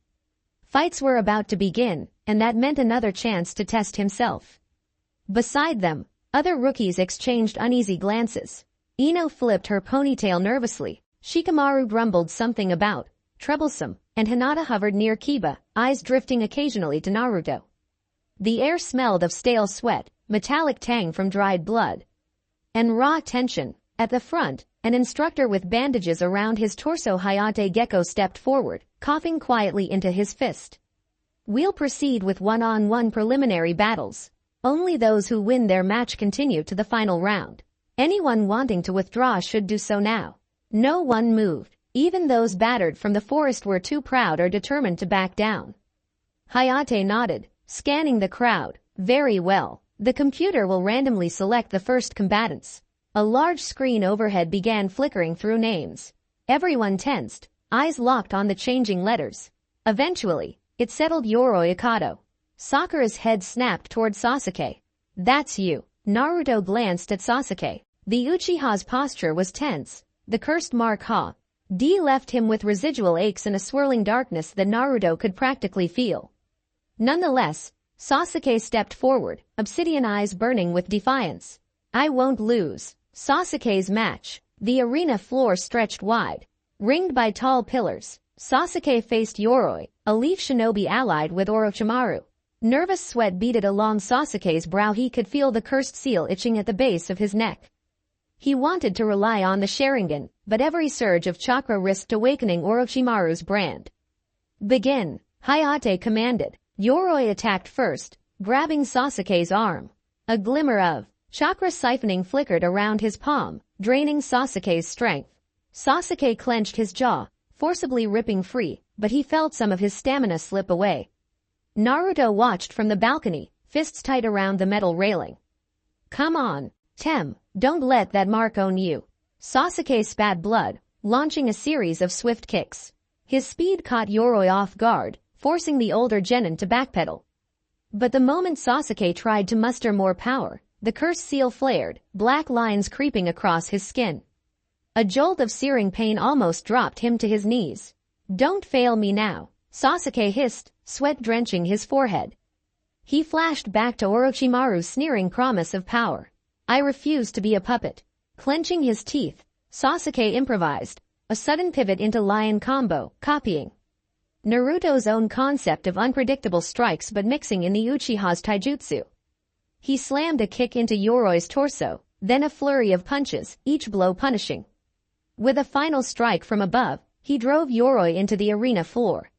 Fights were about to begin, and that meant another chance to test himself. Beside them, other rookies exchanged uneasy glances. Ino flipped her ponytail nervously, Shikamaru grumbled something about troublesome, and Hinata hovered near Kiba, eyes drifting occasionally to Naruto. The air smelled of stale sweat, metallic tang from dried blood, and raw tension. At the front, an instructor with bandages around his torso, Hayate Gecko, stepped forward, coughing quietly into his fist. "We'll proceed with one-on-one preliminary battles. Only those who win their match continue to the final round. Anyone wanting to withdraw should do so now." No one moved. Even those battered from the forest were too proud or determined to back down. Hayate nodded, scanning the crowd. "Very well. The computer will randomly select the first combatants." A large screen overhead began flickering through names. Everyone tensed, eyes locked on the changing letters. Eventually, it settled Yoroi Ikado. Sakura's head snapped toward Sasuke. "That's you." Naruto glanced at Sasuke. The Uchiha's posture was tense. The cursed mark Ha-D left him with residual aches and a swirling darkness that Naruto could practically feel. Nonetheless, Sasuke stepped forward, obsidian eyes burning with defiance. "I won't lose." Sasuke's match. The arena floor stretched wide, ringed by tall pillars. Sasuke faced Yoroi, a leaf shinobi allied with Orochimaru. Nervous sweat beaded along Sasuke's brow. He could feel the cursed seal itching at the base of his neck. He wanted to rely on the Sharingan, but every surge of chakra risked awakening Orochimaru's brand. "Begin," Hayate commanded. Yoroi attacked first, grabbing Sasuke's arm. A glimmer of chakra siphoning flickered around his palm, draining Sasuke's strength. Sasuke clenched his jaw, forcibly ripping free, but he felt some of his stamina slip away. Naruto watched from the balcony, fists tight around the metal railing. "Come on, Tem, don't let that mark own you." Sasuke spat blood, launching a series of swift kicks. His speed caught Yoroi off guard, forcing the older genin to backpedal. But the moment Sasuke tried to muster more power, the cursed seal flared, black lines creeping across his skin. A jolt of searing pain almost dropped him to his knees. "Don't fail me now," Sasuke hissed, sweat drenching his forehead. He flashed back to Orochimaru's sneering promise of power. "I refuse to be a puppet." Clenching his teeth, Sasuke improvised a sudden pivot into lion combo, copying Naruto's own concept of unpredictable strikes but mixing in the Uchiha's taijutsu. He slammed a kick into Yoroi's torso, then a flurry of punches, each blow punishing. With a final strike from above, he drove Yoroi into the arena floor.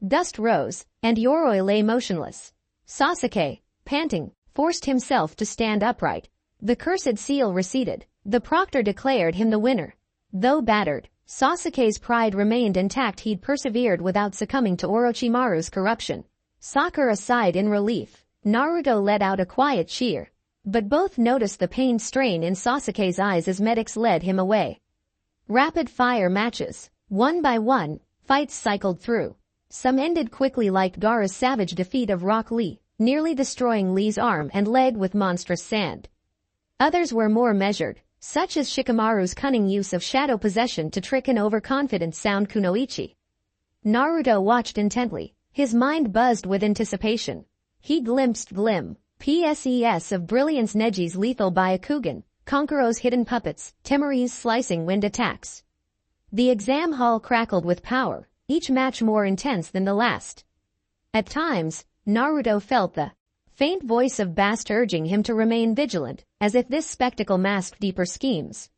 Dust rose, and Yoroi lay motionless. Sasuke, panting, forced himself to stand upright. The cursed seal receded. The proctor declared him the winner. Though battered, Sasuke's pride remained intact. He'd persevered without succumbing to Orochimaru's corruption. Sakura sighed in relief. Naruto let out a quiet cheer. But both noticed the pained strain in Sasuke's eyes as medics led him away. Rapid-fire matches. One by one, fights cycled through. Some ended quickly, like Gaara's savage defeat of Rock Lee, nearly destroying Lee's arm and leg with monstrous sand. Others were more measured, such as Shikamaru's cunning use of shadow possession to trick an overconfident Sound Kunoichi. Naruto watched intently, his mind buzzed with anticipation. He glimpsed PSES of Brilliance Neji's lethal Byakugan, Konkuro's hidden puppets, Temari's slicing wind attacks. The exam hall crackled with power, each match more intense than the last. At times, Naruto felt the faint voice of Bast urging him to remain vigilant, as if this spectacle masked deeper schemes.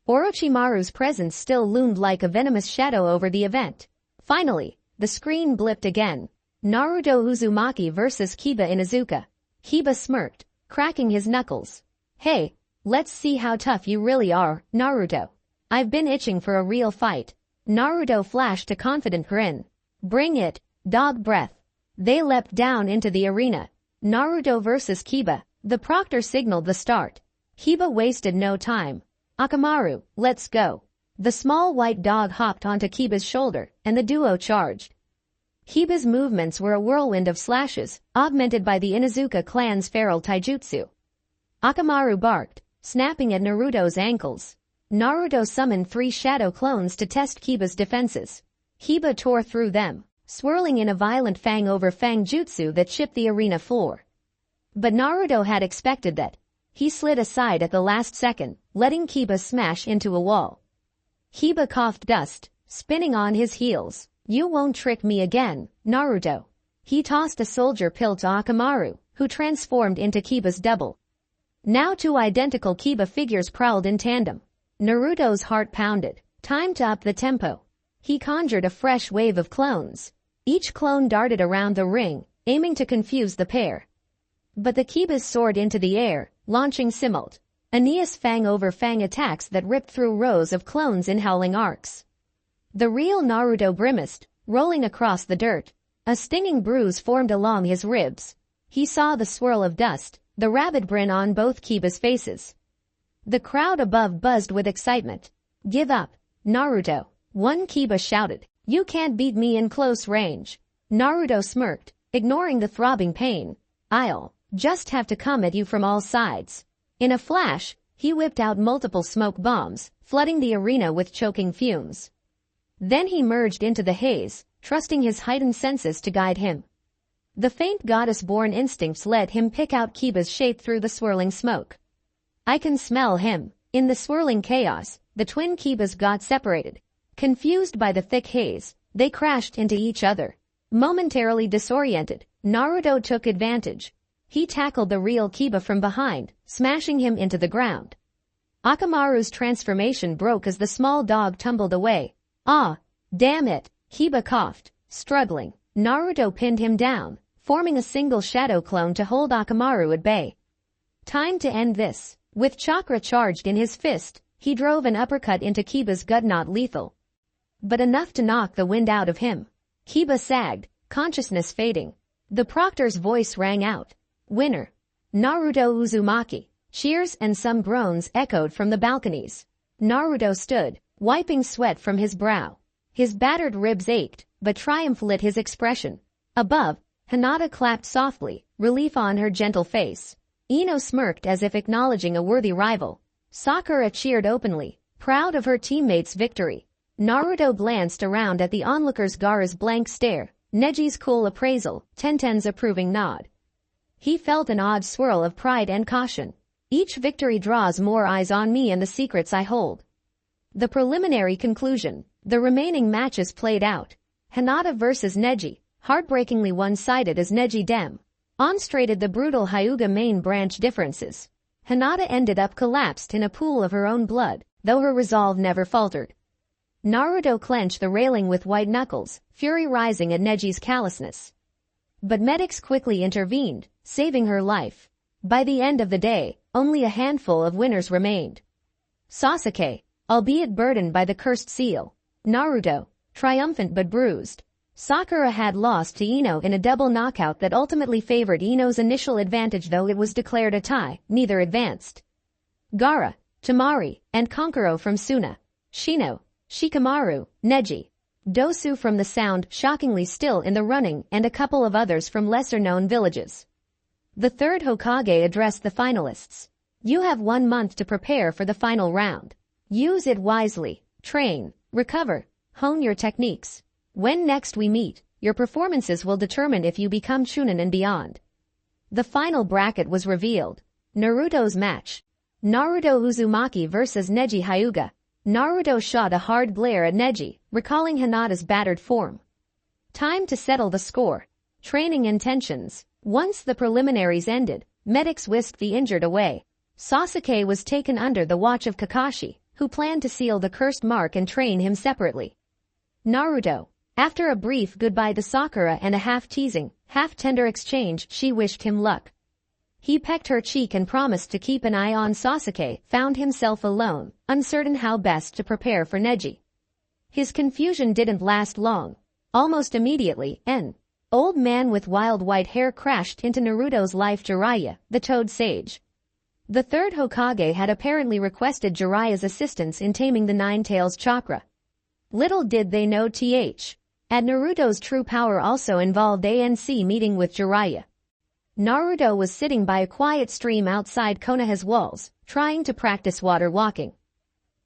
Orochimaru's presence still loomed like a venomous shadow over the event. Finally, the screen blipped again. Naruto Uzumaki vs. Kiba Inuzuka. Kiba smirked, cracking his knuckles. Hey, let's see how tough you really are, Naruto. I've been itching for a real fight. Naruto flashed a confident grin. Bring it, dog breath. They leapt down into the arena. Naruto vs. Kiba. The proctor signaled the start. Kiba wasted no time. Akamaru, let's go. The small white dog hopped onto Kiba's shoulder, and the duo charged. Kiba's movements were a whirlwind of slashes, augmented by the Inuzuka clan's feral taijutsu. Akamaru barked, snapping at Naruto's ankles. Naruto summoned 3 shadow clones to test Kiba's defenses. Kiba tore through them, swirling in a violent fang-over-fang jutsu that chipped the arena floor. But Naruto had expected that. He slid aside at the last second, letting Kiba smash into a wall. Kiba coughed dust, spinning on his heels. You won't trick me again, Naruto. He tossed a soldier pill to Akamaru, who transformed into Kiba's double. Now 2 identical Kiba figures prowled in tandem. Naruto's heart pounded. Time to up the tempo. He conjured a fresh wave of clones. Each clone darted around the ring, aiming to confuse the pair. But the Kibas soared into the air, launching simultaneous fang-over-fang attacks that ripped through rows of clones in howling arcs. The real Naruto grimaced, rolling across the dirt. A stinging bruise formed along his ribs. He saw the swirl of dust, the rabid grin on both Kiba's faces. The crowd above buzzed with excitement. Give up, Naruto. One Kiba shouted. You can't beat me in close range. Naruto smirked, ignoring the throbbing pain. I'll just have to come at you from all sides. In a flash, he whipped out multiple smoke bombs, flooding the arena with choking fumes. Then he merged into the haze, trusting his heightened senses to guide him. The faint goddess-born instincts let him pick out Kiba's shape through the swirling smoke. I can smell him. In the swirling chaos, the twin Kibas got separated. Confused by the thick haze, they crashed into each other. Momentarily disoriented, Naruto took advantage. He tackled the real Kiba from behind, smashing him into the ground. Akamaru's transformation broke as the small dog tumbled away. Ah, damn it, Kiba coughed, struggling. Naruto pinned him down, forming a single shadow clone to hold Akamaru at bay. Time to end this. With chakra charged in his fist, he drove an uppercut into Kiba's gut, not lethal, but enough to knock the wind out of him. Kiba sagged, consciousness fading. The proctor's voice rang out. Winner. Naruto Uzumaki. Cheers and some groans echoed from the balconies. Naruto stood, wiping sweat from his brow. His battered ribs ached, but triumph lit his expression. Above, Hinata clapped softly, relief on her gentle face. Ino smirked as if acknowledging a worthy rival. Sakura cheered openly, proud of her teammates' victory. Naruto glanced around at the onlookers, Gaara's blank stare, Neji's cool appraisal, Tenten's approving nod. He felt an odd swirl of pride and caution. Each victory draws more eyes on me and the secrets I hold. The preliminary conclusion. The remaining matches played out. Hinata vs. Neji, heartbreakingly one-sided as Neji demonstrated the brutal Hyuga main branch differences. Hinata ended up collapsed in a pool of her own blood, though her resolve never faltered. Naruto clenched the railing with white knuckles, fury rising at Neji's callousness. But medics quickly intervened, saving her life. By the end of the day, only a handful of winners remained. Sasuke, albeit burdened by the cursed seal. Naruto, triumphant but bruised. Sakura had lost to Ino in a double knockout that ultimately favored Ino's initial advantage, though it was declared a tie, neither advanced. Gaara, Temari, and Kankuro from Suna. Shino, Shikamaru, Neji. Dosu from the Sound, shockingly still in the running, and a couple of others from lesser-known villages. The third Hokage addressed the finalists. You have 1 month to prepare for the final round. Use it wisely, train, recover, hone your techniques. When next we meet, your performances will determine if you become Chunin and beyond. The final bracket was revealed. Naruto's match. Naruto Uzumaki vs Neji Hyuga. Naruto shot a hard glare at Neji, recalling Hinata's battered form. Time to settle the score. Training intentions. Once the preliminaries ended, medics whisked the injured away. Sasuke was taken under the watch of Kakashi, who planned to seal the cursed mark and train him separately. Naruto. After a brief goodbye to Sakura and a half-teasing, half-tender exchange, she wished him luck. He pecked her cheek and promised to keep an eye on Sasuke, found himself alone, uncertain how best to prepare for Neji. His confusion didn't last long. Almost immediately, an old man with wild white hair crashed into Naruto's life. Jiraiya, the Toad Sage. The third Hokage had apparently requested Jiraiya's assistance in taming the Nine-Tails chakra. Little did they know at Naruto's true power also involved ANC meeting with Jiraiya. Naruto was sitting by a quiet stream outside Konoha's walls, trying to practice water walking.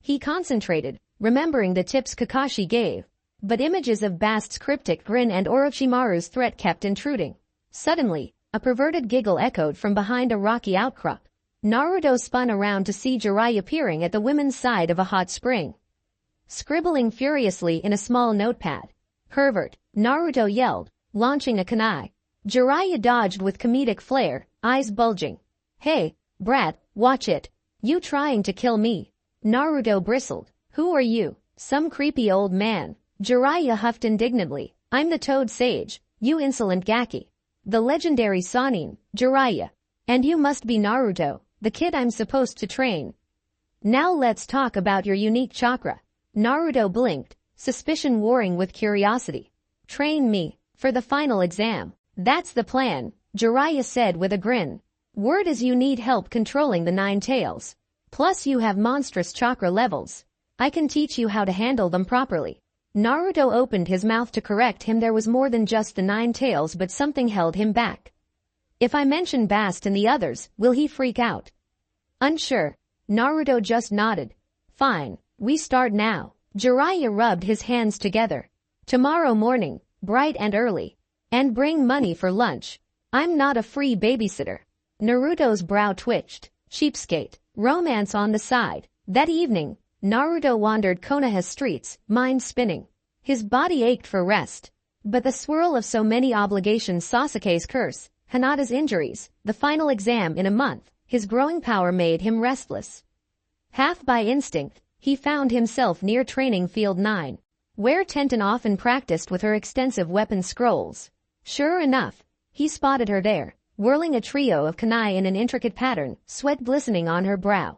He concentrated, remembering the tips Kakashi gave, but images of Bast's cryptic grin and Orochimaru's threat kept intruding. Suddenly, a perverted giggle echoed from behind a rocky outcrop. Naruto spun around to see Jiraiya peering at the women's side of a hot spring. Scribbling furiously in a small notepad. "Pervert," Naruto yelled, launching a kunai. Jiraiya dodged with comedic flair, eyes bulging. "Hey, brat, watch it. You trying to kill me?" Naruto bristled. "Who are you? Some creepy old man?" Jiraiya huffed indignantly. "I'm the Toad Sage, you insolent Gaki. The legendary Sannin, Jiraiya. And you must be Naruto, the kid I'm supposed to train. Now let's talk about your unique chakra." Naruto blinked, suspicion warring with curiosity. "Train me, for the final exam." "That's the plan," Jiraiya said with a grin. "Word is you need help controlling the Nine-Tails. Plus you have monstrous chakra levels. I can teach you how to handle them properly." Naruto opened his mouth to correct him. There was more than just the Nine-Tails, but something held him back. "If I mention Bast and the others, will he freak out?" "Unsure." Naruto just nodded. "Fine, we start now." Jiraiya rubbed his hands together. "Tomorrow morning, bright and early. And bring money for lunch. I'm not a free babysitter." Naruto's brow twitched. Cheapskate. Romance on the side. That evening, Naruto wandered Konoha's streets, mind spinning. His body ached for rest. But the swirl of so many obligations, Sasuke's curse, Hinata's injuries, the final exam in a month, his growing power made him restless. Half by instinct, he found himself near Training Field 9, where Tenten often practiced with her extensive weapon scrolls. Sure enough, he spotted her there, whirling a trio of kunai in an intricate pattern, sweat glistening on her brow.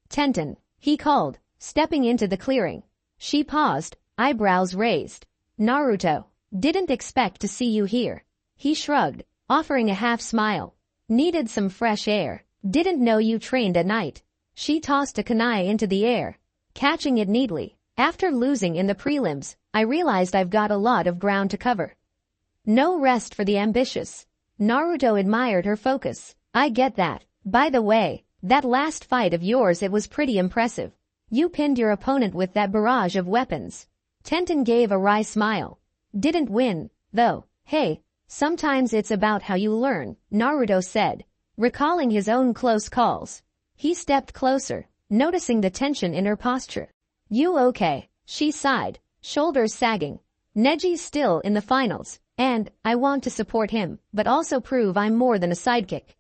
"Tenten," he called, stepping into the clearing. She paused, eyebrows raised. "Naruto, didn't expect to see you here." He shrugged, offering a half smile. "Needed some fresh air. Didn't know you trained at night." She tossed a kunai into the air, catching it neatly. "After losing in the prelims, I realized I've got a lot of ground to cover. No rest for the ambitious." Naruto admired her focus. "I get that. By the way, that last fight of yours, it was pretty impressive. You pinned your opponent with that barrage of weapons." Tenten gave a wry smile. "Didn't win, though. Hey, sometimes it's about how you learn," Naruto said, recalling his own close calls. He stepped closer, noticing the tension in her posture. "You okay?" She sighed, shoulders sagging. "Neji's still in the finals, and I want to support him, but also prove I'm more than a sidekick."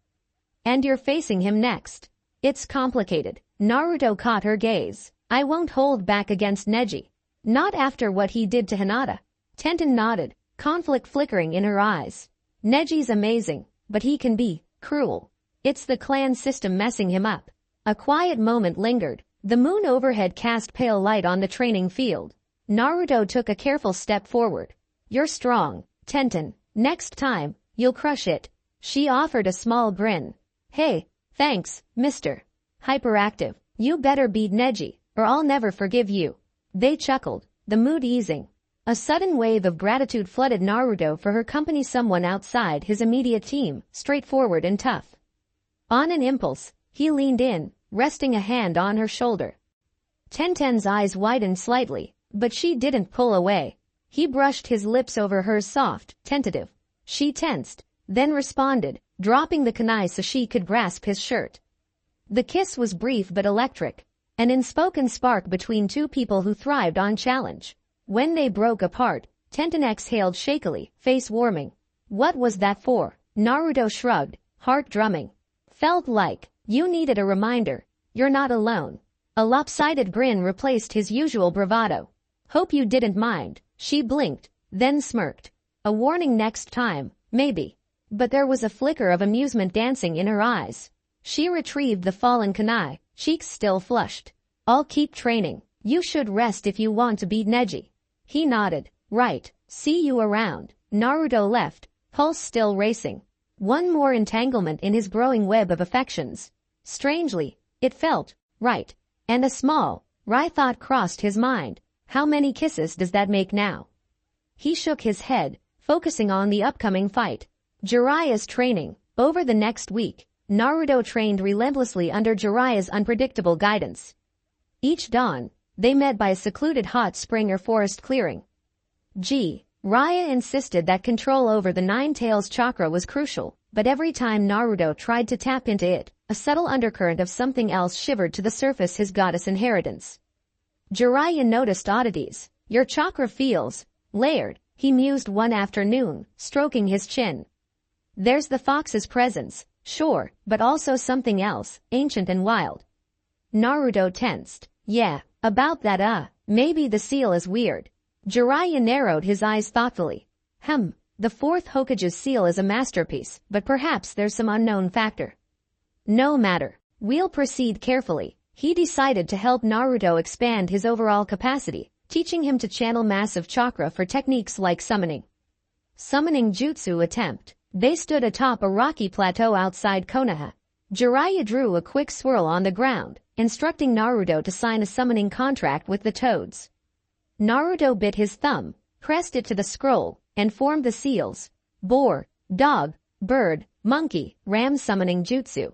"And you're facing him next." "It's complicated." Naruto caught her gaze. "I won't hold back against Neji. Not after what he did to Hinata." Tenten nodded, conflict flickering in her eyes. "Neji's amazing, but he can be cruel. It's the clan system messing him up." A quiet moment lingered. The moon overhead cast pale light on the training field. Naruto took a careful step forward. "You're strong, Tenten. Next time, you'll crush it." She offered a small grin. "Hey, thanks, Mr. Hyperactive. You better beat Neji, or I'll never forgive you." They chuckled, the mood easing. A sudden wave of gratitude flooded Naruto for her company, someone outside his immediate team, straightforward and tough. On an impulse, he leaned in, resting a hand on her shoulder. Tenten's eyes widened slightly, but she didn't pull away. He brushed his lips over hers, soft, tentative. She tensed, then responded, dropping the kunai so she could grasp his shirt. The kiss was brief but electric, an unspoken spark between two people who thrived on challenge. When they broke apart, Tenten exhaled shakily, face warming. What was that for? Naruto shrugged, heart drumming. Felt like you needed a reminder. You're not alone. A lopsided grin replaced his usual bravado. Hope you didn't mind. She blinked, then smirked. A warning next time, maybe. But there was a flicker of amusement dancing in her eyes. She retrieved the fallen kunai, cheeks still flushed. I'll keep training. You should rest if you want to beat Neji. He nodded. Right. See you around. Naruto left, pulse still racing. One more entanglement in his growing web of affections. Strangely, it felt right. And a small, wry thought crossed his mind. How many kisses does that make now? He shook his head, focusing on the upcoming fight. Jiraiya's training. Over the next week, Naruto trained relentlessly under Jiraiya's unpredictable guidance. Each dawn, they met by a secluded hot spring or forest clearing. Jiraiya insisted that control over the Nine Tails chakra was crucial, but every time Naruto tried to tap into it, a subtle undercurrent of something else shivered to the surface, his goddess inheritance. Jiraiya noticed oddities. Your chakra feels layered, he mused one afternoon, stroking his chin. There's the fox's presence, sure, but also something else, ancient and wild. Naruto tensed. Yeah, about that maybe the seal is weird. Jiraiya narrowed his eyes thoughtfully. The fourth Hokage's seal is a masterpiece, but perhaps there's some unknown factor. No matter. We'll proceed carefully. He decided to help Naruto expand his overall capacity, teaching him to channel massive chakra for techniques like summoning. Summoning jutsu attempt. They stood atop a rocky plateau outside Konoha. Jiraiya drew a quick swirl on the ground, instructing Naruto to sign a summoning contract with the toads. Naruto bit his thumb, pressed it to the scroll, and formed the seals. Boar, dog, bird, monkey, ram summoning jutsu.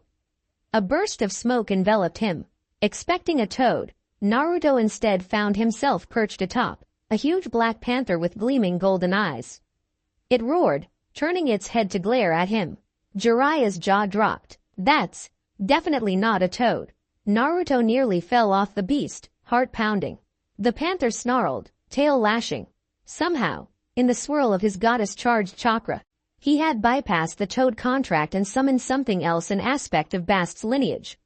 A burst of smoke enveloped him. Expecting a toad, Naruto instead found himself perched atop a huge black panther with gleaming golden eyes. It roared, turning its head to glare at him. Jiraiya's jaw dropped. That's definitely not a toad. Naruto nearly fell off the beast, heart pounding. The panther snarled, tail lashing. Somehow, in the swirl of his goddess-charged chakra, he had bypassed the toad contract and summoned something else, an aspect of Bast's lineage.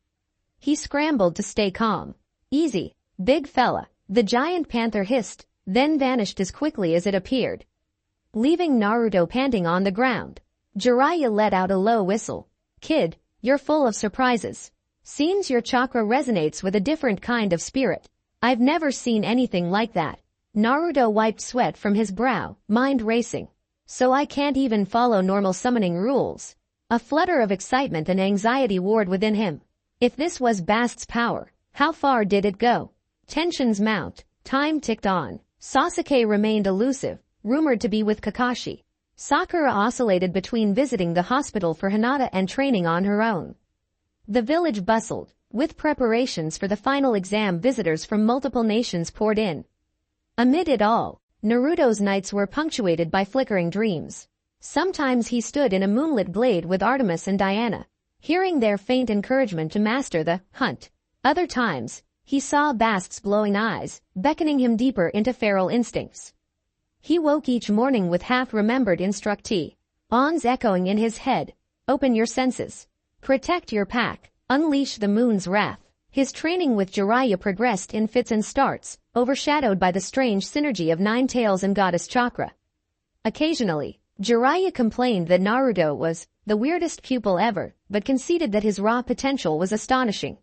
He scrambled to stay calm. Easy, big fella, the giant panther hissed, then vanished as quickly as it appeared, leaving Naruto panting on the ground. Jiraiya let out a low whistle. Kid, you're full of surprises. Seems your chakra resonates with a different kind of spirit. I've never seen anything like that. Naruto wiped sweat from his brow, mind racing. So I can't even follow normal summoning rules. A flutter of excitement and anxiety warred within him. If this was Bast's power, how far did it go? Tensions mount. Time ticked on. Sasuke remained elusive, rumored to be with Kakashi. Sakura oscillated between visiting the hospital for Hinata and training on her own. The village bustled, with preparations for the final exam. Visitors from multiple nations poured in. Amid it all, Naruto's nights were punctuated by flickering dreams. Sometimes he stood in a moonlit glade with Artemis and Diana, hearing their faint encouragement to master the hunt. Other times, he saw Bast's glowing eyes, beckoning him deeper into feral instincts. He woke each morning with half-remembered instructee ons echoing in his head. Open your senses. Protect your pack. Unleash the moon's wrath. His training with Jiraiya progressed in fits and starts, overshadowed by the strange synergy of Nine Tails and Goddess Chakra. Occasionally, Jiraiya complained that Naruto was the weirdest pupil ever, but conceded that his raw potential was astonishing.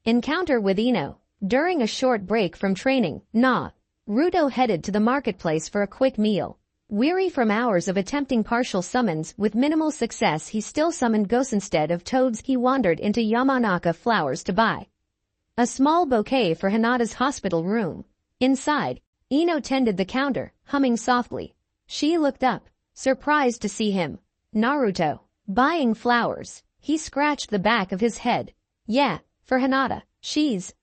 Encounter with Ino. During a short break from training, Naruto headed to the marketplace for a quick meal. Weary from hours of attempting partial summons with minimal success, he still summoned ghosts instead of toads. He wandered into Yamanaka Flowers to buy a small bouquet for Hinata's hospital room. Inside, Ino tended the counter, humming softly. She looked up, surprised to see him. Naruto. Buying flowers. He scratched the back of his head. Yeah, for Hinata. She's,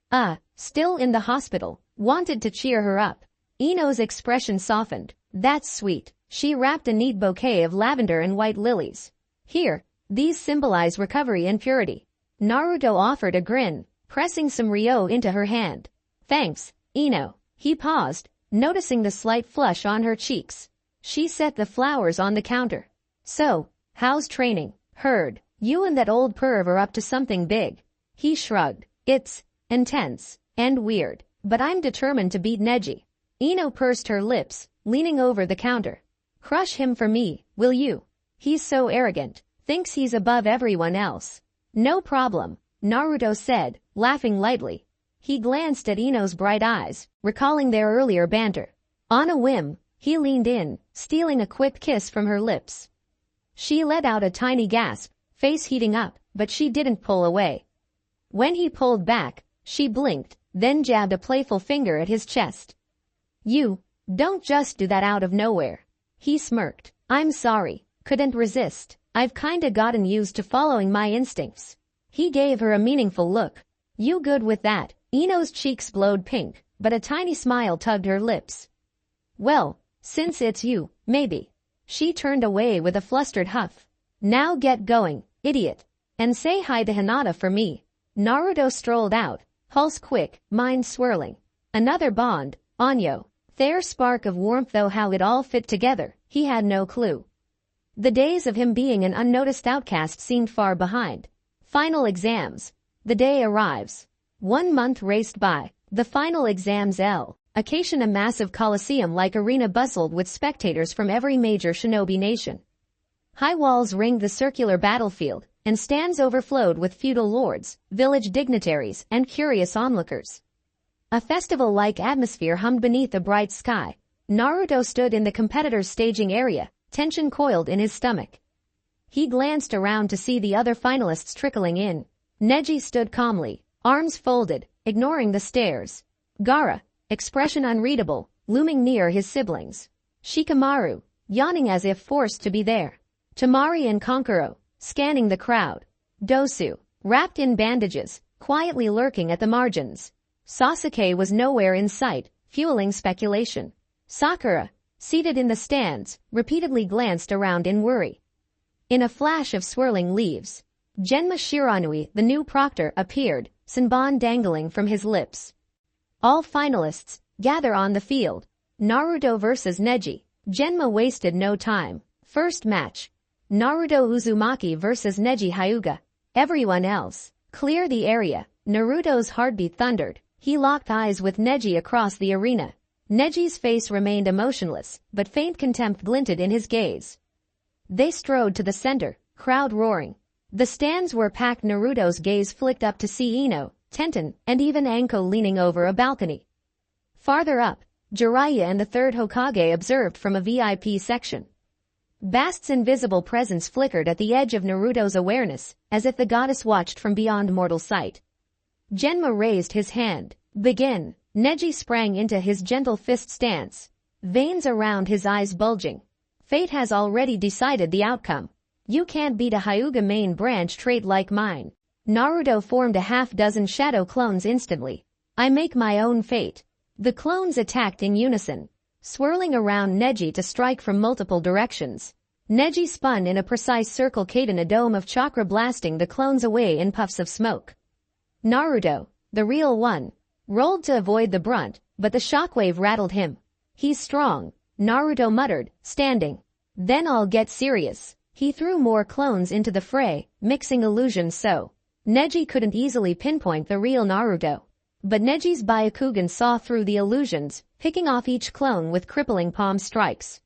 still in the hospital. Wanted to cheer her up. Ino's expression softened. That's sweet. She wrapped a neat bouquet of lavender and white lilies. Here, these symbolize recovery and purity. Naruto offered a grin, pressing some Ryo into her hand. Thanks, Ino. He paused, noticing the slight flush on her cheeks. She set the flowers on the counter. So, how's training? Heard you and that old perv are up to something big. He shrugged. It's intense and weird, but I'm determined to beat Neji. Ino pursed her lips, leaning over the counter. Crush him for me, will you? He's so arrogant, thinks he's above everyone else. No problem, Naruto said, laughing lightly. He glanced at Ino's bright eyes, recalling their earlier banter. On a whim, he leaned in, stealing a quick kiss from her lips. She let out a tiny gasp, face heating up, but she didn't pull away. When he pulled back, she blinked, then jabbed a playful finger at his chest. You don't just do that out of nowhere. He smirked. I'm sorry, couldn't resist. I've kinda gotten used to following my instincts. He gave her a meaningful look. You good with that? Ino's cheeks glowed pink, but a tiny smile tugged her lips. Well, since it's you, maybe. She turned away with a flustered huff. Now get going, idiot. And say hi to Hinata for me. Naruto strolled out, pulse quick, mind swirling. Another bond, Anyo. Their spark of warmth, though how it all fit together, he had no clue. The days of him being an unnoticed outcast seemed far behind. Final exams. The day arrives. 1 month raced by. The final exams occasion a massive coliseum-like arena bustled with spectators from every major shinobi nation. High walls ringed the circular battlefield, and stands overflowed with feudal lords, village dignitaries, and curious onlookers. A festival-like atmosphere hummed beneath a bright sky. Naruto stood in the competitors' staging area, tension coiled in his stomach. He glanced around to see the other finalists trickling in. Neji stood calmly, arms folded, ignoring the stares. Gaara, expression unreadable, looming near his siblings. Shikamaru, yawning as if forced to be there. Temari and Kankuro, scanning the crowd. Dosu, wrapped in bandages, quietly lurking at the margins. Sasuke was nowhere in sight, fueling speculation. Sakura, seated in the stands, repeatedly glanced around in worry. In a flash of swirling leaves, Genma Shiranui, the new proctor, appeared, Senbon dangling from his lips. All finalists, gather on the field. Naruto versus Neji. Genma wasted no time. First match. Naruto Uzumaki versus Neji Hyuga. Everyone else, clear the area. Naruto's heartbeat thundered. He locked eyes with Neji across the arena. Neji's face remained emotionless, but faint contempt glinted in his gaze. They strode to the center, crowd roaring. The stands were packed. Naruto's gaze flicked up to see Ino, Tenten, and even Anko leaning over a balcony. Farther up, Jiraiya and the third Hokage observed from a VIP section. Bast's invisible presence flickered at the edge of Naruto's awareness, as if the goddess watched from beyond mortal sight. Genma raised his hand. Begin. Neji sprang into his gentle fist stance, veins around his eyes bulging. Fate has already decided the outcome. You can't beat a Hyuga main branch trait like mine. Naruto formed a half-dozen shadow clones instantly. I make my own fate. The clones attacked in unison, swirling around Neji to strike from multiple directions. Neji spun in a precise circle, in a dome of chakra, blasting the clones away in puffs of smoke. Naruto, the real one, rolled to avoid the brunt, but the shockwave rattled him. He's strong, Naruto muttered, standing. Then I'll get serious. He threw more clones into the fray, mixing illusions so Neji couldn't easily pinpoint the real Naruto. But Neji's Byakugan saw through the illusions, picking off each clone with crippling palm strikes.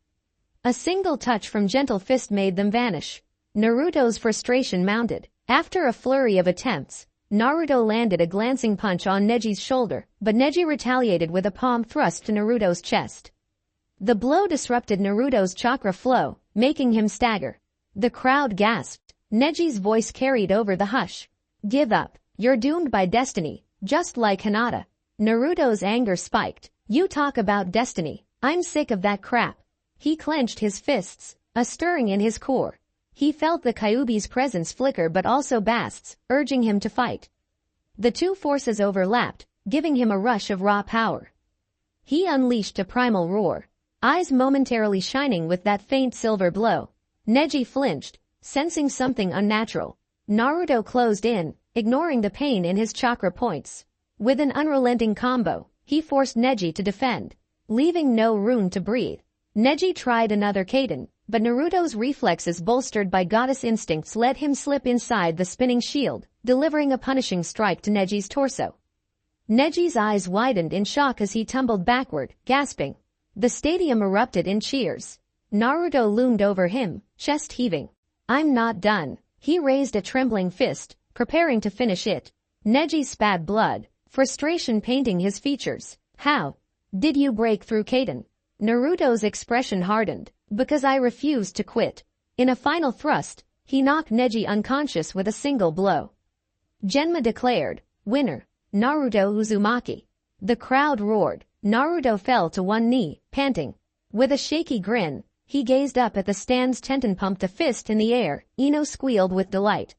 A single touch from gentle fist made them vanish. Naruto's frustration mounted. After a flurry of attempts, Naruto landed a glancing punch on Neji's shoulder, but Neji retaliated with a palm thrust to Naruto's chest. The blow disrupted Naruto's chakra flow, making him stagger. The crowd gasped. Neji's voice carried over the hush. Give up. You're doomed by destiny, just like Hinata. Naruto's anger spiked. You talk about destiny. I'm sick of that crap. He clenched his fists, a stirring in his core. He felt the Kyuubi's presence flicker, but also Bast's, urging him to fight. The two forces overlapped, giving him a rush of raw power. He unleashed a primal roar, eyes momentarily shining with that faint silver glow. Neji flinched, sensing something unnatural. Naruto closed in, ignoring the pain in his chakra points. With an unrelenting combo, he forced Neji to defend, leaving no room to breathe. Neji tried another Kaden, but Naruto's reflexes bolstered by goddess instincts let him slip inside the spinning shield, delivering a punishing strike to Neji's torso. Neji's eyes widened in shock as he tumbled backward, gasping. The stadium erupted in cheers. Naruto loomed over him, chest heaving. "I'm not done." He raised a trembling fist, preparing to finish it. Neji spat blood, frustration painting his features. "How did you break through, Kaden?" Naruto's expression hardened. "Because I refused to quit." In a final thrust, he knocked Neji unconscious with a single blow. Genma declared, "Winner, Naruto Uzumaki." The crowd roared. Naruto fell to one knee, panting. With a shaky grin, he gazed up at the stands. Tenten pumped a fist in the air. Ino squealed with delight.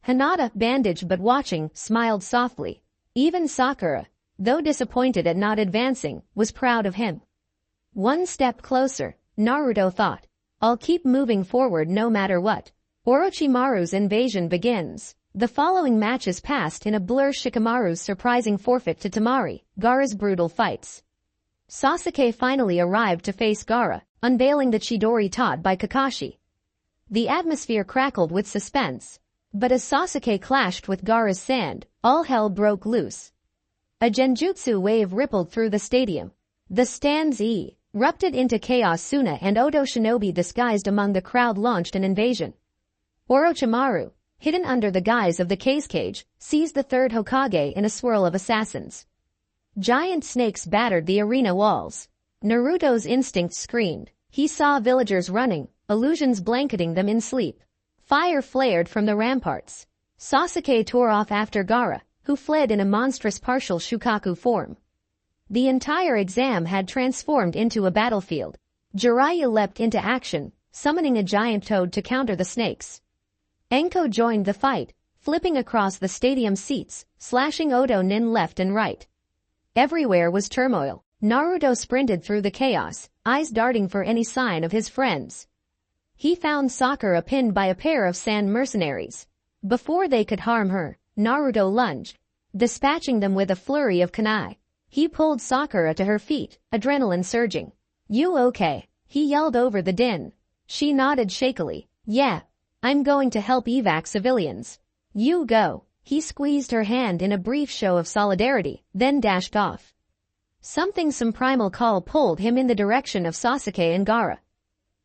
Hinata, bandaged but watching, smiled softly. Even Sakura, though disappointed at not advancing, was proud of him. One step closer, Naruto thought. "I'll keep moving forward no matter what." Orochimaru's invasion begins. The following matches passed in a blur. Shikamaru's surprising forfeit to Temari, Gaara's brutal fights. Sasuke finally arrived to face Gaara, unveiling the Chidori taught by Kakashi. The atmosphere crackled with suspense. But as Sasuke clashed with Gaara's sand, all hell broke loose. A genjutsu wave rippled through the stadium. The stands erupted into chaos. Suna and Oto Shinobi, disguised among the crowd, launched an invasion. Orochimaru, hidden under the guise of the cage, seized the third Hokage in a swirl of assassins. Giant snakes battered the arena walls. Naruto's instincts screamed. He saw villagers running, illusions blanketing them in sleep. Fire flared from the ramparts. Sasuke tore off after Gaara, who fled in a monstrous partial Shukaku form. The entire exam had transformed into a battlefield. Jiraiya leapt into action, summoning a giant toad to counter the snakes. Enko joined the fight, flipping across the stadium seats, slashing Oto Nin left and right. Everywhere was turmoil. Naruto sprinted through the chaos, eyes darting for any sign of his friends. He found Sakura pinned by a pair of sand mercenaries. Before they could harm her, Naruto lunged, dispatching them with a flurry of kunai. He pulled Sakura to her feet, adrenaline surging. "You okay?" he yelled over the din. She nodded shakily. "Yeah. I'm going to help evac civilians." "You go." He squeezed her hand in a brief show of solidarity, then dashed off. Some primal call pulled him in the direction of Sasuke and Gaara.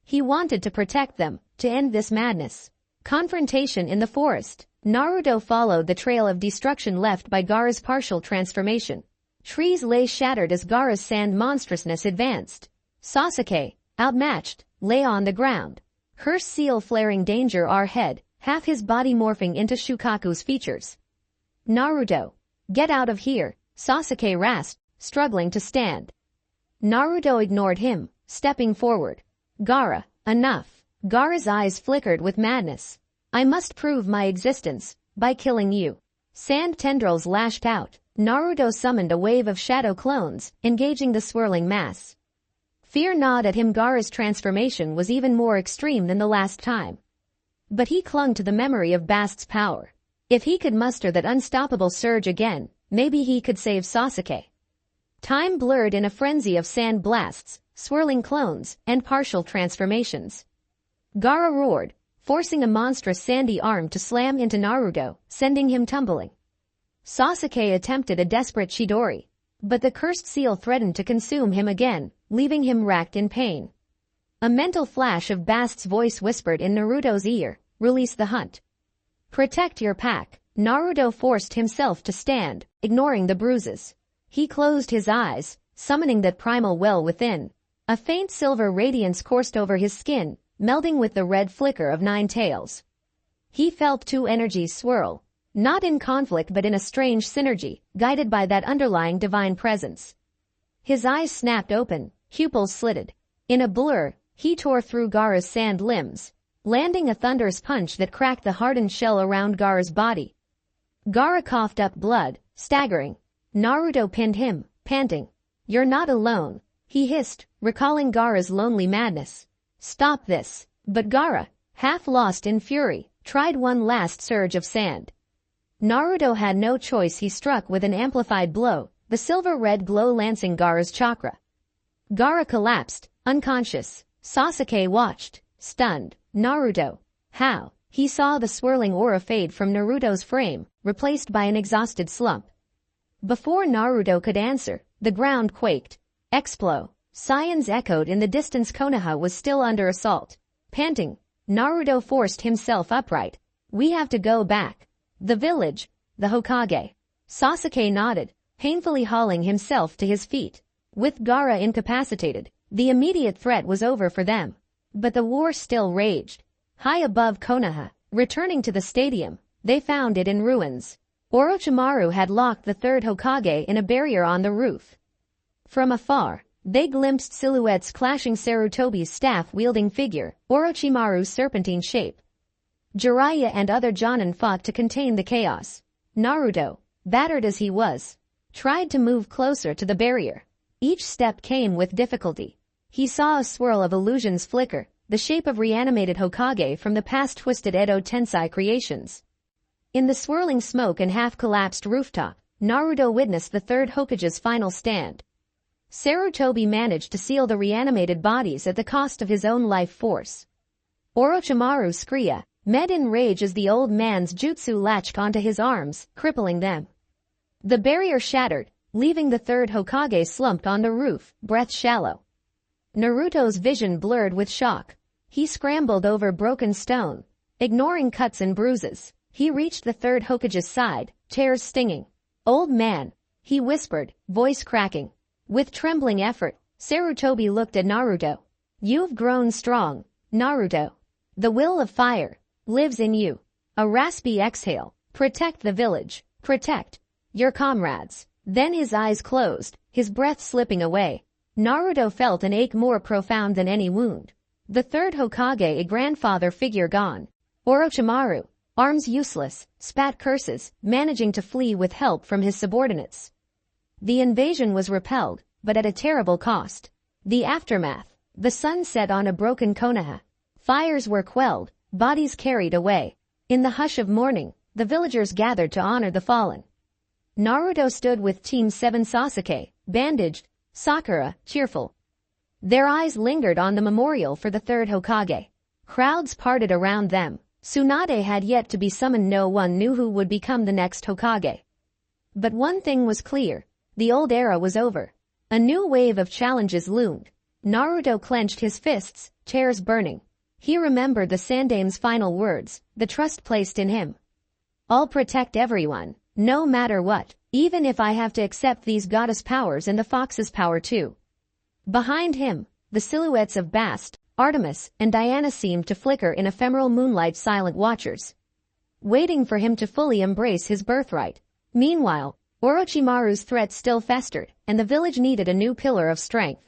He wanted to protect them, to end this madness. Confrontation in the forest. Naruto followed the trail of destruction left by Gaara's partial transformation. Trees lay shattered as Gaara's sand monstrousness advanced. Sasuke, outmatched, lay on the ground. Her seal flaring danger ahead, half his body morphing into Shukaku's features. "Naruto, get out of here," Sasuke rasped, struggling to stand. Naruto ignored him, stepping forward. "Gaara, enough." Gaara's eyes flickered with madness. "I must prove my existence, by killing you." Sand tendrils lashed out. Naruto summoned a wave of shadow clones, engaging the swirling mass. Fear gnawed at him. Gaara's transformation was even more extreme than the last time. But he clung to the memory of Bast's power. If he could muster that unstoppable surge again, maybe he could save Sasuke. Time blurred in a frenzy of sand blasts, swirling clones, and partial transformations. Gaara roared, forcing a monstrous sandy arm to slam into Naruto, sending him tumbling. Sasuke attempted a desperate Chidori, but the cursed seal threatened to consume him again, leaving him racked in pain. A mental flash of Bast's voice whispered in Naruto's ear, "Release the hunt. Protect your pack." Naruto forced himself to stand, ignoring the bruises. He closed his eyes, summoning that primal well within. A faint silver radiance coursed over his skin, melding with the red flicker of nine tails. He felt two energies swirl, not in conflict but in a strange synergy, guided by that underlying divine presence. His eyes snapped open, pupils slitted. In a blur, he tore through Gaara's sand limbs, landing a thunderous punch that cracked the hardened shell around Gaara's body. Gaara coughed up blood, staggering. Naruto pinned him, panting. You're not alone, he hissed, recalling Gaara's lonely madness. Stop this. But Gaara, half lost in fury, tried one last surge of sand. Naruto had no choice. He struck with an amplified blow, the silver-red glow lancing Gaara's chakra. Gaara collapsed, unconscious. Sasuke watched, stunned. Naruto. How? He saw the swirling aura fade from Naruto's frame, replaced by an exhausted slump. Before Naruto could answer, the ground quaked. Explo. Scions echoed in the distance. Konoha was still under assault. Panting, Naruto forced himself upright. We have to go back. The village. The Hokage. Sasuke nodded, painfully hauling himself to his feet. With Gaara incapacitated, the immediate threat was over for them. But the war still raged. High above Konoha, returning to the stadium, they found it in ruins. Orochimaru had locked the third Hokage in a barrier on the roof. From afar, they glimpsed silhouettes clashing. Sarutobi's staff-wielding figure, Orochimaru's serpentine shape. Jiraiya and other Jonin fought to contain the chaos. Naruto, battered as he was, tried to move closer to the barrier. Each step came with difficulty. He saw a swirl of illusions flicker, the shape of reanimated Hokage from the past twisted Edo Tensei creations. In the swirling smoke and half-collapsed rooftop, Naruto witnessed the third Hokage's final stand. Sarutobi managed to seal the reanimated bodies at the cost of his own life force. Orochimaru's Kriya met in rage as the old man's jutsu latched onto his arms, crippling them. The barrier shattered, leaving the third Hokage slumped on the roof, breath shallow. Naruto's vision blurred with shock. He scrambled over broken stone. Ignoring cuts and bruises, he reached the third Hokage's side, tears stinging. Old man, he whispered, voice cracking. With trembling effort, Sarutobi looked at Naruto. You've grown strong, Naruto. The will of fire lives in you. A raspy exhale. Protect the village. Protect your comrades. Then his eyes closed, his breath slipping away. Naruto felt an ache more profound than any wound. The third Hokage, a grandfather figure gone. Orochimaru, arms useless, spat curses, managing to flee with help from his subordinates. The invasion was repelled, but at a terrible cost. The aftermath. The sun set on a broken Konoha. Fires were quelled, bodies carried away. In the hush of morning, the villagers gathered to honor the fallen. Naruto stood with Team 7 Sasuke, bandaged, Sakura, cheerful. Their eyes lingered on the memorial for the third Hokage. Crowds parted around them. Tsunade had yet to be summoned. No one knew who would become the next Hokage. But one thing was clear. The old era was over. A new wave of challenges loomed. Naruto clenched his fists, chairs burning. He remembered the Sandame's final words, the trust placed in him. I'll protect everyone, no matter what, even if I have to accept these goddess powers and the fox's power too. Behind him, the silhouettes of Bast, Artemis, and Diana seemed to flicker in ephemeral moonlight, silent watchers, waiting for him to fully embrace his birthright. Meanwhile, Orochimaru's threat still festered, and the village needed a new pillar of strength.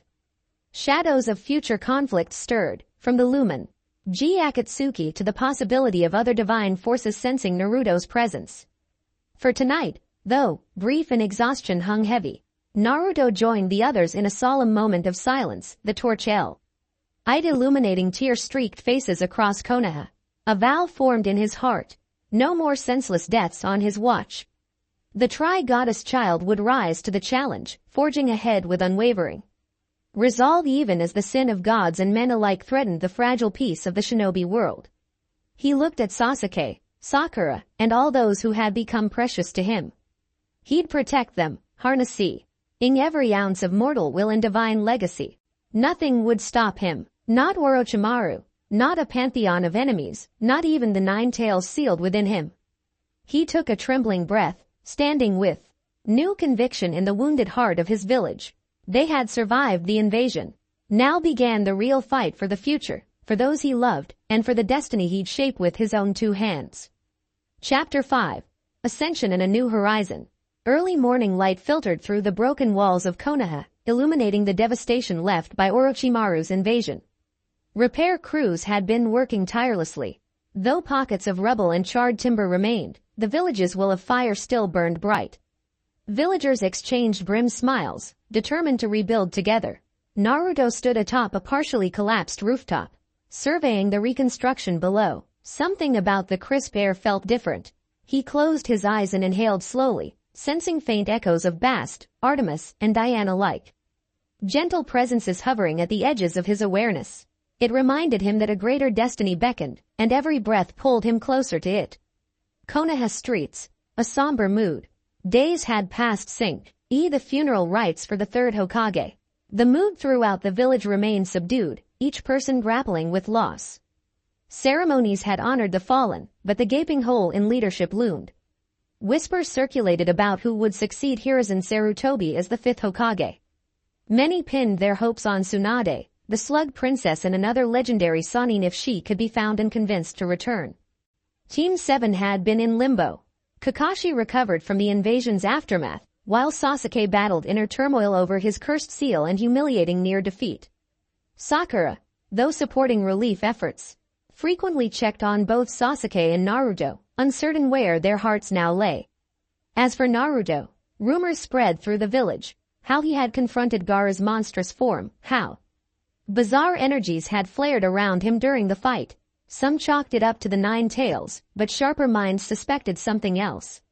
Shadows of future conflict stirred, from the Lumen Akatsuki to the possibility of other divine forces sensing Naruto's presence. For tonight, though, grief and exhaustion hung heavy, Naruto joined the others in a solemn moment of silence, the torch eyed illuminating tear-streaked faces across Konoha. A vow formed in his heart. No more senseless deaths on his watch. The tri-goddess child would rise to the challenge, forging ahead with unwavering resolve even as the sin of gods and men alike threatened the fragile peace of the shinobi world. He looked at Sasuke, Sakura, and all those who had become precious to him. He'd protect them, harnessing every ounce of mortal will and divine legacy. Nothing would stop him, not Orochimaru, not a pantheon of enemies, not even the 9 tails sealed within him. He took a trembling breath, standing with new conviction in the wounded heart of his village. They had survived the invasion. Now began the real fight for the future, for those he loved, and for the destiny he'd shape with his own 2 hands. Chapter 5. Ascension and a New Horizon. Early morning light filtered through the broken walls of Konoha, illuminating the devastation left by Orochimaru's invasion. Repair crews had been working tirelessly. Though pockets of rubble and charred timber remained, the village's will of fire still burned bright. Villagers exchanged grim smiles, determined to rebuild together. Naruto stood atop a partially collapsed rooftop, surveying the reconstruction below. Something about the crisp air felt different. He closed his eyes and inhaled slowly, sensing faint echoes of Bast, Artemis, and Diana alike. Gentle presences hovering at the edges of his awareness. It reminded him that a greater destiny beckoned, and every breath pulled him closer to it. Konoha streets, a somber mood. Days had passed the funeral rites for the third Hokage. The mood throughout the village remained subdued, each person grappling with loss. Ceremonies had honored the fallen, but the gaping hole in leadership loomed. Whispers circulated about who would succeed Hiruzen Sarutobi as the fifth Hokage. Many pinned their hopes on Tsunade, the Slug Princess, and another legendary Sannin if she could be found and convinced to return. Team 7 had been in limbo. Kakashi recovered from the invasion's aftermath, while Sasuke battled inner turmoil over his cursed seal and humiliating near defeat. Sakura, though supporting relief efforts, frequently checked on both Sasuke and Naruto, uncertain where their hearts now lay. As for Naruto, rumors spread through the village, how he had confronted Gaara's monstrous form, how bizarre energies had flared around him during the fight. Some chalked it up to the Nine Tails, but sharper minds suspected something else.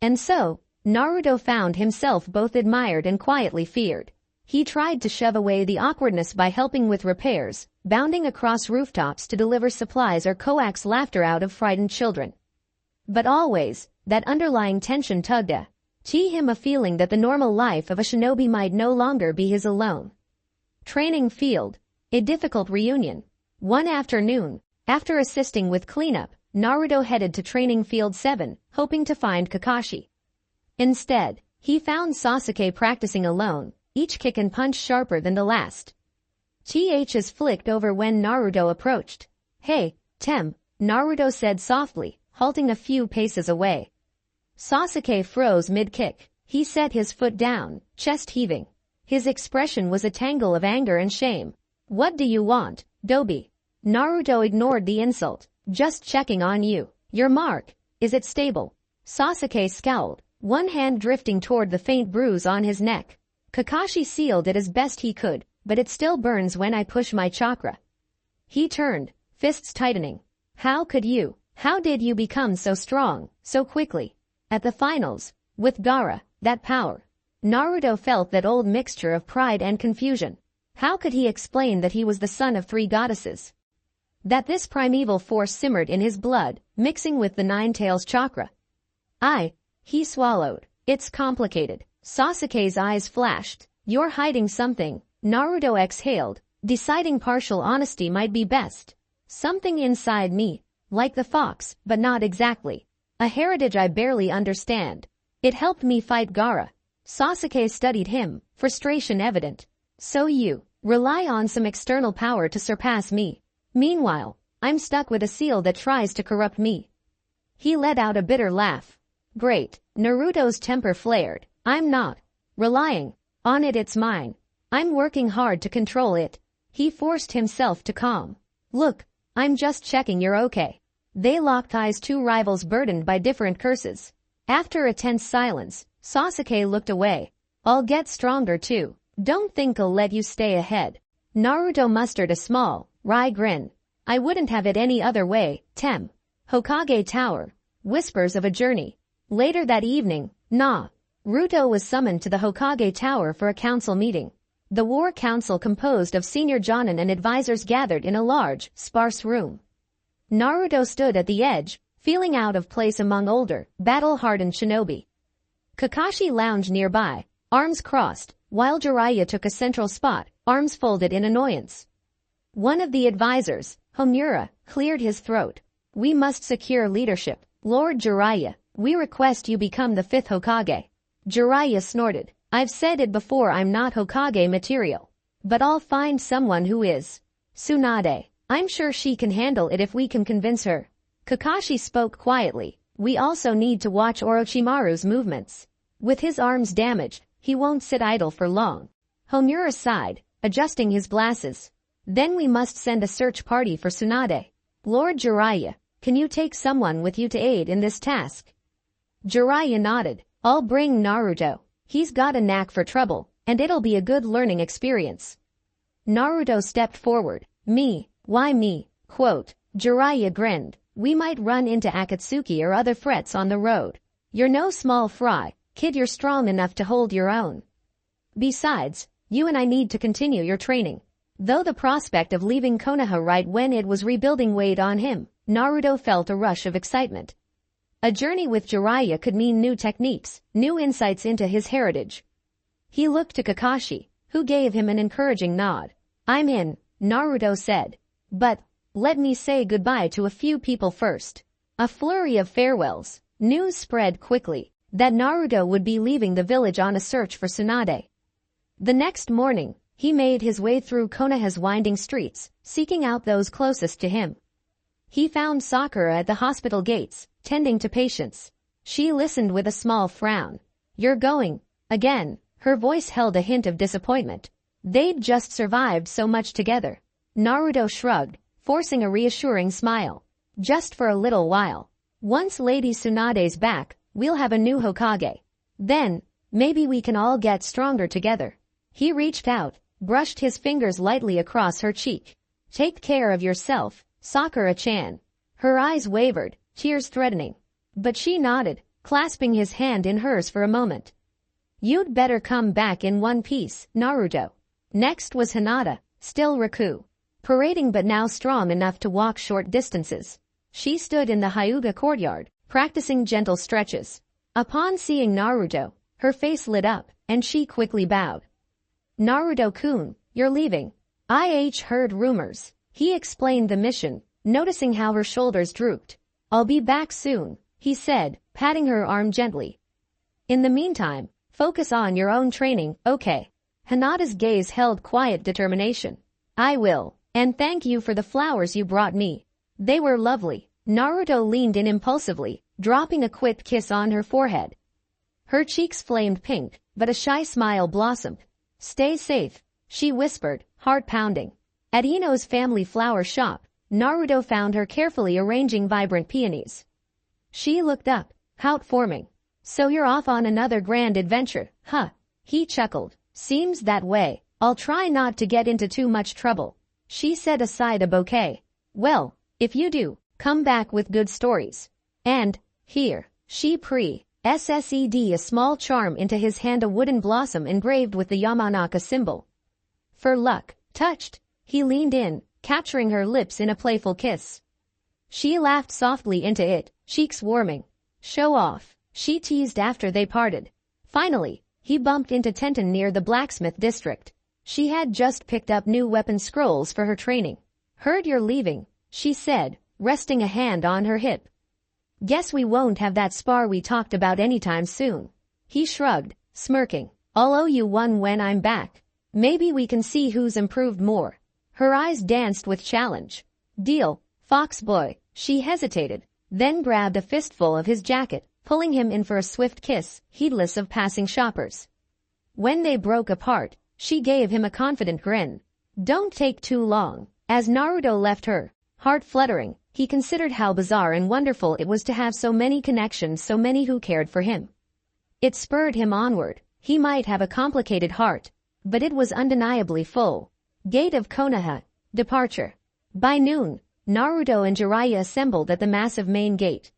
And so, Naruto found himself both admired and quietly feared. He tried to shove away the awkwardness by helping with repairs, bounding across rooftops to deliver supplies or coax laughter out of frightened children. But always, that underlying tension tugged at him, a feeling that the normal life of a shinobi might no longer be his alone. Training field. A difficult reunion. One afternoon, after assisting with cleanup, Naruto headed to Training Field 7, hoping to find Kakashi. Instead, he found Sasuke practicing alone, each kick and punch sharper than the last. THs flicked over when Naruto approached. "Hey, Tem," Naruto said softly, halting a few paces away. Sasuke froze mid-kick. He set his foot down, chest heaving. His expression was a tangle of anger and shame. "What do you want, Dobi?" Naruto ignored the insult. "Just checking on you. Your mark, is it stable?" Sasuke scowled, one hand drifting toward the faint bruise on his neck. "Kakashi sealed it as best he could, but it still burns when I push my chakra." He turned, fists tightening. How did you become so strong, so quickly? At the finals, with Gaara, that power. Naruto felt that old mixture of pride and confusion. How could he explain that he was the son of 3 goddesses? That this primeval force simmered in his blood, mixing with the Nine Tails chakra. He swallowed. "It's complicated." Sasuke's eyes flashed. "You're hiding something." Naruto exhaled, deciding partial honesty might be best. "Something inside me, like the fox, but not exactly. A heritage I barely understand. It helped me fight Gaara." Sasuke studied him, frustration evident. "So you rely on some external power to surpass me. Meanwhile, I'm stuck with a seal that tries to corrupt me." He let out a bitter laugh. "Great." Naruto's temper flared. "I'm not relying on it, it's mine. I'm working hard to control it." He forced himself to calm. "Look, I'm just checking you're okay." They locked eyes, two rivals burdened by different curses. After a tense silence, Sasuke looked away. "I'll get stronger too. Don't think I'll let you stay ahead." Naruto mustered a small, wry grin. "I wouldn't have it any other way, Tem." Hokage Tower. Whispers of a journey. Later that evening, Naruto was summoned to the Hokage Tower for a council meeting. The war council, composed of senior jonin and advisors, gathered in a large, sparse room. Naruto stood at the edge, feeling out of place among older, battle-hardened shinobi. Kakashi lounged nearby, arms crossed, while Jiraiya took a central spot, arms folded in annoyance. One of the advisors, Homura, cleared his throat. "We must secure leadership. Lord Jiraiya, we request you become the 5th Hokage." Jiraiya snorted. "I've said it before, I'm not Hokage material. But I'll find someone who is. Tsunade. I'm sure she can handle it if we can convince her." Kakashi spoke quietly. "We also need to watch Orochimaru's movements. With his arms damaged, he won't sit idle for long." Homura sighed, adjusting his glasses. "Then we must send a search party for Tsunade. Lord Jiraiya, can you take someone with you to aid in this task?" Jiraiya nodded. I'll bring Naruto. He's got a knack for trouble, and it'll be a good learning experience. Naruto stepped forward. Me? Why me? Quote. Jiraiya grinned. We might run into Akatsuki or other threats on the road. You're no small fry, kid, you're strong enough to hold your own. Besides, you and I need to continue your training. Though the prospect of leaving Konoha right when it was rebuilding weighed on him, Naruto felt a rush of excitement. A journey with Jiraiya could mean new techniques, new insights into his heritage. He looked to Kakashi, who gave him an encouraging nod. I'm in, Naruto said. But, let me say goodbye to a few people first. A flurry of farewells. News spread quickly that Naruto would be leaving the village on a search for Tsunade. The next morning, he made his way through Konoha's winding streets, seeking out those closest to him. He found Sakura at the hospital gates, tending to patients. She listened with a small frown. You're going, again. Her voice held a hint of disappointment. They'd just survived so much together. Naruto shrugged, forcing a reassuring smile. Just for a little while. Once Lady Tsunade's back, we'll have a new Hokage. Then, maybe we can all get stronger together. He reached out, brushed his fingers lightly across her cheek. Take care of yourself, Sakura-chan. Her eyes wavered, tears threatening. But she nodded, clasping his hand in hers for a moment. You'd better come back in one piece, Naruto. Next was Hinata, still Riku. Parading but now strong enough to walk short distances. She stood in the Hyuga courtyard, practicing gentle stretches. Upon seeing Naruto, her face lit up, and she quickly bowed. Naruto-kun, you're leaving. I heard rumors. He explained the mission, noticing how her shoulders drooped. I'll be back soon, he said, patting her arm gently. In the meantime, focus on your own training, okay? Hinata's gaze held quiet determination. I will, and thank you for the flowers you brought me. They were lovely. Naruto leaned in impulsively, dropping a quick kiss on her forehead. Her cheeks flamed pink, but a shy smile blossomed. Stay safe, she whispered, heart pounding. At Ino's family flower shop, Naruto found her carefully arranging vibrant peonies. She looked up, heart forming. So you're off on another grand adventure, huh? He chuckled. Seems that way. I'll try not to get into too much trouble. She set aside a bouquet. Well, if you do, come back with good stories. And, here, she SSED a small charm into his hand, a wooden blossom engraved with the Yamanaka symbol. For luck, touched, he leaned in, capturing her lips in a playful kiss. She laughed softly into it, cheeks warming. Show off, she teased after they parted. Finally, he bumped into Tenten near the blacksmith district. She had just picked up new weapon scrolls for her training. Heard you're leaving, she said, resting a hand on her hip. Guess we won't have that spar we talked about anytime soon. He shrugged, smirking. I'll owe you one when I'm back. Maybe we can see who's improved more. Her eyes danced with challenge. Deal, fox boy. She hesitated, then grabbed a fistful of his jacket, pulling him in for a swift kiss, heedless of passing shoppers. When they broke apart, she gave him a confident grin. Don't take too long. As Naruto left her, heart fluttering, he considered how bizarre and wonderful it was to have so many connections, so many who cared for him. It spurred him onward. He might have a complicated heart, but it was undeniably full. Gate of Konoha. Departure. By noon, Naruto and Jiraiya assembled at the massive main gate.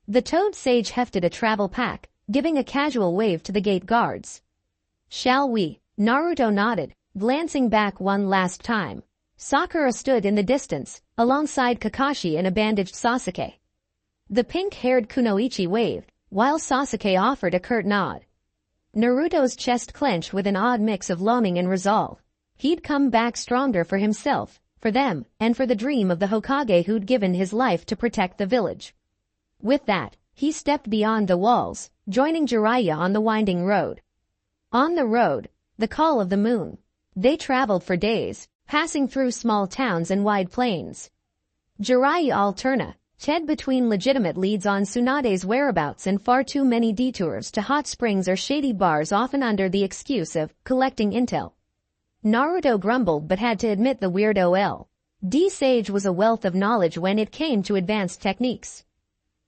The Toad Sage hefted a travel pack, giving a casual wave to the gate guards. Shall we? Naruto nodded, glancing back one last time. Sakura stood in the distance, alongside Kakashi and a bandaged Sasuke. The pink-haired Kunoichi waved, while Sasuke offered a curt nod. Naruto's chest clenched with an odd mix of longing and resolve. He'd come back stronger for himself, for them, and for the dream of the Hokage who'd given his life to protect the village. With that, he stepped beyond the walls, joining Jiraiya on the winding road. On the road, the call of the moon. They traveled for days, passing through small towns and wide plains. Jiraiya alternate between legitimate leads on Tsunade's whereabouts and far too many detours to hot springs or shady bars, often under the excuse of collecting intel. Naruto grumbled but had to admit the weirdo L.D. Sage was a wealth of knowledge when it came to advanced techniques.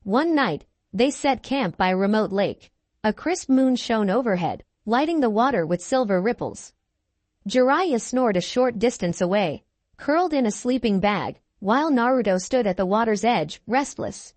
One night, they set camp by a remote lake. A crisp moon shone overhead, lighting the water with silver ripples. Jiraiya snored a short distance away, curled in a sleeping bag, while Naruto stood at the water's edge, restless.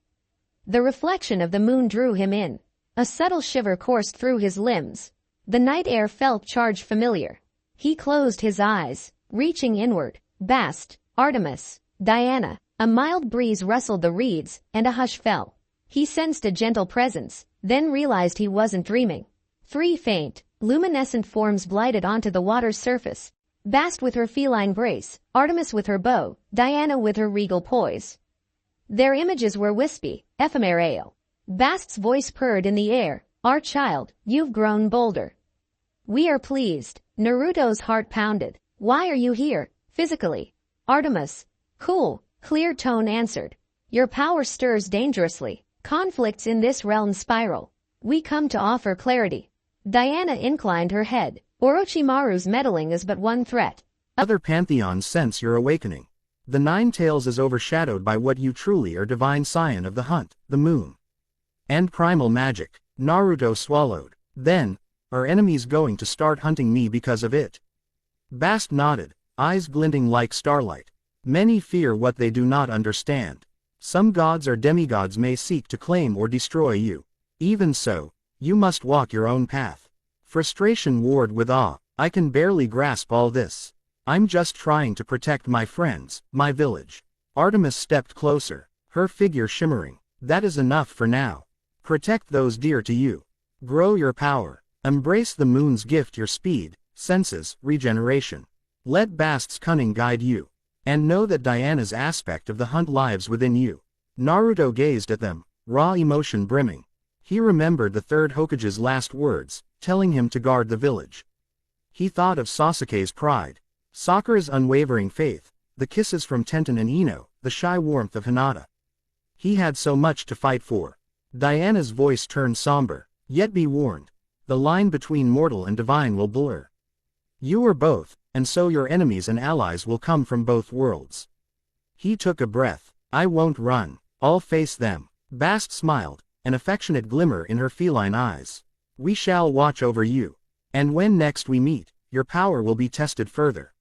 The reflection of the moon drew him in. A subtle shiver coursed through his limbs. The night air felt charged familiar. He closed his eyes, reaching inward. Bast, Artemis, Diana. A mild breeze rustled the reeds, and a hush fell. He sensed a gentle presence, then realized he wasn't dreaming. 3 faint, luminescent forms glided onto the water's surface. Bast with her feline grace, Artemis with her bow, Diana with her regal poise. Their images were wispy, ephemeral. Bast's voice purred in the air. Our child, you've grown bolder. We are pleased. Naruto's heart pounded. Why are you here, physically? Artemis. Cool, clear tone answered. Your power stirs dangerously. Conflicts in this realm spiral. We come to offer clarity. Diana inclined her head. Orochimaru's meddling is but one threat. Other pantheons sense your awakening. The 9 tails is overshadowed by what you truly are, divine scion of the hunt, the moon. And primal magic. Naruto swallowed. Then, are enemies going to start hunting me because of it? Bast nodded, eyes glinting like starlight. Many fear what they do not understand. Some gods or demigods may seek to claim or destroy you. Even so, you must walk your own path. Frustration warred with awe. I can barely grasp all this. I'm just trying to protect my friends, my village. Artemis stepped closer, her figure shimmering. That is enough for now. Protect those dear to you. Grow your power. Embrace the moon's gift, your speed, senses, regeneration. Let Bast's cunning guide you. And know that Diana's aspect of the hunt lives within you. Naruto gazed at them, raw emotion brimming. He remembered the 3rd Hokage's last words, telling him to guard the village. He thought of Sasuke's pride, Sakura's unwavering faith, the kisses from Tenten and Ino, the shy warmth of Hinata. He had so much to fight for. Diana's voice turned somber. Yet be warned. The line between mortal and divine will blur. You are both, and so your enemies and allies will come from both worlds. He took a breath. I won't run. I'll face them. Bast smiled, an affectionate glimmer in her feline eyes. We shall watch over you. And when next we meet, your power will be tested further.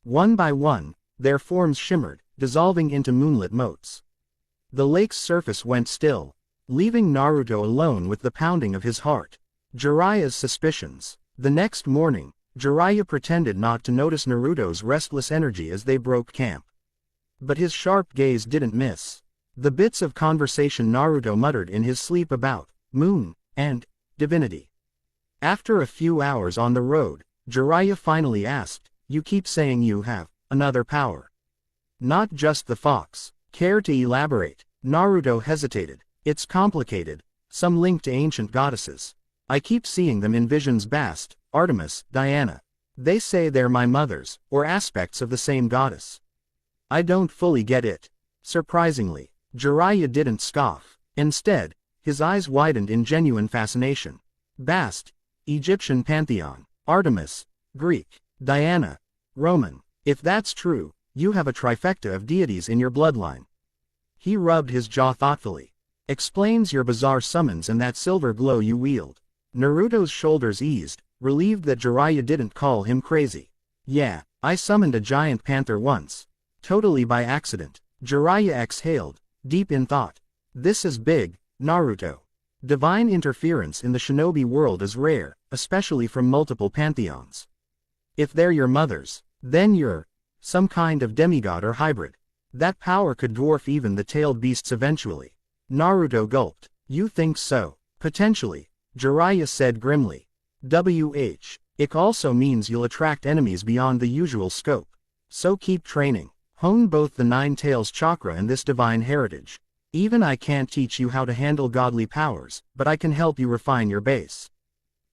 One by one, their forms shimmered, dissolving into moonlit motes. The lake's surface went still, leaving Naruto alone with the pounding of his heart. Jiraiya's suspicions. The next morning, Jiraiya pretended not to notice Naruto's restless energy as they broke camp. But his sharp gaze didn't miss the bits of conversation Naruto muttered in his sleep about moon and divinity. After a few hours on the road, Jiraiya finally asked, "You keep saying you have another power. Not just the fox. Care to elaborate?" Naruto hesitated. It's complicated, some link to ancient goddesses. I keep seeing them in visions. Bast, Artemis, Diana. They say they're my mothers, or aspects of the same goddess. I don't fully get it. Surprisingly, Jiraiya didn't scoff. Instead, his eyes widened in genuine fascination. Bast, Egyptian pantheon. Artemis, Greek. Diana, Roman. If that's true, you have a trifecta of deities in your bloodline. He rubbed his jaw thoughtfully. Explains your bizarre summons and that silver glow you wield. Naruto's shoulders eased, relieved that Jiraiya didn't call him crazy. Yeah, I summoned a giant panther once. Totally by accident. Jiraiya exhaled, deep in thought. This is big, Naruto. Divine interference in the shinobi world is rare, especially from multiple pantheons. If they're your mothers, then you're some kind of demigod or hybrid. That power could dwarf even the tailed beasts eventually. Naruto gulped. You think so? Potentially, Jiraiya said grimly. It also means you'll attract enemies beyond the usual scope. So keep training. Hone both the 9 tails chakra and this divine heritage. Even I can't teach you how to handle godly powers, but I can help you refine your base.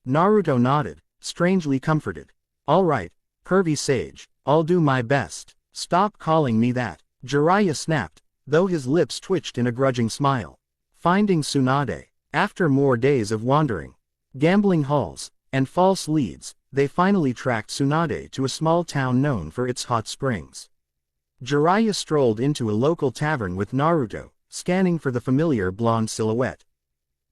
Naruto nodded, strangely comforted. All right, curvy sage, I'll do my best. Stop calling me that, Jiraiya snapped, though his lips twitched in a grudging smile. Finding Tsunade. After more days of wandering, gambling halls, and false leads, they finally tracked Tsunade to a small town known for its hot springs. Jiraiya strolled into a local tavern with Naruto, scanning for the familiar blonde silhouette.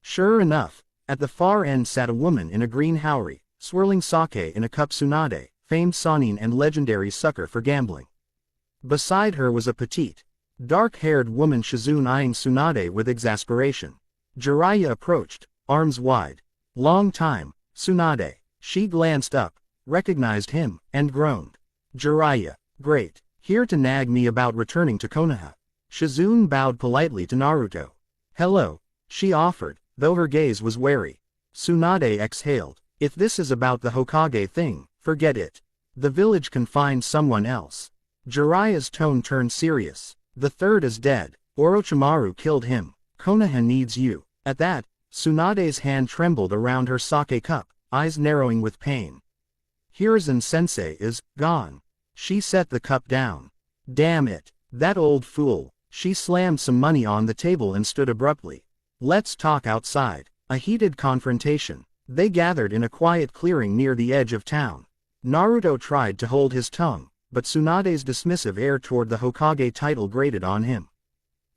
Sure enough, At the far end sat a woman in a green haori, swirling sake in a cup. Tsunade, famed Sanin and legendary sucker for gambling. Beside her was a petite, dark-haired woman, Shizune, eyeing Tsunade with exasperation. Jiraiya approached, arms wide. Long time, Tsunade. She glanced up, recognized him, and groaned. Jiraiya, great, here to nag me about returning to Konoha. Shizune bowed politely to Naruto. Hello, she offered, though her gaze was wary. Tsunade exhaled. If this is about the Hokage thing, forget it. The village can find someone else. Jiraiya's tone turned serious. The third is dead. Orochimaru killed him. Konoha needs you. At that, Tsunade's hand trembled around her sake cup, eyes narrowing with pain. Hiruzen-sensei is gone. She set the cup down. Damn it, that old fool. She slammed some money on the table and stood abruptly. Let's talk outside. A heated confrontation. They gathered in a quiet clearing near the edge of town. Naruto tried to hold his tongue, but Tsunade's dismissive air toward the Hokage title grated on him.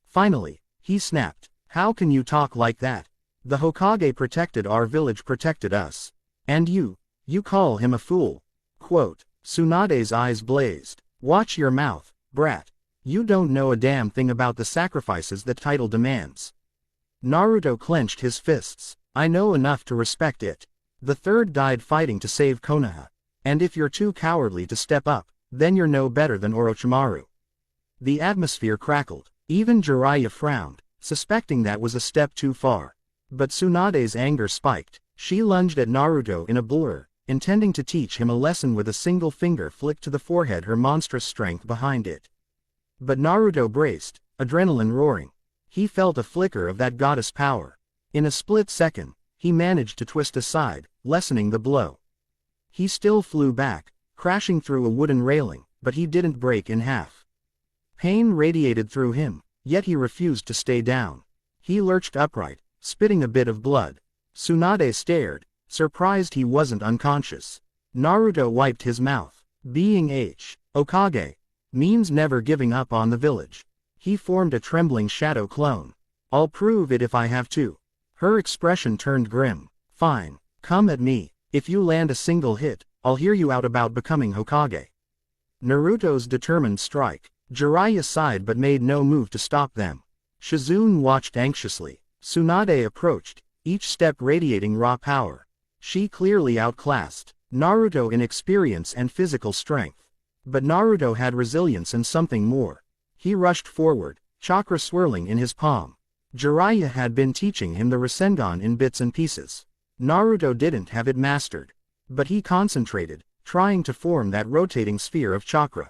Finally, he snapped. How can you talk like that? The Hokage protected our village, protected us. And you call him a fool. Quote. Tsunade's eyes blazed. Watch your mouth, brat. You don't know a damn thing about the sacrifices that title demands. Naruto clenched his fists. I know enough to respect it. The third died fighting to save Konoha. And if you're too cowardly to step up, then you're no better than Orochimaru. The atmosphere crackled. Even Jiraiya frowned, suspecting that was a step too far. But Tsunade's anger spiked. She lunged at Naruto in a blur, intending to teach him a lesson with a single finger flicked to the forehead, her monstrous strength behind it. But Naruto braced, adrenaline roaring. He felt a flicker of that goddess power. In a split second, he managed to twist aside, lessening the blow. He still flew back, crashing through a wooden railing, but he didn't break in half. Pain radiated through him, yet he refused to stay down. He lurched upright, spitting a bit of blood. Tsunade stared, surprised he wasn't unconscious. Naruto wiped his mouth. Being Hokage means never giving up on the village. He formed a trembling shadow clone. I'll prove it if I have to. Her expression turned grim. Fine, come at me. If you land a single hit, I'll hear you out about becoming Hokage. Naruto's determined strike. Jiraiya sighed but made no move to stop them. Shizune watched anxiously. Tsunade approached, each step radiating raw power. She clearly outclassed Naruto in experience and physical strength. But Naruto had resilience and something more. He rushed forward, chakra swirling in his palm. Jiraiya had been teaching him the Rasengan in bits and pieces. Naruto didn't have it mastered. But he concentrated, trying to form that rotating sphere of chakra.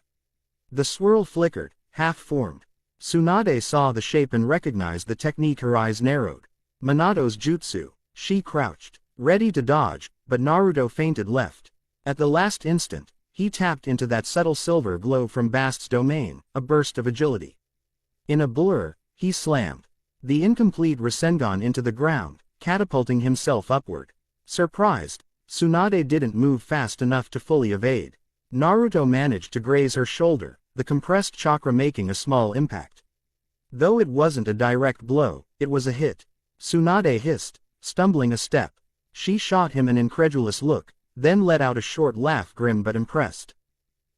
The swirl flickered, half-formed. Tsunade saw the shape and recognized the technique. Her eyes narrowed. Minato's jutsu. She crouched, ready to dodge, but Naruto feinted left. At the last instant, he tapped into that subtle silver glow from Bast's domain, a burst of agility. In a blur, he slammed the incomplete Rasengan into the ground, catapulting himself upward. Surprised, Tsunade didn't move fast enough to fully evade. Naruto managed to graze her shoulder, the compressed chakra making a small impact. Though it wasn't a direct blow, it was a hit. Tsunade hissed, stumbling a step. She shot him an incredulous look, then let out a short laugh, grim but impressed.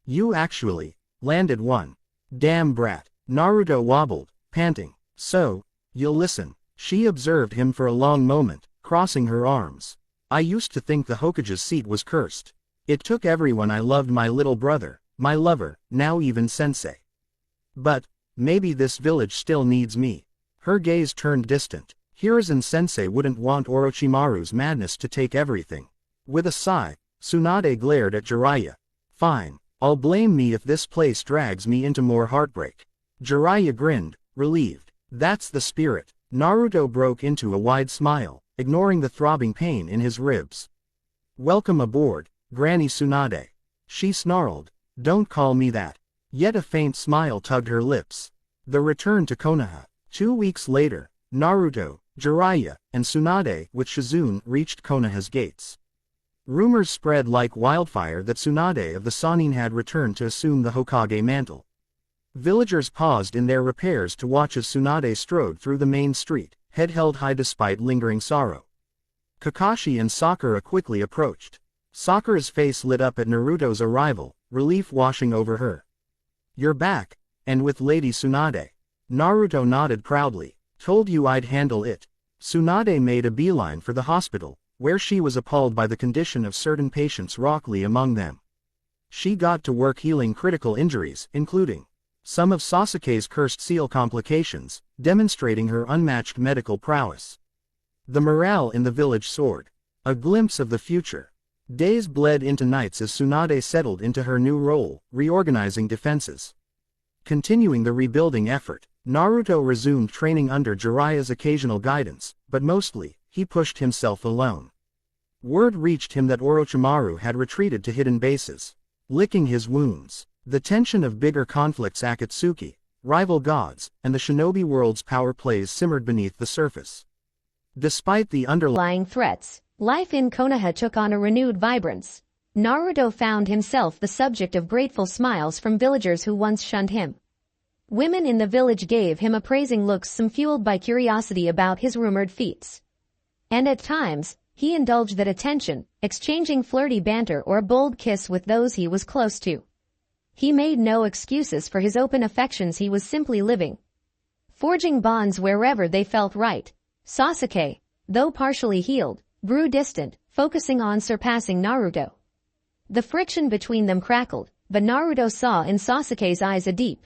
You actually landed one. Damn brat. Naruto wobbled, panting. So, you'll listen. She observed him for a long moment, crossing her arms. I used to think the Hokage's seat was cursed. It took everyone I loved, my little brother, my lover, now even sensei. But, maybe this village still needs me. Her gaze turned distant. Hiruzen-sensei wouldn't want Orochimaru's madness to take everything. With a sigh, Tsunade glared at Jiraiya. Fine, I'll blame me if this place drags me into more heartbreak. Jiraiya grinned, relieved. That's the spirit. Naruto broke into a wide smile, ignoring the throbbing pain in his ribs. Welcome aboard, Granny Tsunade. She snarled. Don't call me that. Yet a faint smile tugged her lips. The return to Konoha. 2 weeks later, Naruto, Jiraiya, and Tsunade with Shizune reached Konoha's gates. Rumors spread like wildfire that Tsunade of the Sannin had returned to assume the Hokage mantle. Villagers paused in their repairs to watch as Tsunade strode through the main street, head held high despite lingering sorrow. Kakashi and Sakura quickly approached. Sakura's face lit up at Naruto's arrival, relief washing over her. "You're back, and with Lady Tsunade." Naruto nodded proudly. "Told you I'd handle it." Tsunade made a beeline for the hospital, where she was appalled by the condition of certain patients, Rock Lee among them. She got to work healing critical injuries, including some of Sasuke's cursed seal complications, demonstrating her unmatched medical prowess. The morale in the village soared. A glimpse of the future. Days bled into nights as Tsunade settled into her new role, reorganizing defenses. Continuing the rebuilding effort, Naruto resumed training under Jiraiya's occasional guidance, but mostly, he pushed himself alone. Word reached him that Orochimaru had retreated to hidden bases. Licking his wounds, the tension of bigger conflicts, Akatsuki, rival gods, and the shinobi world's power plays simmered beneath the surface. Despite the underlying threats, life in Konoha took on a renewed vibrance. Naruto found himself the subject of grateful smiles from villagers who once shunned him. Women in the village gave him appraising looks, some fueled by curiosity about his rumored feats. And at times, he indulged that attention, exchanging flirty banter or a bold kiss with those he was close to. He made no excuses for his open affections, he was simply living, forging bonds wherever they felt right. Sasuke, though partially healed, grew distant, focusing on surpassing Naruto. The friction between them crackled, but Naruto saw in Sasuke's eyes a deep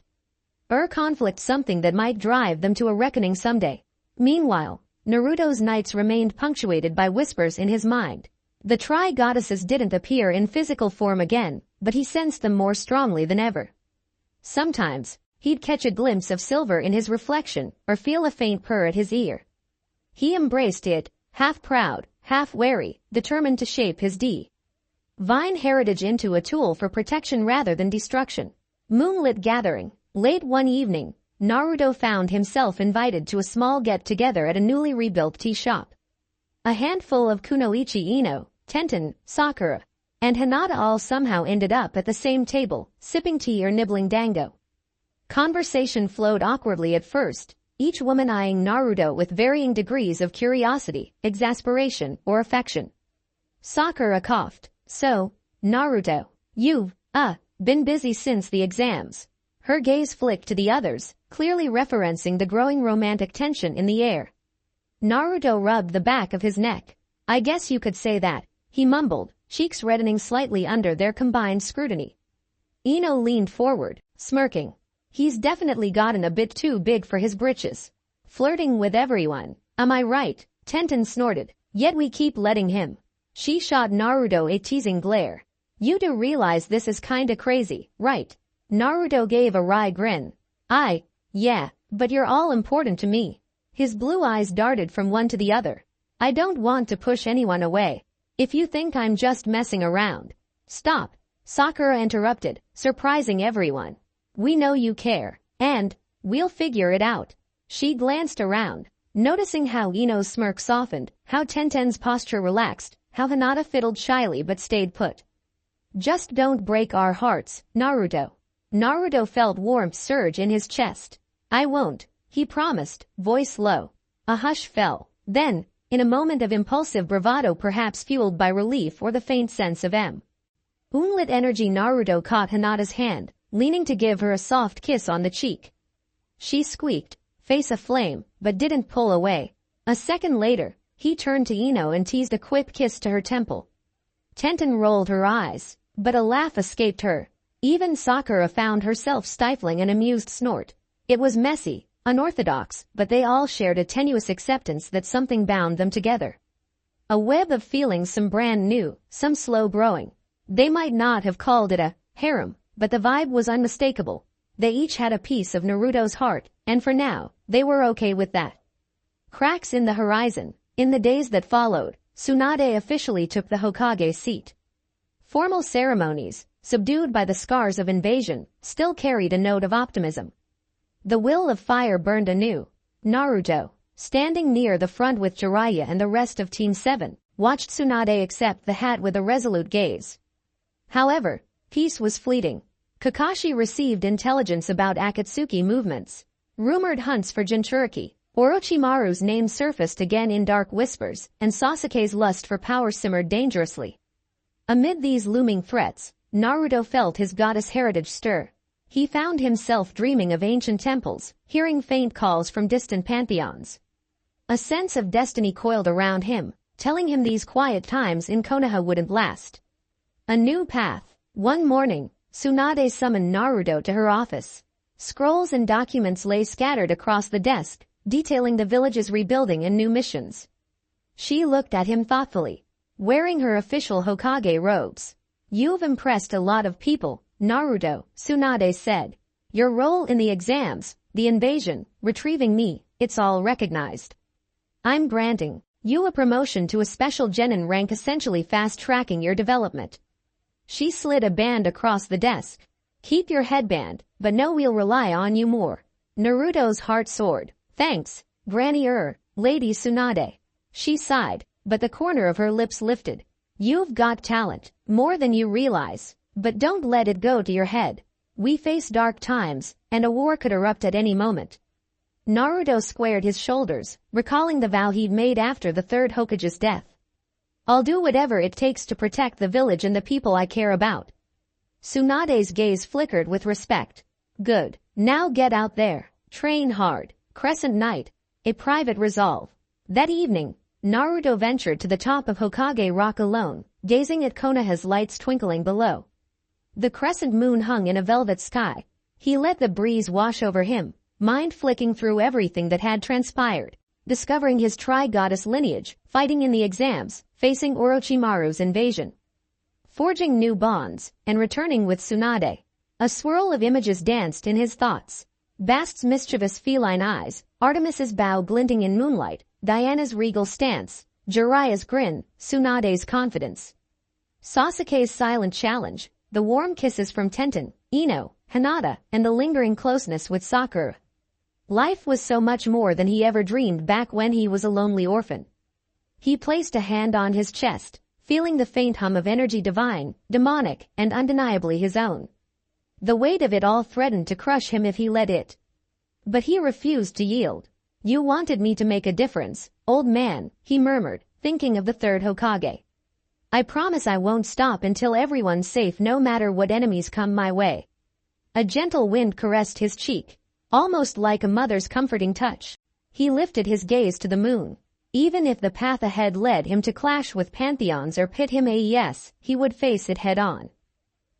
conflict, something that might drive them to a reckoning someday. Meanwhile, Naruto's nights remained punctuated by whispers in his mind. The tri-goddesses didn't appear in physical form again, but he sensed them more strongly than ever. Sometimes, he'd catch a glimpse of silver in his reflection, or feel a faint purr at his ear. He embraced it, half proud, half wary, determined to shape his divine heritage into a tool for protection rather than destruction. Moonlit gathering. Late one evening, Naruto found himself invited to a small get-together at a newly rebuilt tea shop. A handful of Kunoichi Ino, Tenten, Sakura, and Hinata all somehow ended up at the same table, sipping tea or nibbling dango. Conversation flowed awkwardly at first, each woman eyeing Naruto with varying degrees of curiosity, exasperation, or affection. Sakura coughed. "So, Naruto, you've, been busy since the exams." Her gaze flicked to the others, clearly referencing the growing romantic tension in the air. Naruto rubbed the back of his neck. "I guess you could say that," he mumbled, cheeks reddening slightly under their combined scrutiny. Ino leaned forward, smirking. "He's definitely gotten a bit too big for his britches. Flirting with everyone, am I right?" Tenten snorted. "Yet we keep letting him." She shot Naruto a teasing glare. "You do realize this is kinda crazy, right?" Naruto gave a wry grin. Yeah, but you're all important to me." His blue eyes darted from one to the other. "I don't want to push anyone away. If you think I'm just messing around." "Stop," Sakura interrupted, surprising everyone. "We know you care, and we'll figure it out." She glanced around, noticing how Ino's smirk softened, how Tenten's posture relaxed, how Hinata fiddled shyly but stayed put. "Just don't break our hearts, Naruto." Naruto felt warmth surge in his chest. "I won't," he promised, voice low. A hush fell. Then, in a moment of impulsive bravado, perhaps fueled by relief or the faint sense of moonlit energy, Naruto caught Hinata's hand, leaning to give her a soft kiss on the cheek. She squeaked, face aflame, but didn't pull away. A second later, he turned to Ino and teased a quick kiss to her temple. Tenten rolled her eyes, but a laugh escaped her. Even Sakura found herself stifling an amused snort. It was messy, unorthodox, but they all shared a tenuous acceptance that something bound them together. A web of feelings, some brand new, some slow growing. They might not have called it a harem, but the vibe was unmistakable. They each had a piece of Naruto's heart, and for now, they were okay with that. Cracks in the horizon. In the days that followed, Tsunade officially took the Hokage seat. Formal ceremonies, subdued by the scars of invasion, still carried a note of optimism. The will of fire burned anew. Naruto, standing near the front with Jiraiya and the rest of Team 7, watched Tsunade accept the hat with a resolute gaze. However, peace was fleeting. Kakashi received intelligence about Akatsuki movements, rumored hunts for Jinchuriki, Orochimaru's name surfaced again in dark whispers, and Sasuke's lust for power simmered dangerously. Amid these looming threats, Naruto felt his goddess heritage stir. He found himself dreaming of ancient temples, hearing faint calls from distant pantheons. A sense of destiny coiled around him, telling him these quiet times in Konoha wouldn't last. A new path. One morning, Tsunade summoned Naruto to her office. Scrolls and documents lay scattered across the desk, detailing the village's rebuilding and new missions. She looked at him thoughtfully, wearing her official Hokage robes. "You've impressed a lot of people, Naruto," Tsunade said. "Your role in the exams, the invasion, retrieving me, it's all recognized. I'm granting you a promotion to a special genin rank, essentially fast-tracking your development." She slid a band across the desk. "Keep your headband, but know we'll rely on you more." Naruto's heart soared. "Thanks, Granny Lady Tsunade." She sighed, but the corner of her lips lifted. "You've got talent, more than you realize, but don't let it go to your head. We face dark times, and a war could erupt at any moment." Naruto squared his shoulders, recalling the vow he'd made after the third Hokage's death. "I'll do whatever it takes to protect the village and the people I care about." Tsunade's gaze flickered with respect. "Good. Now get out there. Train hard." Crescent Night. A private resolve. That evening, Naruto ventured to the top of Hokage Rock alone, gazing at Konoha's lights twinkling below. The crescent moon hung in a velvet sky. He let the breeze wash over him, mind flicking through everything that had transpired, discovering his tri-goddess lineage, fighting in the exams, facing Orochimaru's invasion, forging new bonds, and returning with Tsunade. A swirl of images danced in his thoughts. Bast's mischievous feline eyes, Artemis's bow glinting in moonlight, Diana's regal stance, Jiraiya's grin, Tsunade's confidence. Sasuke's silent challenge, the warm kisses from Tenten, Ino, Hinata, and the lingering closeness with Sakura. Life was so much more than he ever dreamed back when he was a lonely orphan. He placed a hand on his chest, feeling the faint hum of energy divine, demonic, and undeniably his own. The weight of it all threatened to crush him if he let it. But he refused to yield. "You wanted me to make a difference, old man," he murmured, thinking of the third Hokage. "I promise I won't stop until everyone's safe, no matter what enemies come my way." A gentle wind caressed his cheek, almost like a mother's comforting touch. He lifted his gaze to the moon. Even if the path ahead led him to clash with pantheons or pit him AES, he would face it head on.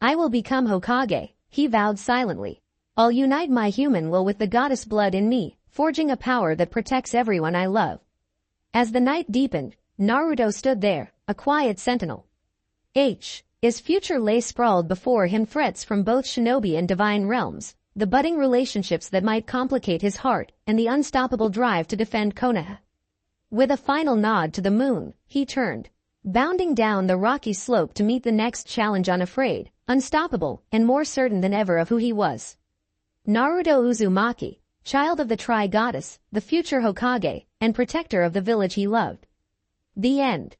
"I will become Hokage," he vowed silently. "I'll unite my human will with the goddess blood in me, forging a power that protects everyone I love." As the night deepened, Naruto stood there, a quiet sentinel. His future lay sprawled before him, threats from both shinobi and divine realms, the budding relationships that might complicate his heart, and the unstoppable drive to defend Konoha. With a final nod to the moon, he turned, bounding down the rocky slope to meet the next challenge, unafraid, unstoppable, and more certain than ever of who he was. Naruto Uzumaki, child of the Tri-Goddess, the future Hokage, and protector of the village he loved. The end.